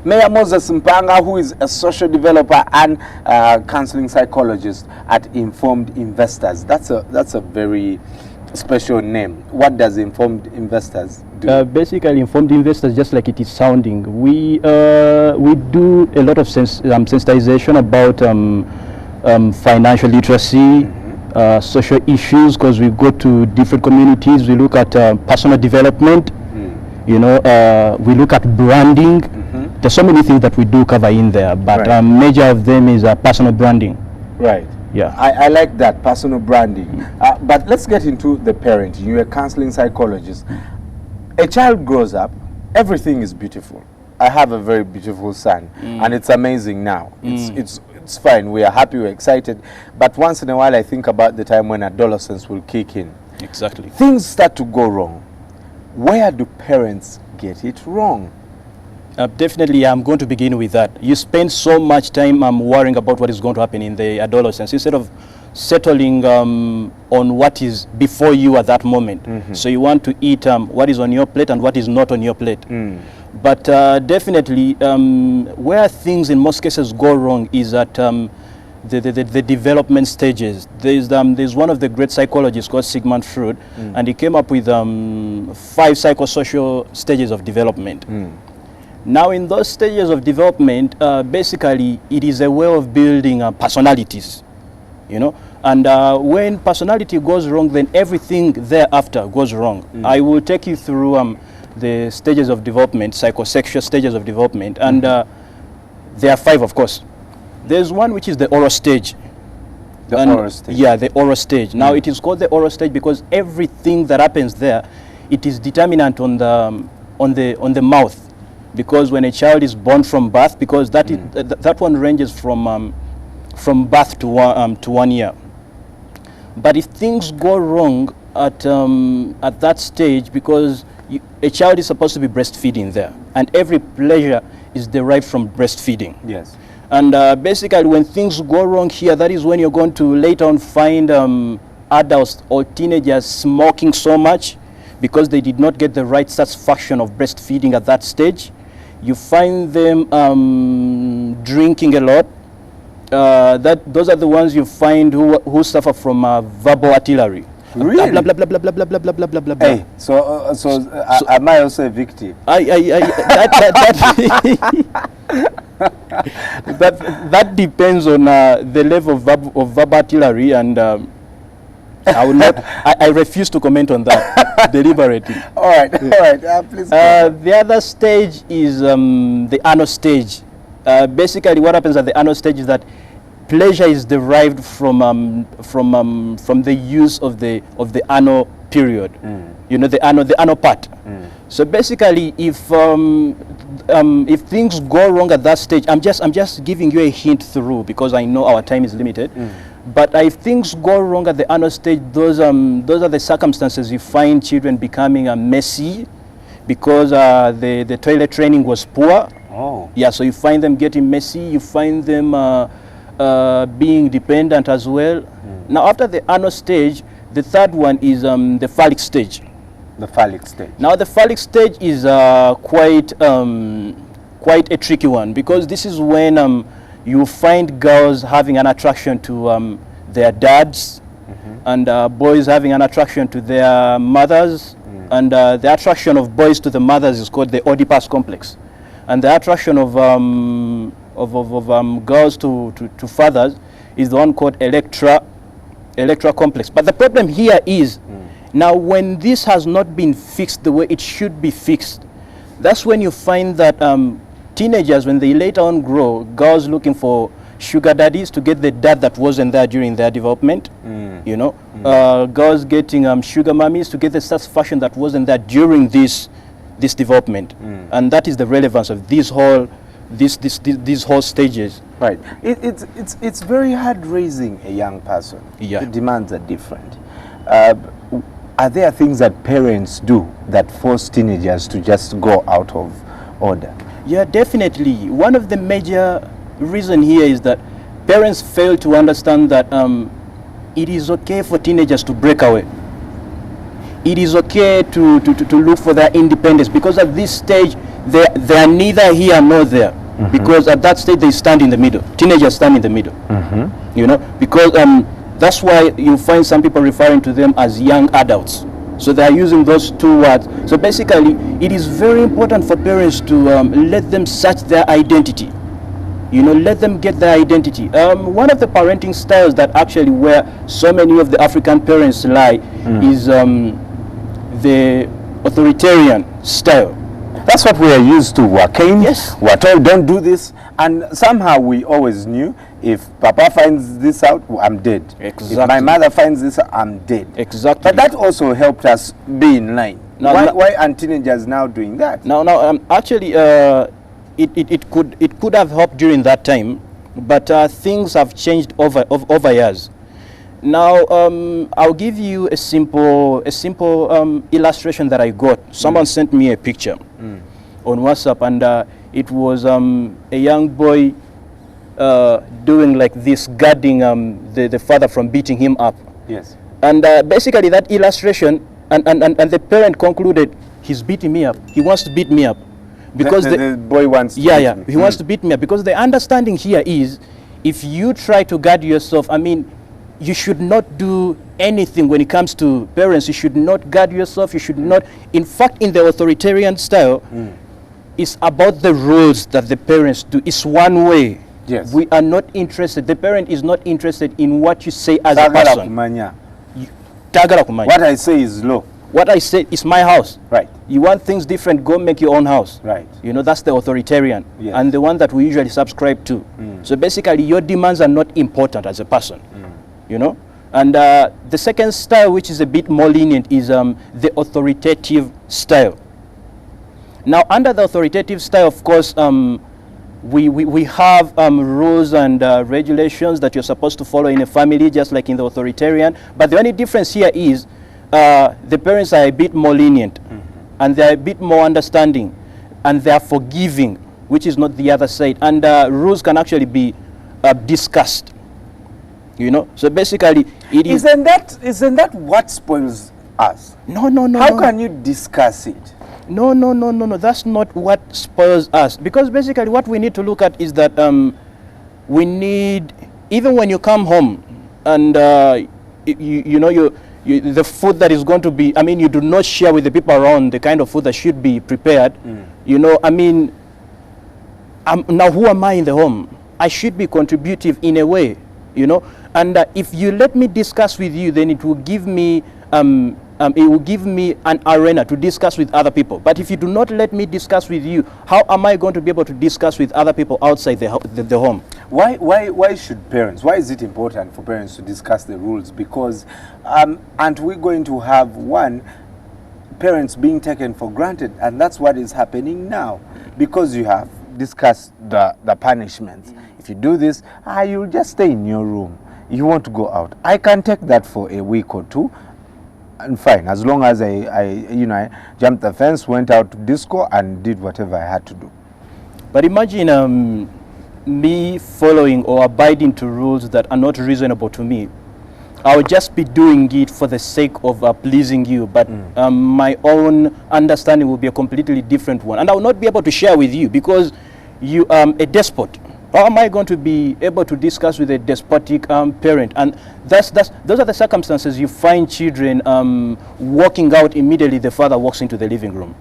Mayor Moses Mpanga, who is a social developer and counseling psychologist at Informed Investors. That's a very special name. What does Informed Investors do? Basically, Informed Investors, just like it is sounding, we do a lot of sensitization about financial literacy, social issues, because we go to different communities. We look at personal development, we look at branding. There's so many things that we do cover in there, but major of them is personal branding. Right. Yeah. I like that, personal branding. But let's get into the parent. You're a counseling psychologist. A child grows up, everything is beautiful. I have a very beautiful son, and it's amazing now. It's fine. We are happy, we're excited. But once in a while, I think about the time when adolescence will kick in. Exactly. Things start to go wrong. Where do parents get it wrong? Definitely, I'm going to begin with that. You spend so much time worrying about what is going to happen in the adolescence instead of settling on what is before you at that moment. So you want to eat what is on your plate and what is not on your plate. But definitely, where things in most cases go wrong is at the development stages. There's one of the great psychologists called Sigmund Freud, and he came up with 5 psychosocial stages of development. Now, in those stages of development, basically, it is a way of building personalities, and when personality goes wrong, then everything thereafter goes wrong. I will take you through the stages of development, psychosexual stages of development, and there are 5, of course. There's one which is the oral stage. The oral stage? Yeah, the oral stage. Now, it is called the oral stage because everything that happens there, it is determinant on the mouth. Because when a child is born from birth, because that that one ranges from birth to 1 year. But if things go wrong at that stage, because a child is supposed to be breastfeeding there, and every pleasure is derived from breastfeeding. Yes. And basically, when things go wrong here, that is when you're going to later on find adults or teenagers smoking so much, because they did not get the right satisfaction of breastfeeding at that stage. You find them drinking a lot. Those are the ones you find who suffer from verbal artillery. Really? Blah, blah, blah, blah, blah, blah, blah, blah, blah, blah, blah. Hey, so am I also a victim? That depends on the level of verbal artillery, and I will not. I refuse to comment on that deliberately. All right, please. The other stage is the anal stage. Basically, what happens at the anal stage is that pleasure is derived from the use of the anal period. You know, the anal part. So basically, if things go wrong at that stage, I'm just giving you a hint through, because I know our time is limited. But if things go wrong at the anal stage, those are the circumstances you find children becoming messy, because the toilet training was poor. Oh. Yeah, so you find them getting messy. You find them being dependent as well. Now, after the anal stage, the third one is the phallic stage. The phallic stage. Now, the phallic stage is quite a tricky one, because this is when you find girls having an attraction to their dads, and boys having an attraction to their mothers, and the attraction of boys to the mothers is called the Oedipus complex, and the attraction of girls to fathers is the one called Electra complex. But the problem here is, now when this has not been fixed the way it should be fixed, that's when you find that teenagers, when they later on grow, girls looking for sugar daddies to get the dad that wasn't there during their development, you know, girls getting sugar mummies to get the satisfaction that wasn't there during this development. And that is the relevance of these whole stages. Right. It's very hard raising a young person. Yeah. The demands are different. Are there things that parents do that force teenagers to just go out of order? Yeah, definitely. One of the major reason here is that parents fail to understand that it is okay for teenagers to break away. It is okay to look for their independence, because at this stage they are neither here nor there. Because at that stage they stand in the middle. Teenagers stand in the middle. You know, because that's why you find some people referring to them as young adults. So they are using those two words. So basically, it is very important for parents to let them search their identity. You know, let them get their identity. One of the parenting styles that actually where so many of the African parents lie is the authoritarian style. That's what we are used to. We're caned. Yes. We're told don't do this, and somehow we always knew if Papa finds this out, I'm dead. Exactly. If my mother finds this out, I'm dead. Exactly. But that also helped us be in line. Why aren't teenagers now doing that? No. Actually, it could have helped during that time, but things have changed over years. Now, I'll give you a simple illustration that I got. Someone sent me a picture on WhatsApp, and it was a young boy doing like this, guarding the father from beating him up. Yes. And basically that illustration, and the parent concluded, he's beating me up. He wants to beat me up. Because the boy wants to beat me. He wants to beat me up. Because the understanding here is, if you try to guard yourself, I mean, you should not do anything when it comes to parents. You should not guard yourself. You should not. In fact, in the authoritarian style, it's about the rules that the parents do. It's one way. Yes. We are not interested. The parent is not interested in what you say as a person. What I say is law. What I say is my house. Right. You want things different, go make your own house. Right. You know, that's the authoritarian. Yes. And the one that we usually subscribe to. So basically, your demands are not important as a person. You know? And the second style, which is a bit more lenient, is the authoritative style. Now, under the authoritative style, of course, we have rules and regulations that you're supposed to follow in a family, just like in the authoritarian. But the only difference here is the parents are a bit more lenient, and they're a bit more understanding, and they're forgiving, which is not the other side. And rules can actually be discussed. You know, so basically, it is. Isn't that what spoils us. No. How can you discuss it? No. That's not what spoils us. Because basically what we need to look at is that we need, even when you come home and the food that is going to be, I mean, you do not share with the people around the kind of food that should be prepared. You know, I mean, now who am I in the home? I should be contributive in a way, you know. And if you let me discuss with you, then it will give me an arena to discuss with other people. But if you do not let me discuss with you, how am I going to be able to discuss with other people outside the home? Why should parents, why is it important for parents to discuss the rules? Because aren't we going to have parents being taken for granted? And that's what is happening now, because you have discussed the punishments. If you do this, you'll just stay in your room. You want to go out. I can take that for a week or two, and fine, as long as I jumped the fence, went out to disco, and did whatever I had to do. But imagine me following or abiding to rules that are not reasonable to me. I would just be doing it for the sake of pleasing you, but my own understanding will be a completely different one, and I will not be able to share with you because you are a despot. How am I going to be able to discuss with a despotic parent? And those are the circumstances you find children walking out immediately the father walks into the living room.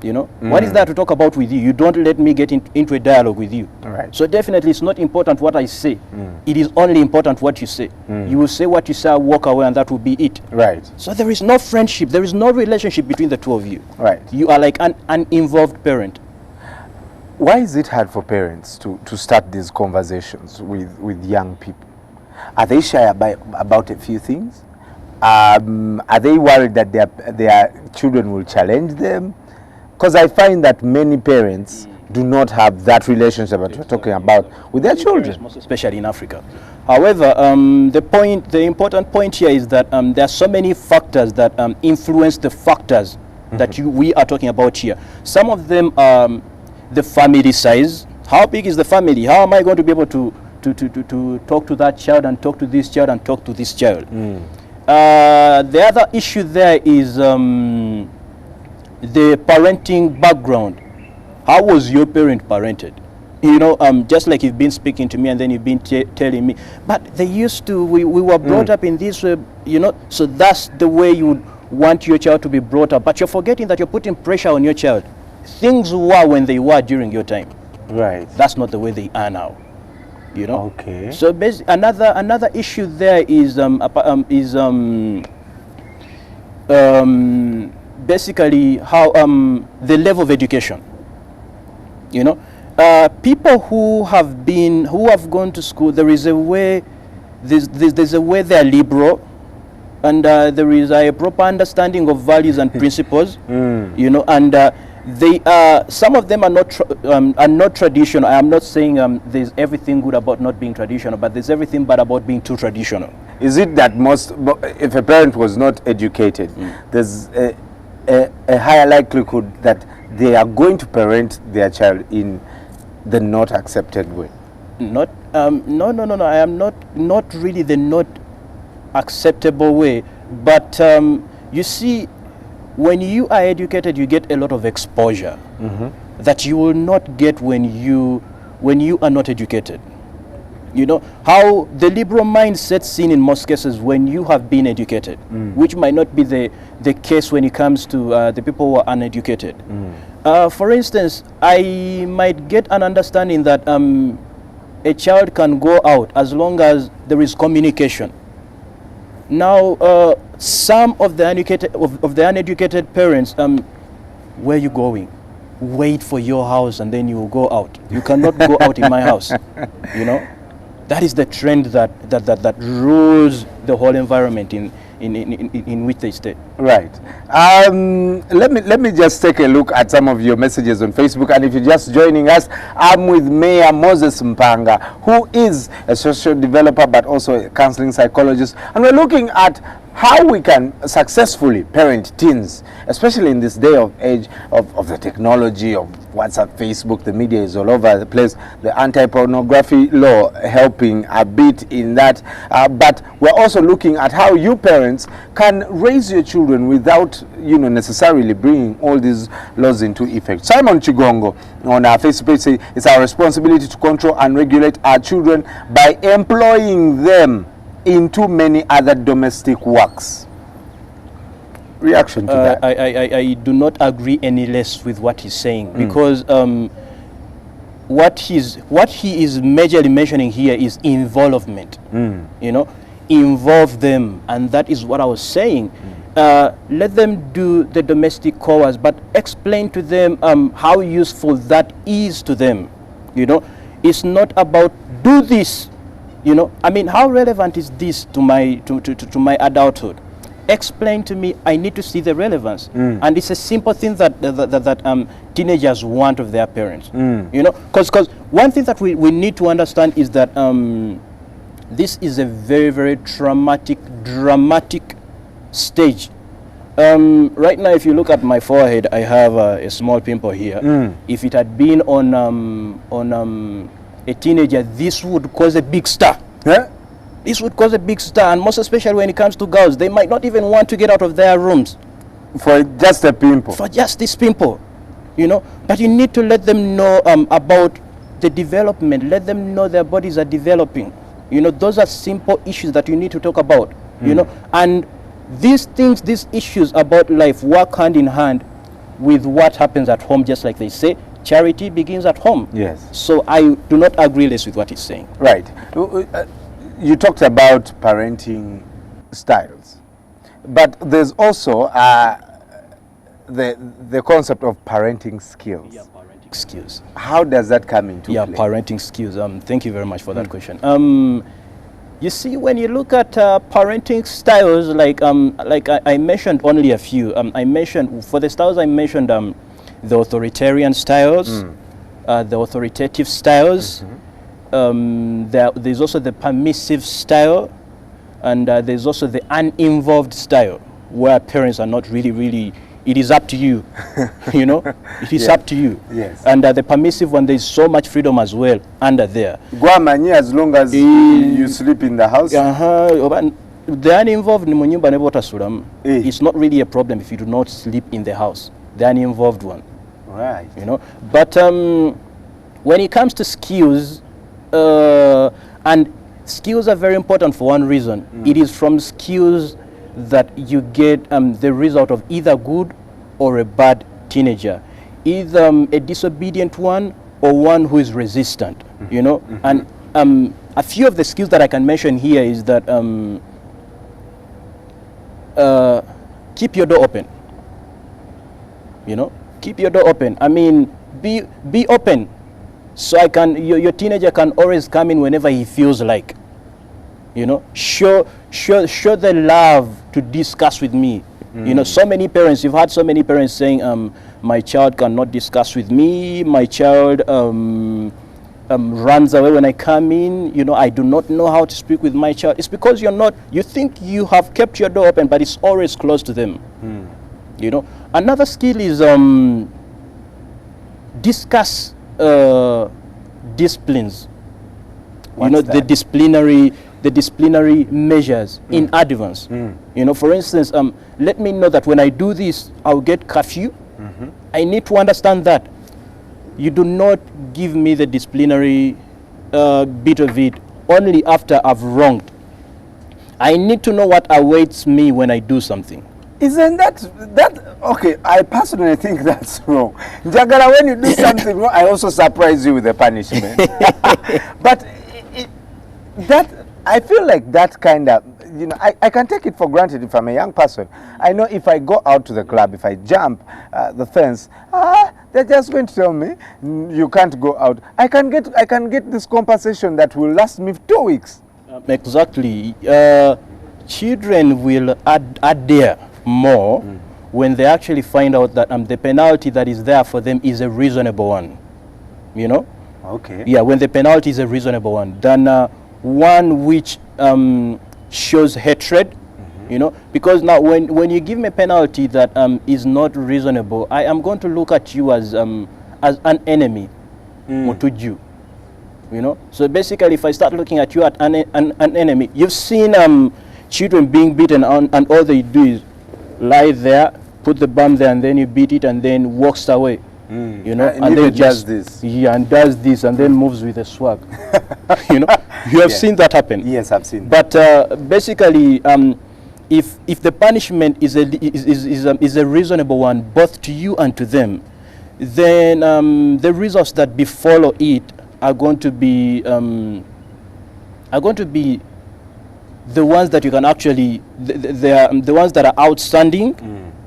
You know, what is there to talk about with you? You don't let me get into a dialogue with you. Right. So definitely it's not important what I say. It is only important what you say. You will say what you say, walk away, and that will be it. Right. So there is no friendship, there is no relationship between the two of you. Right. You are like an uninvolved parent. Why is it hard for parents to start these conversations with young people? Are they shy about a few things? Are they worried that their children will challenge them? Because I find that many parents do not have that relationship that we're talking about with their children. Most especially in Africa. However, the important point here is that there are so many factors that influence the factors that we are talking about here. Some of them the family size. How big is the family? How am I going to be able to talk to that child and talk to this child and talk to this child? The other issue there is the parenting background. How was your parent parented? You know, just like you've been speaking to me and then you've been telling me, but they used to, we were brought up in this way, you know, so that's the way you would want your child to be brought up. But you're forgetting that you're putting pressure on your child. Things were when they were during your time. Right. That's not the way they are now. You know. Okay. So another issue there is basically how the level of education. You know, people who have gone to school, there is a way. There's a way they are liberal, and there is a proper understanding of values and principles. You know, and they some of them are not traditional. I am not saying there's everything good about not being traditional, but there's everything bad about being too traditional. Is it that if a parent was not educated, there's a higher likelihood that they are going to parent their child in the not accepted way? No. I am not really the not acceptable way, but you see, when you are educated, you get a lot of exposure that you will not get when you are not educated. You know how the liberal mind sets in most cases when you have been educated, which might not be the case when it comes to the people who are uneducated. For instance, I might get an understanding that a child can go out as long as there is communication. Now, some of the uneducated parents, where are you going? Wait for your house and then you will go out. You cannot go out in my house. You know, that is the trend that rules the whole environment in which they stay. Right. Let me just take a look at some of your messages on Facebook. And if you're just joining us, I'm with Mayor Moses Mpanga, who is a social developer but also a counseling psychologist. And we're looking at how we can successfully parent teens, especially in this day of age of the technology of WhatsApp, Facebook, the media is all over the place. The anti-pornography law helping a bit in that, but we're also looking at how you parents can raise your children without, you know, necessarily bringing all these laws into effect. Simon Chigongo on our Facebook page says it's our responsibility to control and regulate our children by employing them in too many other domestic works. Reaction to that? I do not agree any less with what he's saying, because what he is majorly mentioning here is involvement. You know, involve them, and that is what I was saying. Let them do the domestic chores, but explain to them how useful that is to them. You know, it's not about do this. You know, I mean, how relevant is this to my my adulthood? Explain to me. I need to see the relevance, and it's a simple thing that teenagers want of their parents. You know, because one thing that we need to understand is that this is a very, very dramatic stage. Right now, if you look at my forehead, I have a small pimple here. If it had been on a teenager, this would cause a big star. This would cause a big star, and most especially when it comes to girls, they might not even want to get out of their rooms for just a pimple. For just this pimple, you know. But you need to let them know about the development. Let them know their bodies are developing. You know, those are simple issues that you need to talk about. You know, and these things, these issues about life work hand in hand with what happens at home, just like they say. Charity begins at home. Yes. So I do not agree less with what he's saying. Right. You talked about parenting styles, but there's also the concept of parenting skills. Yeah, parenting skills. How does that come into play? Parenting skills. Thank you very much for that question. You see, when you look at parenting styles, like I mentioned only a few. I mentioned, for the styles I mentioned, the authoritarian styles, the authoritative styles. There's also the permissive style, and there's also the uninvolved style, where parents are not really, it is up to you. You know, it is up to you. Yes. And the permissive one, there's so much freedom as well under there. Guamani, as long as you sleep in the house. The uninvolved, it's not really a problem if you do not sleep in the house. The uninvolved one. Right. You know, but when it comes to skills, and skills are very important for one reason. It is from skills that you get the result of either good or a bad teenager, either a disobedient one or one who is resistant. You know, and a few of the skills that I can mention here is that keep your door open. You know, keep your door open. I mean, be open. So your teenager can always come in whenever he feels like. You know, show the love to discuss with me. You know, so many parents, you've had so many parents saying, my child cannot discuss with me, my child runs away when I come in, you know, I do not know how to speak with my child. It's because you think you have kept your door open, but it's always closed to them. You know, another skill is discuss disciplines. What's you know, that? the disciplinary measures in advance. You know, for instance, let me know that when I do this, I'll get curfew. I need to understand that. You do not give me the disciplinary bit of it only after I've wronged. I need to know what awaits me when I do something. Isn't that okay? I personally think that's wrong. Jagara, when you do something wrong, I also surprise you with a punishment. But that, I feel like that kind of, you know, I can take it for granted if I'm a young person. I know if I go out to the club, if I jump the fence, they're just going to tell me you can't go out. I can get this compensation that will last me 2 weeks. Exactly. Children will adhere more when they actually find out that the penalty that is there for them is a reasonable one. You know? Okay. Yeah, when the penalty is a reasonable one, than one which shows hatred You know, because now when you give me a penalty that is not reasonable, I am going to look at you as an enemy, Mutuju. You know, so basically, if I start looking at you as an enemy, you've seen children being beaten, and all they do is lie there, put the bum there, and then you beat it, and then walks away. You know, and then just does this. Yeah, and does this, and then moves with a swag. You know, you have seen that happen. Yes, I've seen. But basically, if the punishment is a reasonable one, both to you and to them, then the results that befall it are going to be the ones that you can actually the ones that are outstanding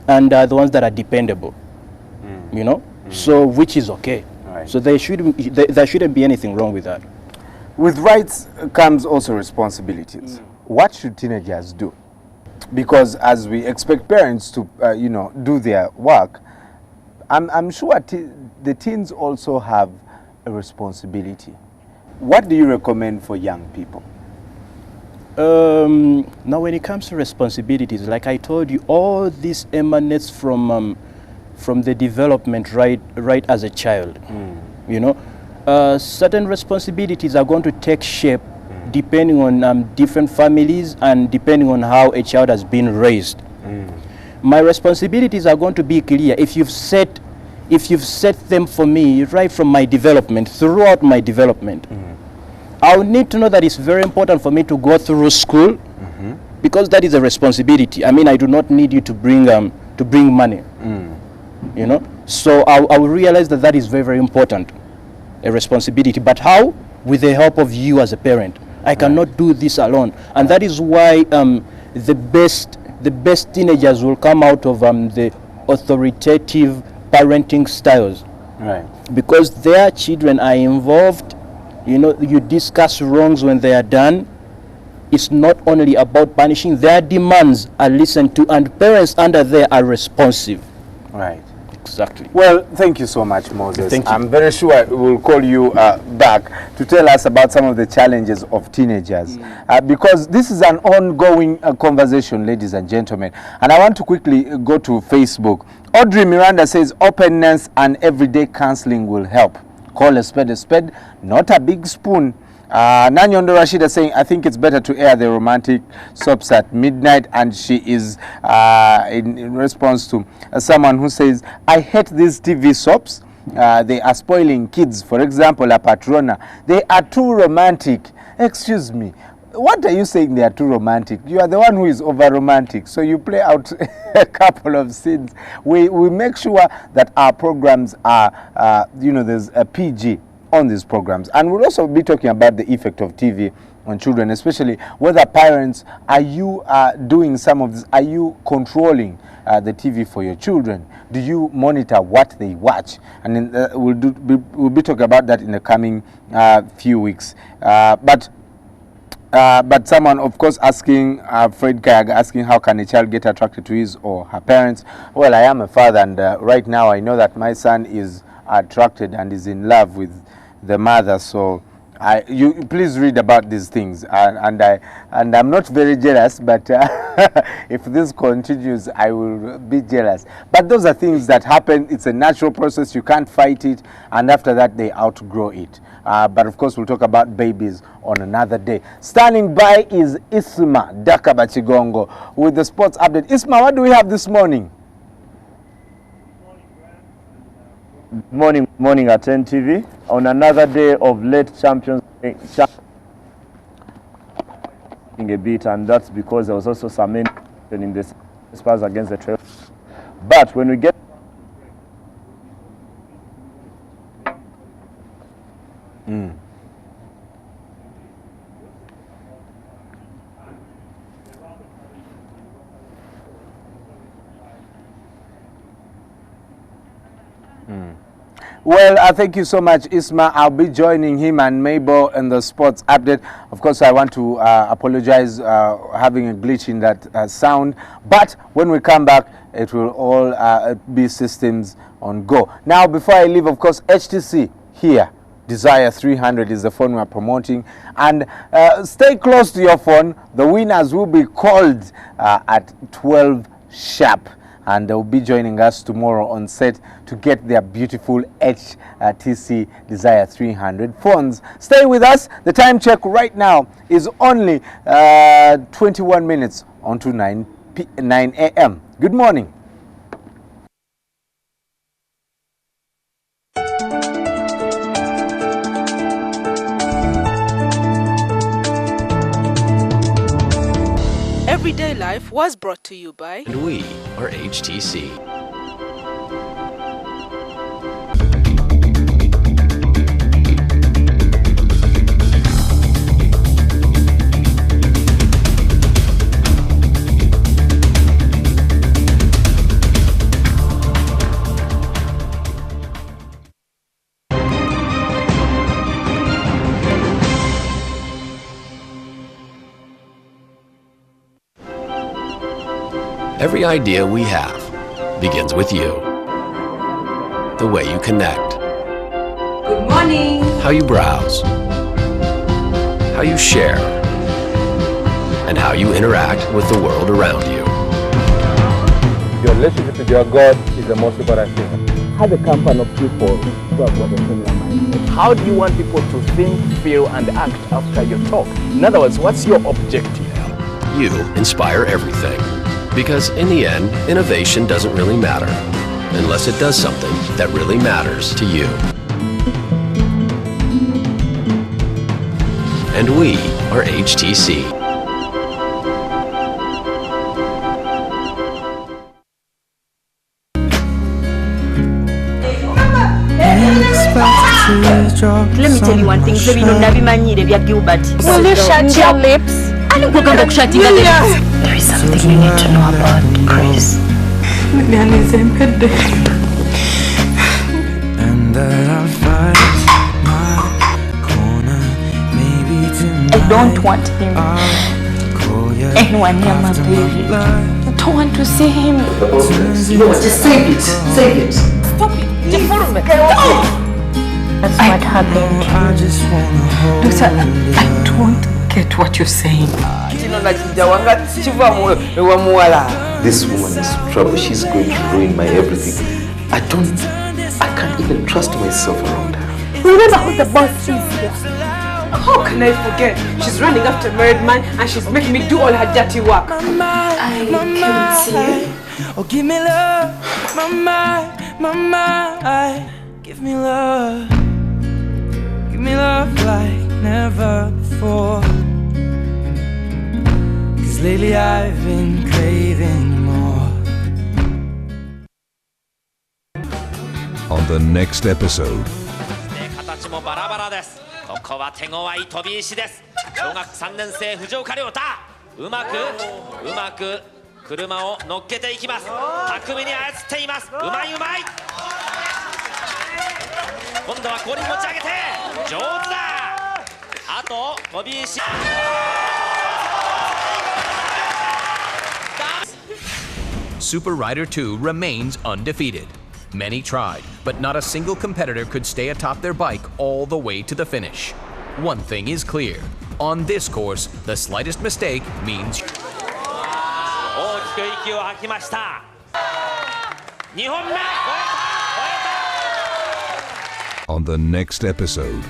and the ones that are dependable. You know, so which is okay. Right. So there shouldn't be anything wrong with that. With rights comes also responsibilities. What should teenagers do? Because as we expect parents to, you know, do their work, I'm sure the teens also have a responsibility. What do you recommend for young people? Now, when it comes to responsibilities, like I told you, all this emanates from the development right as a child. You know, certain responsibilities are going to take shape depending on different families and depending on how a child has been raised. My responsibilities are going to be clear if you've set them for me right from my development, throughout my development. I'll need to know that it's very important for me to go through school, because that is a responsibility. I mean, I do not need you to bring money. You know, so I will realize that is very, very important, a responsibility. But how? With the help of you as a parent. I cannot do this alone, and that is why the best teenagers will come out of the authoritative parenting styles, right? Because their children are involved. You know, you discuss wrongs when they are done. It's not only about punishing; their demands are listened to, and parents under there are responsive. Right. Exactly. Well, thank you so much, Moses. Thank you. I'm very sure we'll call you back to tell us about some of the challenges of teenagers, because this is an ongoing conversation, ladies and gentlemen. And I want to quickly go to Facebook. Audrey Miranda says openness and everyday counseling will help. Call a spade, not a big spoon. Nanyondo Rashida saying, I think it's better to air the romantic soaps at midnight, and she is in response to someone who says, I hate these TV soaps. They are spoiling kids. For example, La Patrona. They are too romantic. Excuse me. What are you saying they are too romantic? You are the one who is over romantic. So you play out a couple of scenes. We make sure that our programs are, you know, there's a PG on these programs. And we'll also be talking about the effect of TV on children, especially whether parents, are you doing some of this? Are you controlling the TV for your children? Do you monitor what they watch? And then, we'll be talking about that in the coming few weeks. But someone, of course, asking, Fred Kayag asking, how can a child get attracted to his or her parents? Well, I am a father, and right now I know that my son is attracted and is in love with the mother. So you please read about these things, and I'm not very jealous, but if this continues, I will be jealous. But those are things that happen. It's a natural process. You can't fight it, and after that they outgrow it. But of course, we'll talk about babies on another day. Standing by is Isma Dakabachigongo with the sports update. Isma, what do we have this morning? Morning at NTV on another day of late champions a bit, and that's because there was also some in the Spurs against the Trail. But when we get Well, thank you so much, Isma. I'll be joining him and Mabel in the sports update. Of course, I want to apologize having a glitch in that sound. But when we come back, it will all be systems on go. Now, before I leave, of course, HTC here Desire 300 is the phone we're promoting. And stay close to your phone. The winners will be called at 12 sharp. And they'll be joining us tomorrow on set to get their beautiful HTC Desire 300 phones. Stay with us. The time check right now is only 21 minutes onto 9 a.m. Good morning. Everyday Life was brought to you by... And we are HTC. Every idea we have begins with you. The way you connect. Good morning. How you browse. How you share. And how you interact with the world around you. Your relationship with your God is the most important thing. Have a company of people who have got a similar mind. How do you want people to think, feel, and act after your talk? In other words, what's your objective? You inspire everything. Because in the end, innovation doesn't really matter unless it does something that really matters to you. And we are HTC. Let me tell you one thing, baby, no nabimanyire bya Gilbert. Will you shut your lips? There is something you need to know about Chris. And that I'll fight my corner, maybe tonight. I don't want him. Anyone near my baby. I don't want to see him. Just save it. Save it. Stop it. That's what happened. Doctor, I don't get what you're saying. This woman is trouble. She's going to ruin my everything. I can't even trust myself around her. remember who the boss is here. How can I forget? She's running after a married man and she's making me do all her dirty work. I can't see. Oh, give me love, mama, give me love like never before. 'Cause lately I've been craving more. On the next episode. 形もバラバラです。ここは手強い飛び石です。小学3年生藤岡亮太、うまく車を乗っけていきます。巧みに操っています。うまい。今度は後輪持ち上げて上手だ。あと飛び石。Super Rider 2 remains undefeated. Many tried, but not a single competitor could stay atop their bike all the way to the finish. One thing is clear. On this course, the slightest mistake means... 大きく息を吐きました。2本目。On the next episode.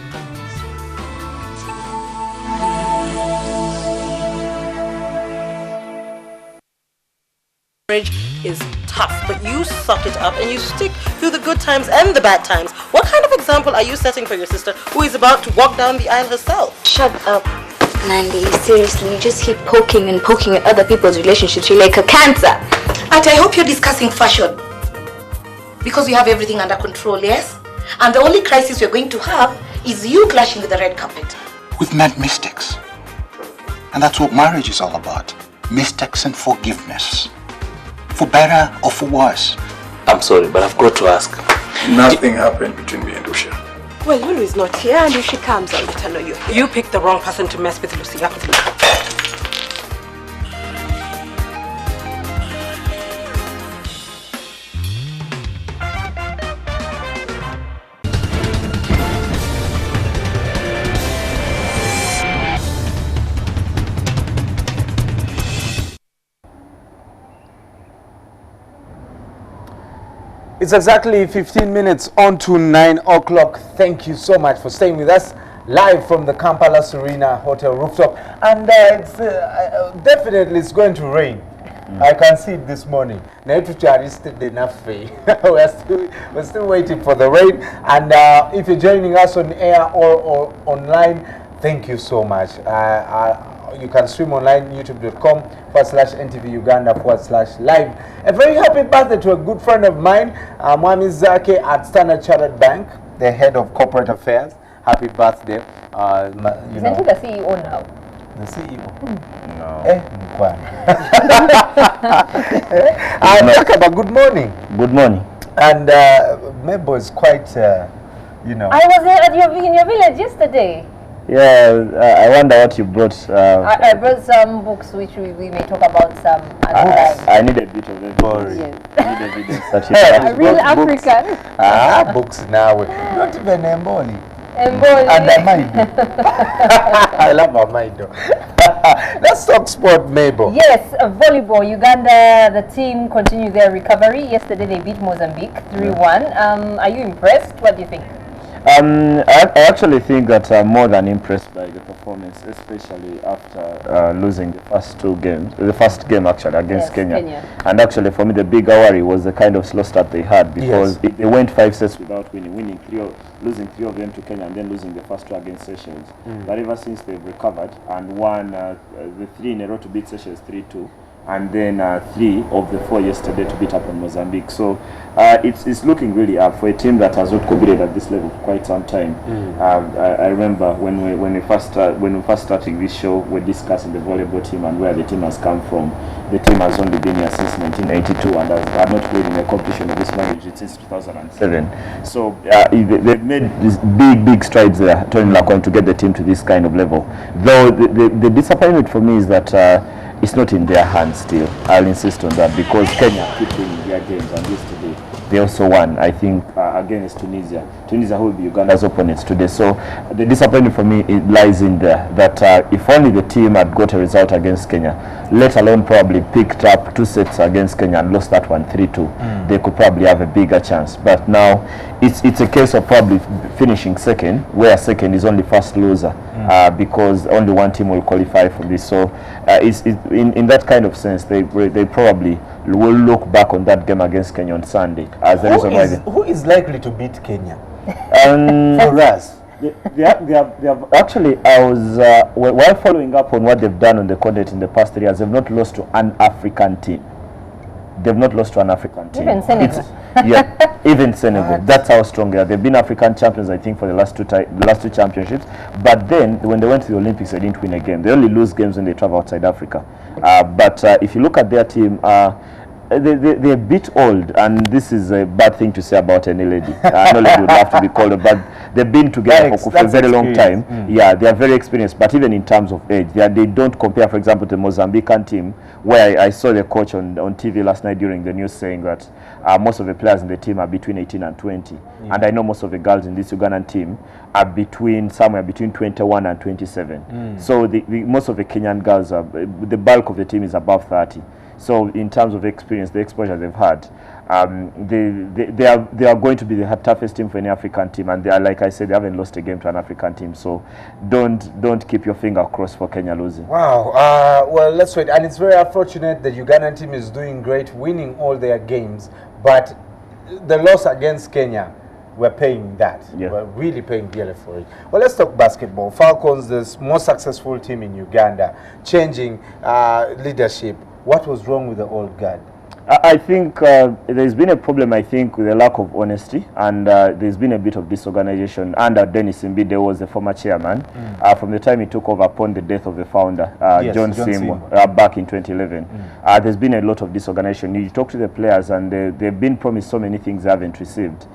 Marriage is tough, but you suck it up and you stick through the good times and the bad times. What kind of example are you setting for your sister who is about to walk down the aisle herself? Shut up, Mandy. Seriously, you just keep poking at other people's relationships. You're like a cancer. Auntie, I hope you're discussing fashion. Because you have everything under control, yes? And the only crisis we're going to have is you clashing with the red carpet. We've met mistakes. And that's what marriage is all about. Mistakes and forgiveness. For better or for worse. I'm sorry, but I've got to ask. Nothing happened between me and Usha. Well, Lulu is not here, and if she comes, I'll let her know you. You picked the wrong person to mess with, Lucy. It's exactly 15 minutes on to 9 o'clock. Thank you so much for staying with us live from the Kampala Serena Hotel rooftop. And it's definitely it's going to rain. I can see it this morning. We're still waiting for the rain. And if you're joining us on air or online, thank you so much. You can stream online, youtube.com/NTV Uganda/live. A very happy birthday to a good friend of mine, Mwami Zake at Standard Chartered Bank, the head of corporate affairs. Happy birthday. Isn't he the CEO now? The CEO? No. Good morning. Good morning. And Mabel is quite, you know. I was in your village yesterday. Yeah, I wonder what you brought. I brought some books which we may talk about some other time. I need a bit of evidence. Yes. I need evidence that you Real African. Books now. Not even Emboli. Emboli. And Amaido. I love Amaido. Let's talk sport, Mabel. Yes, volleyball. Uganda, the team continue their recovery. Yesterday they beat Mozambique 3-1. Are you impressed? What do you think? I actually think that I'm more than impressed by the performance, especially after losing the first two games, the first game actually against Kenya. And actually for me the big worry was the kind of slow start they had, because they went 5 sets without winning, losing 3 of them to Kenya and then losing the first 2 against Seychelles. But ever since they've recovered and won the 3 in a row to beat Seychelles 3-2. And then 3 of the 4 yesterday to beat up on Mozambique. So it's looking really up for a team that has not competed at this level for quite some time. I remember when we first starting this show, we're discussing the volleyball team and where the team has come from. The team has only been here since 1982 and has not played in a competition of this magnitude since 2007. So they've made these big strides there, Tony Lacon, to get the team to this kind of level. Though the disappointment for me is that it's not in their hands still. I'll insist on that, because Kenya keep winning their games, and yesterday they also won, I think, against Tunisia. Tunisia who will be Uganda's opponents today. So the disappointment for me, it lies in there, that if only the team had got a result against Kenya, let alone probably picked up 2 sets against Kenya and lost that one 3-2, they could probably have a bigger chance. But now it's a case of probably finishing second, where second is only first loser, because only one team will qualify for this. So in that kind of sense, they probably will look back on that game against Kenya on Sunday as the reason why. Who is likely to beat Kenya? For us, they have actually. I was while following up on what they've done on the continent in the past 3 years, they've not lost to an African team. They've not lost to an African team. Even Senegal. Even Senegal. That's how strong they are. They've been African champions, I think, for the last 2 championships. But then, when they went to the Olympics, they didn't win a game. They only lose games when they travel outside Africa. But if you look at their team, they're a bit old, and this is a bad thing to say about any lady. No lady would have to be called, but they've been together for a very long time. Yeah, they are very experienced, but even in terms of age, they don't compare, for example, to the Mozambican team, where I saw the coach on TV last night during the news saying that most of the players in the team are between 18 and 20. And I know most of the girls in this Ugandan team are somewhere between 21 and 27. So most of the Kenyan girls, the bulk of the team is above 30. So in terms of experience, the exposure they've had, they are going to be the toughest team for any African team, and they are, like I said, they haven't lost a game to an African team. So don't keep your finger crossed for Kenya losing. Wow. Well, let's wait. And it's very unfortunate the Ugandan team is doing great, winning all their games, but the loss against Kenya, we're paying that. We're really paying dearly for it. Well, let's talk basketball. Falcons, the most successful team in Uganda, changing leadership. What was wrong with the old guard? I think there's been a problem, I think, with a lack of honesty, and there's been a bit of disorganization under Dennis Mbide, who was the former chairman, from the time he took over upon the death of the founder, John Sim, back in 2011. There's been a lot of disorganization. You talk to the players, and they've been promised so many things they haven't received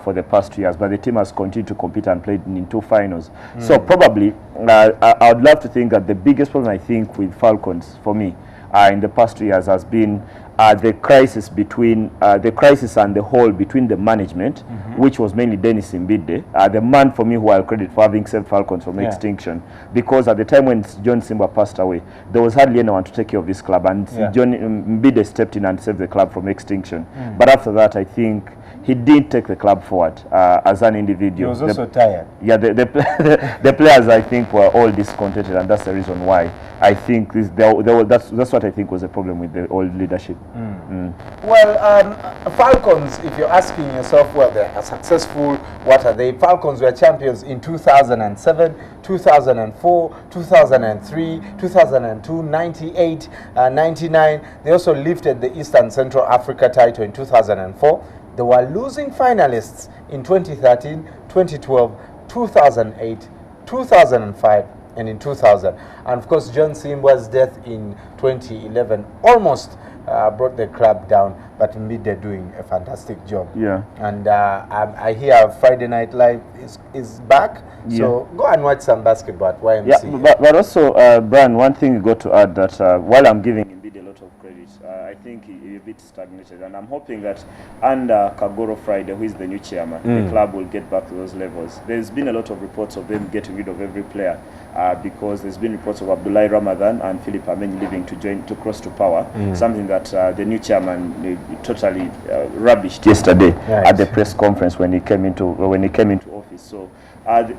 for the past 2 years, but the team has continued to compete and played in 2 finals. So probably, I would love to think that the biggest problem, I think, with Falcons, for me, in the past 2 years has been the crisis and the hole between the management, which was mainly Dennis Mbide, the man for me who I'll credit for having saved Falcons from extinction, because at the time when John Simba passed away, there was hardly anyone to take care of this club, and John Mbide stepped in and saved the club from extinction. But after that, I think he did take the club forward as an individual. He was also tired. Yeah, the players, I think, were all discontented, and that's the reason why I think that's what I think was the problem with the old leadership. Well, Falcons, if you're asking yourself, well, they are successful, what are they? Falcons were champions in 2007, 2004, 2003, 2002, 98, 99. They also lifted the Eastern Central Africa title in 2004. They were losing finalists in 2013, 2012, 2008, 2005, and in 2000. And of course, John Simba's death in 2011 almost brought the club down, but Mbide doing a fantastic job. Yeah. And I hear Friday Night Live is back, so go and watch some basketball at YMCA. Yeah, but also, Brian, one thing you got to add that while I'm giving Mbide a lot of credit, I think he's a bit stagnated, and I'm hoping that under Kagoro Friday, who is the new chairman, the club will get back to those levels. There's been a lot of reports of them getting rid of every player, because there's been reports of Abdullahi Ramadan and Philip Amenyi leaving to cross to power, something that the new chairman totally rubbished yesterday at the press conference when he came into office. So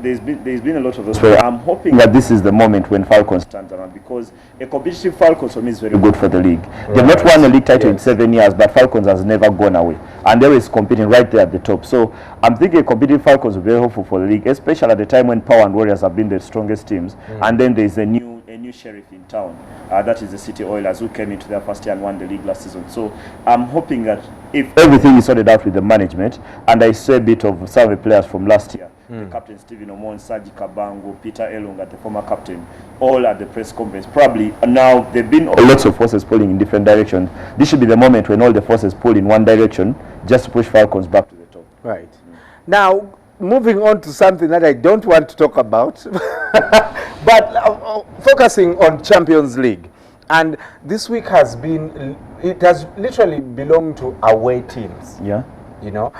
there's been a lot of those. So I'm hoping that this is the moment when Falcons stands around, because a competitive Falcons for me is very good for the league. They've not won a league title in 7 years, but Falcons has never gone away, and there is competing right there at the top. So I'm thinking a competitive Falcons will be very hopeful for the league, especially at the time when Power and Warriors have been the strongest teams, and then there's a new sheriff in town, that is the City Oilers, who came into their first year and won the league last season. So I'm hoping that if everything is sorted out with the management, and I saw a bit of some of the players from last year, the captain Stephen Omon, Saji Kabango, Peter Elunga, the former captain, all at the press conference. Probably now there have been lots of forces pulling in different directions. This should be the moment when all the forces pull in one direction, just to push Falcons back to the top. Right. Now, moving on to something that I don't want to talk about, but focusing on Champions League. And this week has literally belonged to away teams. Yeah. You know,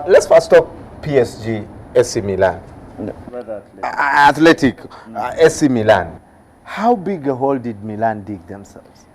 let's first talk PSG, AC Milan. Athletic, AC Milan. How big a hole did Milan dig themselves?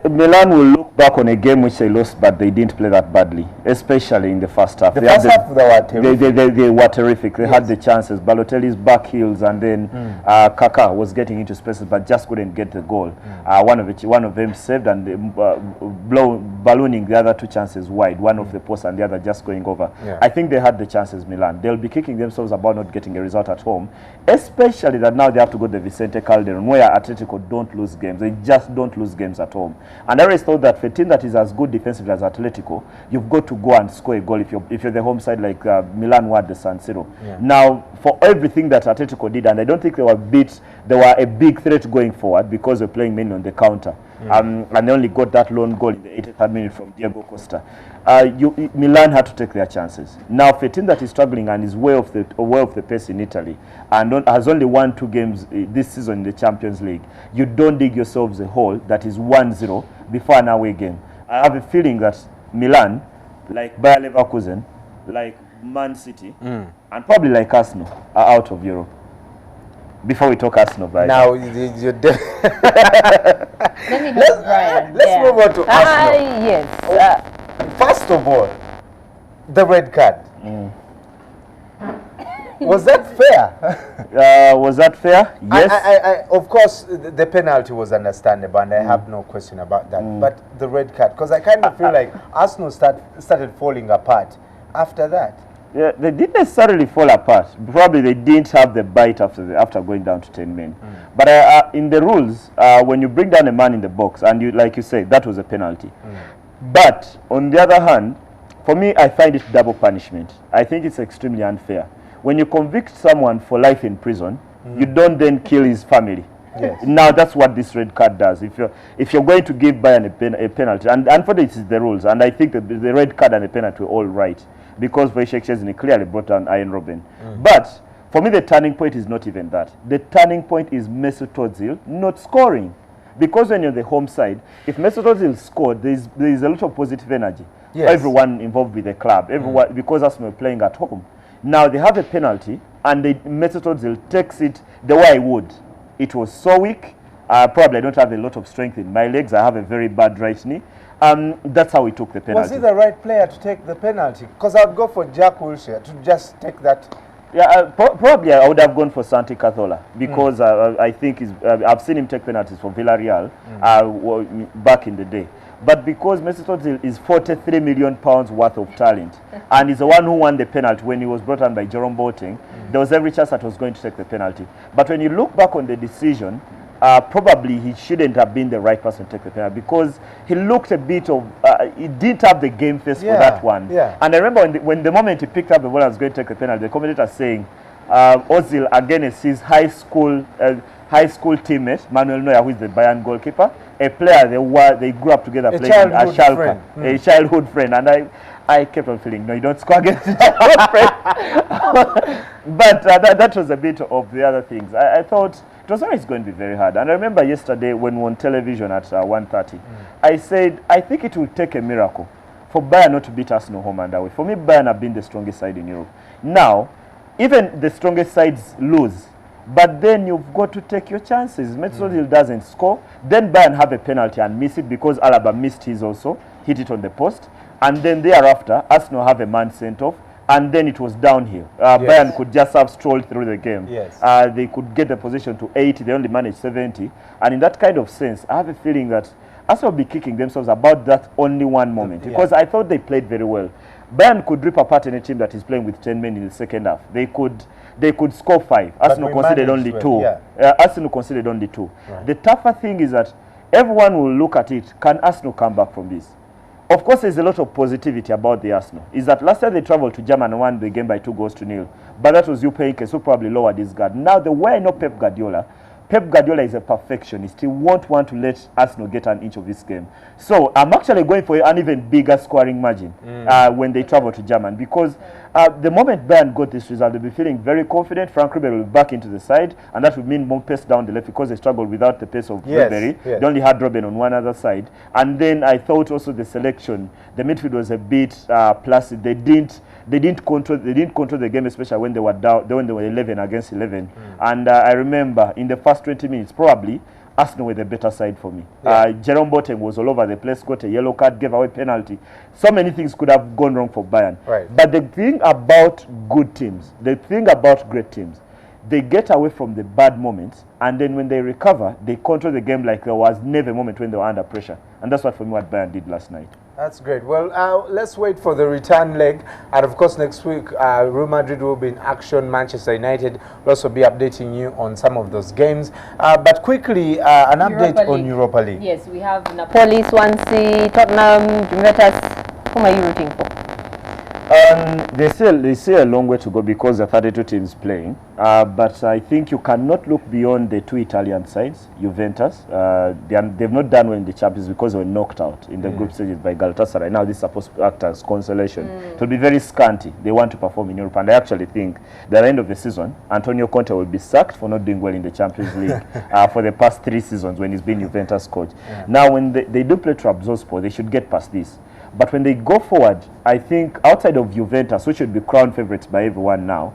Milan will look back on a game which they lost, but they didn't play that badly, especially in the first half. The first half they were terrific. They were terrific. They had the chances. Balotelli's back heels, and then Kaká was getting into spaces, but just couldn't get the goal. One of them saved, and ballooning the other two chances wide, one off the post and the other just going over. I think they had the chances, Milan. They'll be kicking themselves about not getting a result at home, especially that now they have to go to the Vicente Calderon, where Atletico don't lose games. They just don't lose games at home. And I always thought that for a team that is as good defensively as Atletico, you've got to go and score a goal if you're the home side, like Milan were at the San Siro. Now, for everything that Atletico did, and I don't think they were a big threat going forward, because they're playing mainly on the counter. And they only got that lone goal in the 83rd minute from Diego Costa. Milan had to take their chances. Now, for a team that is struggling and is way off the pace in Italy, and has only won 2 games this season in the Champions League, you don't dig yourselves a hole that is 1-0 before an away game. I have a feeling that Milan, like Bayer Leverkusen, like Man City, and probably like Arsenal, are out of Europe. Before we talk Arsenal, Brian. Now, Let me help Brian. Let's move on to Arsenal. Yes. First of all, the red card. Was that fair? Was that fair? Yes. Of course, the penalty was understandable, and I have no question about that. But the red card, because I kind of feel like Arsenal started falling apart after that. Yeah, they didn't necessarily fall apart. Probably they didn't have the bite after going down to 10 men. But in the rules, when you bring down a man in the box, and like you say, that was a penalty. But on the other hand, for me, I find it double punishment. I think it's extremely unfair. When you convict someone for life in prison, you don't then kill his family. Yes. Now that's what this red card does. If you're going to give Bayern a penalty, and unfortunately it's the rules, and I think that the red card and the penalty were all right, because Wojciech Szczesny clearly brought down Iron Robben. But for me, the turning point is not even that. The turning point is Mesut Ozil not scoring. because when you're the home side, if Mesut Ozil scored, there's a lot of positive energy. Yes. Everyone involved with the club, everyone because Arsenal were playing at home. Now they have a penalty, and Mesut Ozil takes it the way I would. It was so weak. Probably I don't have a lot of strength in my legs. I have a very bad right knee. That's how he took the penalty. Was he the right player to take the penalty? Because I'd go for Jack Wilshere to just take that. Yeah, probably I would have gone for Santi Cazorla because I think I've seen him take penalties for Villarreal back in the day. But because Mesut Ozil is £43 million worth of talent, and he's the one who won the penalty when he was brought on by Jerome Boateng, there was every chance that he was going to take the penalty. But when you look back on the decision, probably he shouldn't have been the right person to take the penalty because he looked a bit of, he didn't have the game face for that one. Yeah. And I remember when the moment he picked up the ball and was going to take the penalty, the commentator saying, Ozil against his high school teammate, Manuel Neuer, who is the Bayern goalkeeper, a player they grew up together playing at Schalke, a childhood friend. And I kept on feeling, no, you don't score against a childhood friend. But that was a bit of the other things. I thought it was always going to be very hard. And I remember yesterday when we were on television at 1:30, I said, I think it will take a miracle for Bayern not to beat Arsenal home and away. For me, Bayern have been the strongest side in Europe. Now, even the strongest sides lose. But then you've got to take your chances. Mesut Ozil doesn't score. Then Bayern have a penalty and miss it because Alaba missed his also, hit it on the post. And then thereafter, Arsenal have a man sent off. And then it was downhill. Bayern could just have strolled through the game. Yes. They could get the position to 80. They only managed 70. And in that kind of sense, I have a feeling that Arsenal will be kicking themselves about that only one moment. Because I thought they played very well. Bayern could rip apart any team that is playing with 10 men in the second half. They could score 5. Arsenal conceded only 2. Arsenal conceded only 2. Right. The tougher thing is that everyone will look at it. Can Arsenal come back from this? Of course, there's a lot of positivity about the Arsenal. Is that last year they traveled to Germany and won the game by 2-0. But that was Juppe Heynckes who probably lowered his guard. Now, the way I know Pep Guardiola is a perfectionist. He won't want to let Arsenal get an inch of this game. So I'm actually going for an even bigger scoring margin when they travel to Germany, because the moment Bayern got this result, they'll be feeling very confident. Frank Ribery will be back into the side, and that would mean more pace down the left because they struggled without the pace of Ribery. They only had Robben on one other side. And then I thought also the selection, the midfield was a bit placid. They didn't control the game, especially when they were down, when they were 11 against 11. And I remember in the first 20 minutes, probably Arsenal were the better side for me. Jerome Boateng was all over the place, got a yellow card, gave away penalty. So many things could have gone wrong for Bayern. Right. But the thing about good teams, the thing about great teams, they get away from the bad moments, and then when they recover, they control the game like there was never a moment when they were under pressure. And that's what Bayern did last night. That's great. Well, let's wait for the return leg. And of course, next week, Real Madrid will be in action. Manchester United will also be updating you on some of those games. But quickly, an update on Europa League. Yes, we have Napoli, Swansea, Tottenham, Juventus. Whom are you rooting for? They still a long way to go because there are 32 teams playing. But I think you cannot look beyond the 2 Italian sides, Juventus. They've not done well in the Champions because they were knocked out in the group stages by Galatasaray. Now this is supposed to act as consolation. It will be very scanty. They want to perform in Europe. And I actually think that at the end of the season, Antonio Conte will be sacked for not doing well in the Champions League for the past 3 seasons when he's been Juventus coach. Now when they do play Trabzonspor, they should get past this. But when they go forward, I think outside of Juventus, which should be crown favorites by everyone now,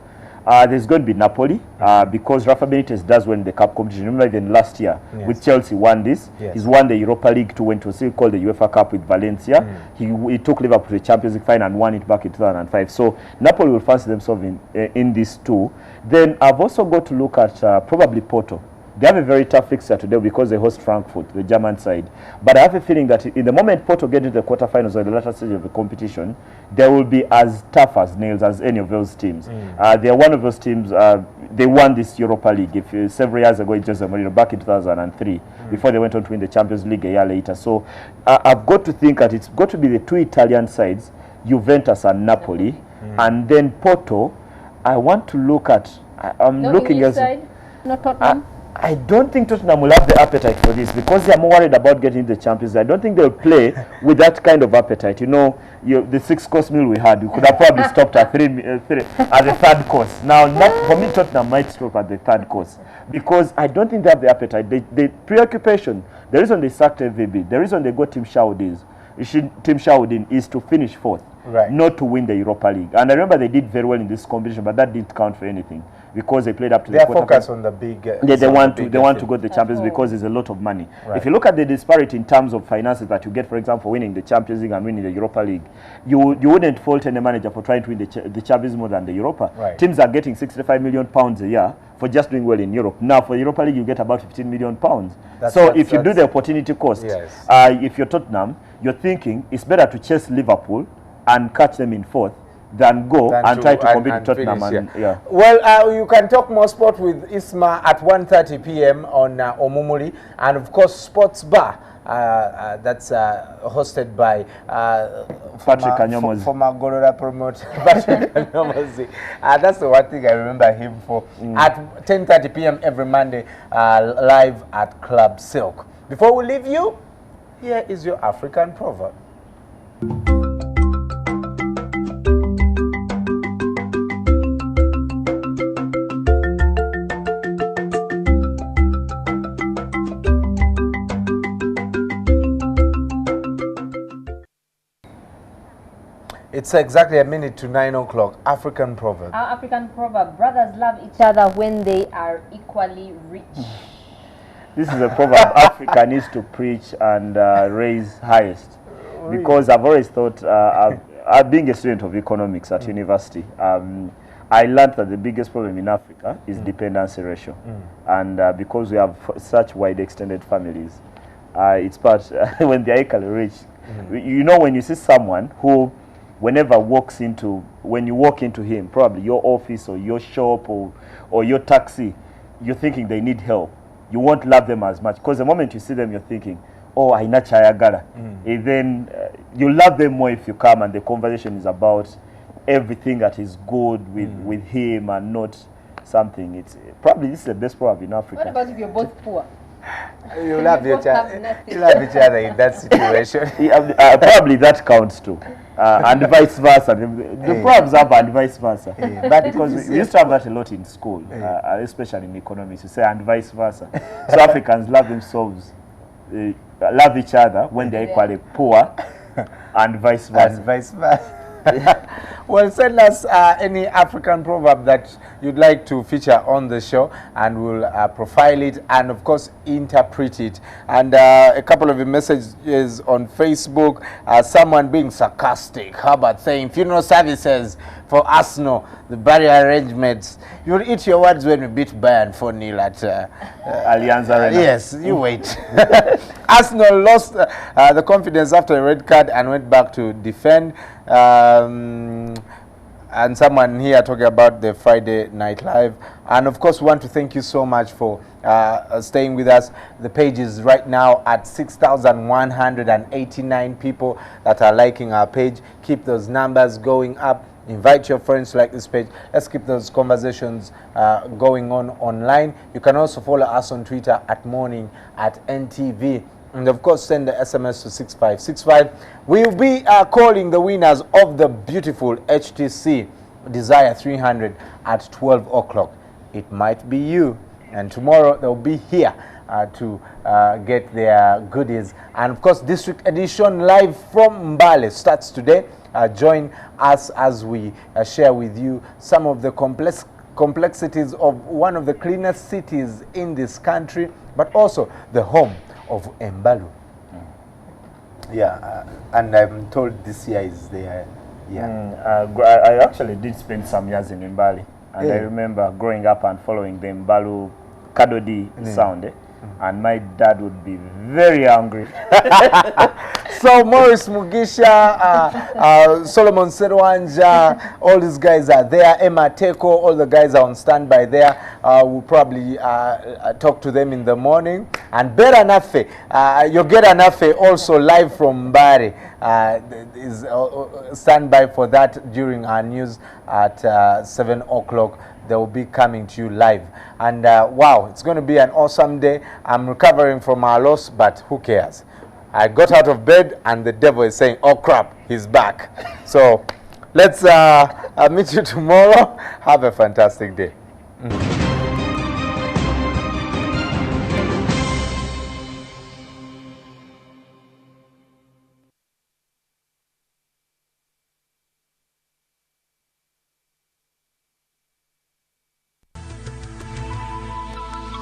there's going to be Napoli because Rafa Benitez does win the cup competition. Remember even last year with Chelsea won this. He's won the Europa League too, when it was still called the UEFA Cup with Valencia. He took Liverpool to the Champions League final and won it back in 2005. So Napoli will fancy themselves in this too. Then I've also got to look at probably Porto. They have a very tough fixture today because they host Frankfurt, the German side. But I have a feeling that in the moment Porto get into the quarterfinals or the latter stage of the competition, they will be as tough as nails as any of those teams. They are one of those teams, they won this Europa League several years ago in Jose Mourinho, back in 2003, before they went on to win the Champions League a year later. So I've got to think that it's got to be the 2 Italian sides, Juventus and Napoli. And then Porto, I want to look at, I'm no looking English at... side? No Tottenham? I don't think Tottenham will have the appetite for this because they are more worried about getting the Champions League. I don't think they'll play with that kind of appetite. You know, the 6-course meal we had, you could have probably stopped at three at the third course. Now, for me, Tottenham might stop at the third course because I don't think they have the appetite. The preoccupation, the reason they sacked FVB, the reason they got Tim Shaudin is to finish fourth, not to win the Europa League. And I remember they did very well in this competition, but that didn't count for anything because they played up to the quarter. They are focused on the big. They want to go to the Champions because there's a lot of money. If you look at the disparity in terms of finances that you get, for example, winning the Champions League and winning the Europa League, you wouldn't fault any manager for trying to win the Champions more than the Europa. Teams are getting £65 million a year for just doing well in Europe. Now, for the Europa League, you get about £15 million. So if you do the opportunity cost, if you're Tottenham, you're thinking it's better to chase Liverpool and catch them in fourth than try to compete with Tottenham. Well, you can talk more sport with Isma at 1:30 p.m. on Omumuli, and of course Sports Bar that's hosted by Patrick Kanyomozi, former Goroda promoter Patrick Kanyomozi. That's the one thing I remember him for. At 10:30 p.m. every Monday, live at Club Silk. Before we leave you, here is your African proverb. It's exactly a minute to 9 o'clock. African proverb. Our African proverb: brothers love each other when they are equally rich. This is a proverb Africa needs to preach and raise highest, because I've always thought, being a student of economics at university, I learned that the biggest problem in Africa is dependency ratio, and because we have such wide extended families, it's part when they're equally rich. You know, when you see someone who, when you walk into him, probably your office or your shop or your taxi, you're thinking they need help. You won't love them as much, because the moment you see them, you're thinking, oh, I not chayagara. And then you love them more if you come and the conversation is about everything that is good with him and not something. It's probably, this is the best proverb in Africa. What about if you're both poor? You love each other in that situation. Probably that counts too. And vice versa. The proverbs have and vice versa. But because we used to have that a lot in school, especially in economics, you say and vice versa. So Africans love themselves, love each other when they're equally poor, and vice versa. And vice versa. Well, send us any African proverb that you'd like to feature on the show, and we'll profile it and of course interpret it. And a couple of messages on Facebook, someone being sarcastic. How about saying funeral services for Arsenal, the barrier arrangements? You'll eat your words when we beat Bayern 4-0 at Allianz Arena. Yes, you wait. Arsenal lost the confidence after a red card and went back to defend. And someone here talking about the Friday Night Live. And of course, we want to thank you so much for staying with us. The page is right now at 6,189 people that are liking our page. Keep those numbers going up. Invite your friends to like this page. Let's keep those conversations going on online. You can also follow us on Twitter at morning at NTV. And of course, send the SMS to 6565. We'll be calling the winners of the beautiful HTC Desire 300 at 12 o'clock. It might be you. And tomorrow they'll be here to get their goodies. And of course, District Edition live from Mbale starts today. Join us as we share with you some of the complexities of one of the cleanest cities in this country, but also the home of Mbalu. Yeah, and I'm told this year is there. Yeah. I actually did spend some years in Mbali, and I remember growing up and following the Mbalu Kadodi sound. And my dad would be very angry. So Morris Mugisha, Solomon Serwanja, all these guys are there. Emma Teko, all the guys are on standby there. We'll probably talk to them in the morning. And Bera Nafe, Yogera Nafe, also live from Mbari, is standby for that during our news at 7 o'clock they will be coming to you live. And wow, it's going to be an awesome day. I'm recovering from our loss, but who cares? I got out of bed and the devil is saying, oh crap, he's back. So let's meet you tomorrow. Have a fantastic day.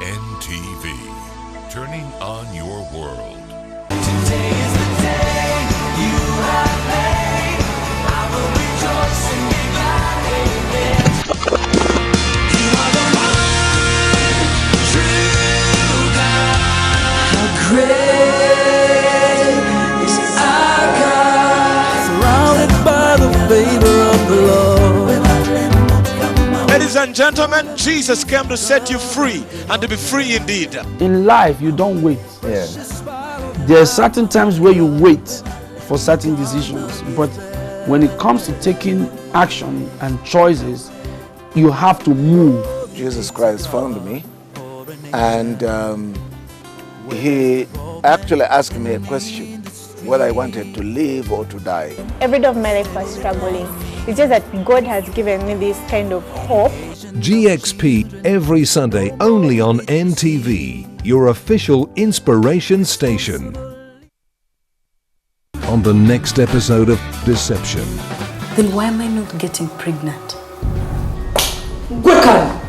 NTV, turning on your world. Today is the day you have made. I will rejoice and be glad in it. You are the one true God. How great is our God. Surrounded by the favor of the Lord. Ladies and gentlemen, Jesus came to set you free and to be free indeed. In life, you don't wait. Yeah. There are certain times where you wait for certain decisions, but when it comes to taking action and choices, you have to move. Jesus Christ found me, and he actually asked me a question, whether I wanted to live or to die. Every day of my life was struggling. It's just that God has given me this kind of hope. GXP every Sunday only on NTV, your official inspiration station. On the next episode of Deception. Then why am I not getting pregnant? Gwekan!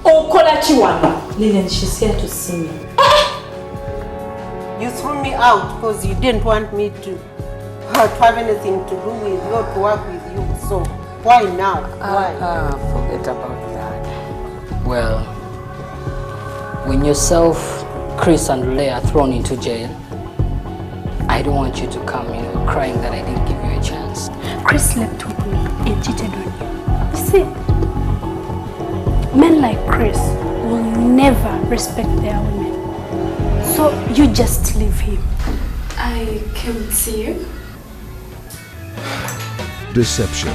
Okolachiwana! Lillian, she's here to see me. You threw me out because you didn't want me to have anything to do with you or to work with you. So why now? Why? Forget about that. Well, when yourself, Chris and Leah are thrown into jail, I don't want you to come, crying that I didn't give you a chance. Chris slept with me and cheated on you. You see, men like Chris will never respect their women. So you just leave him. I came to see you. Deception.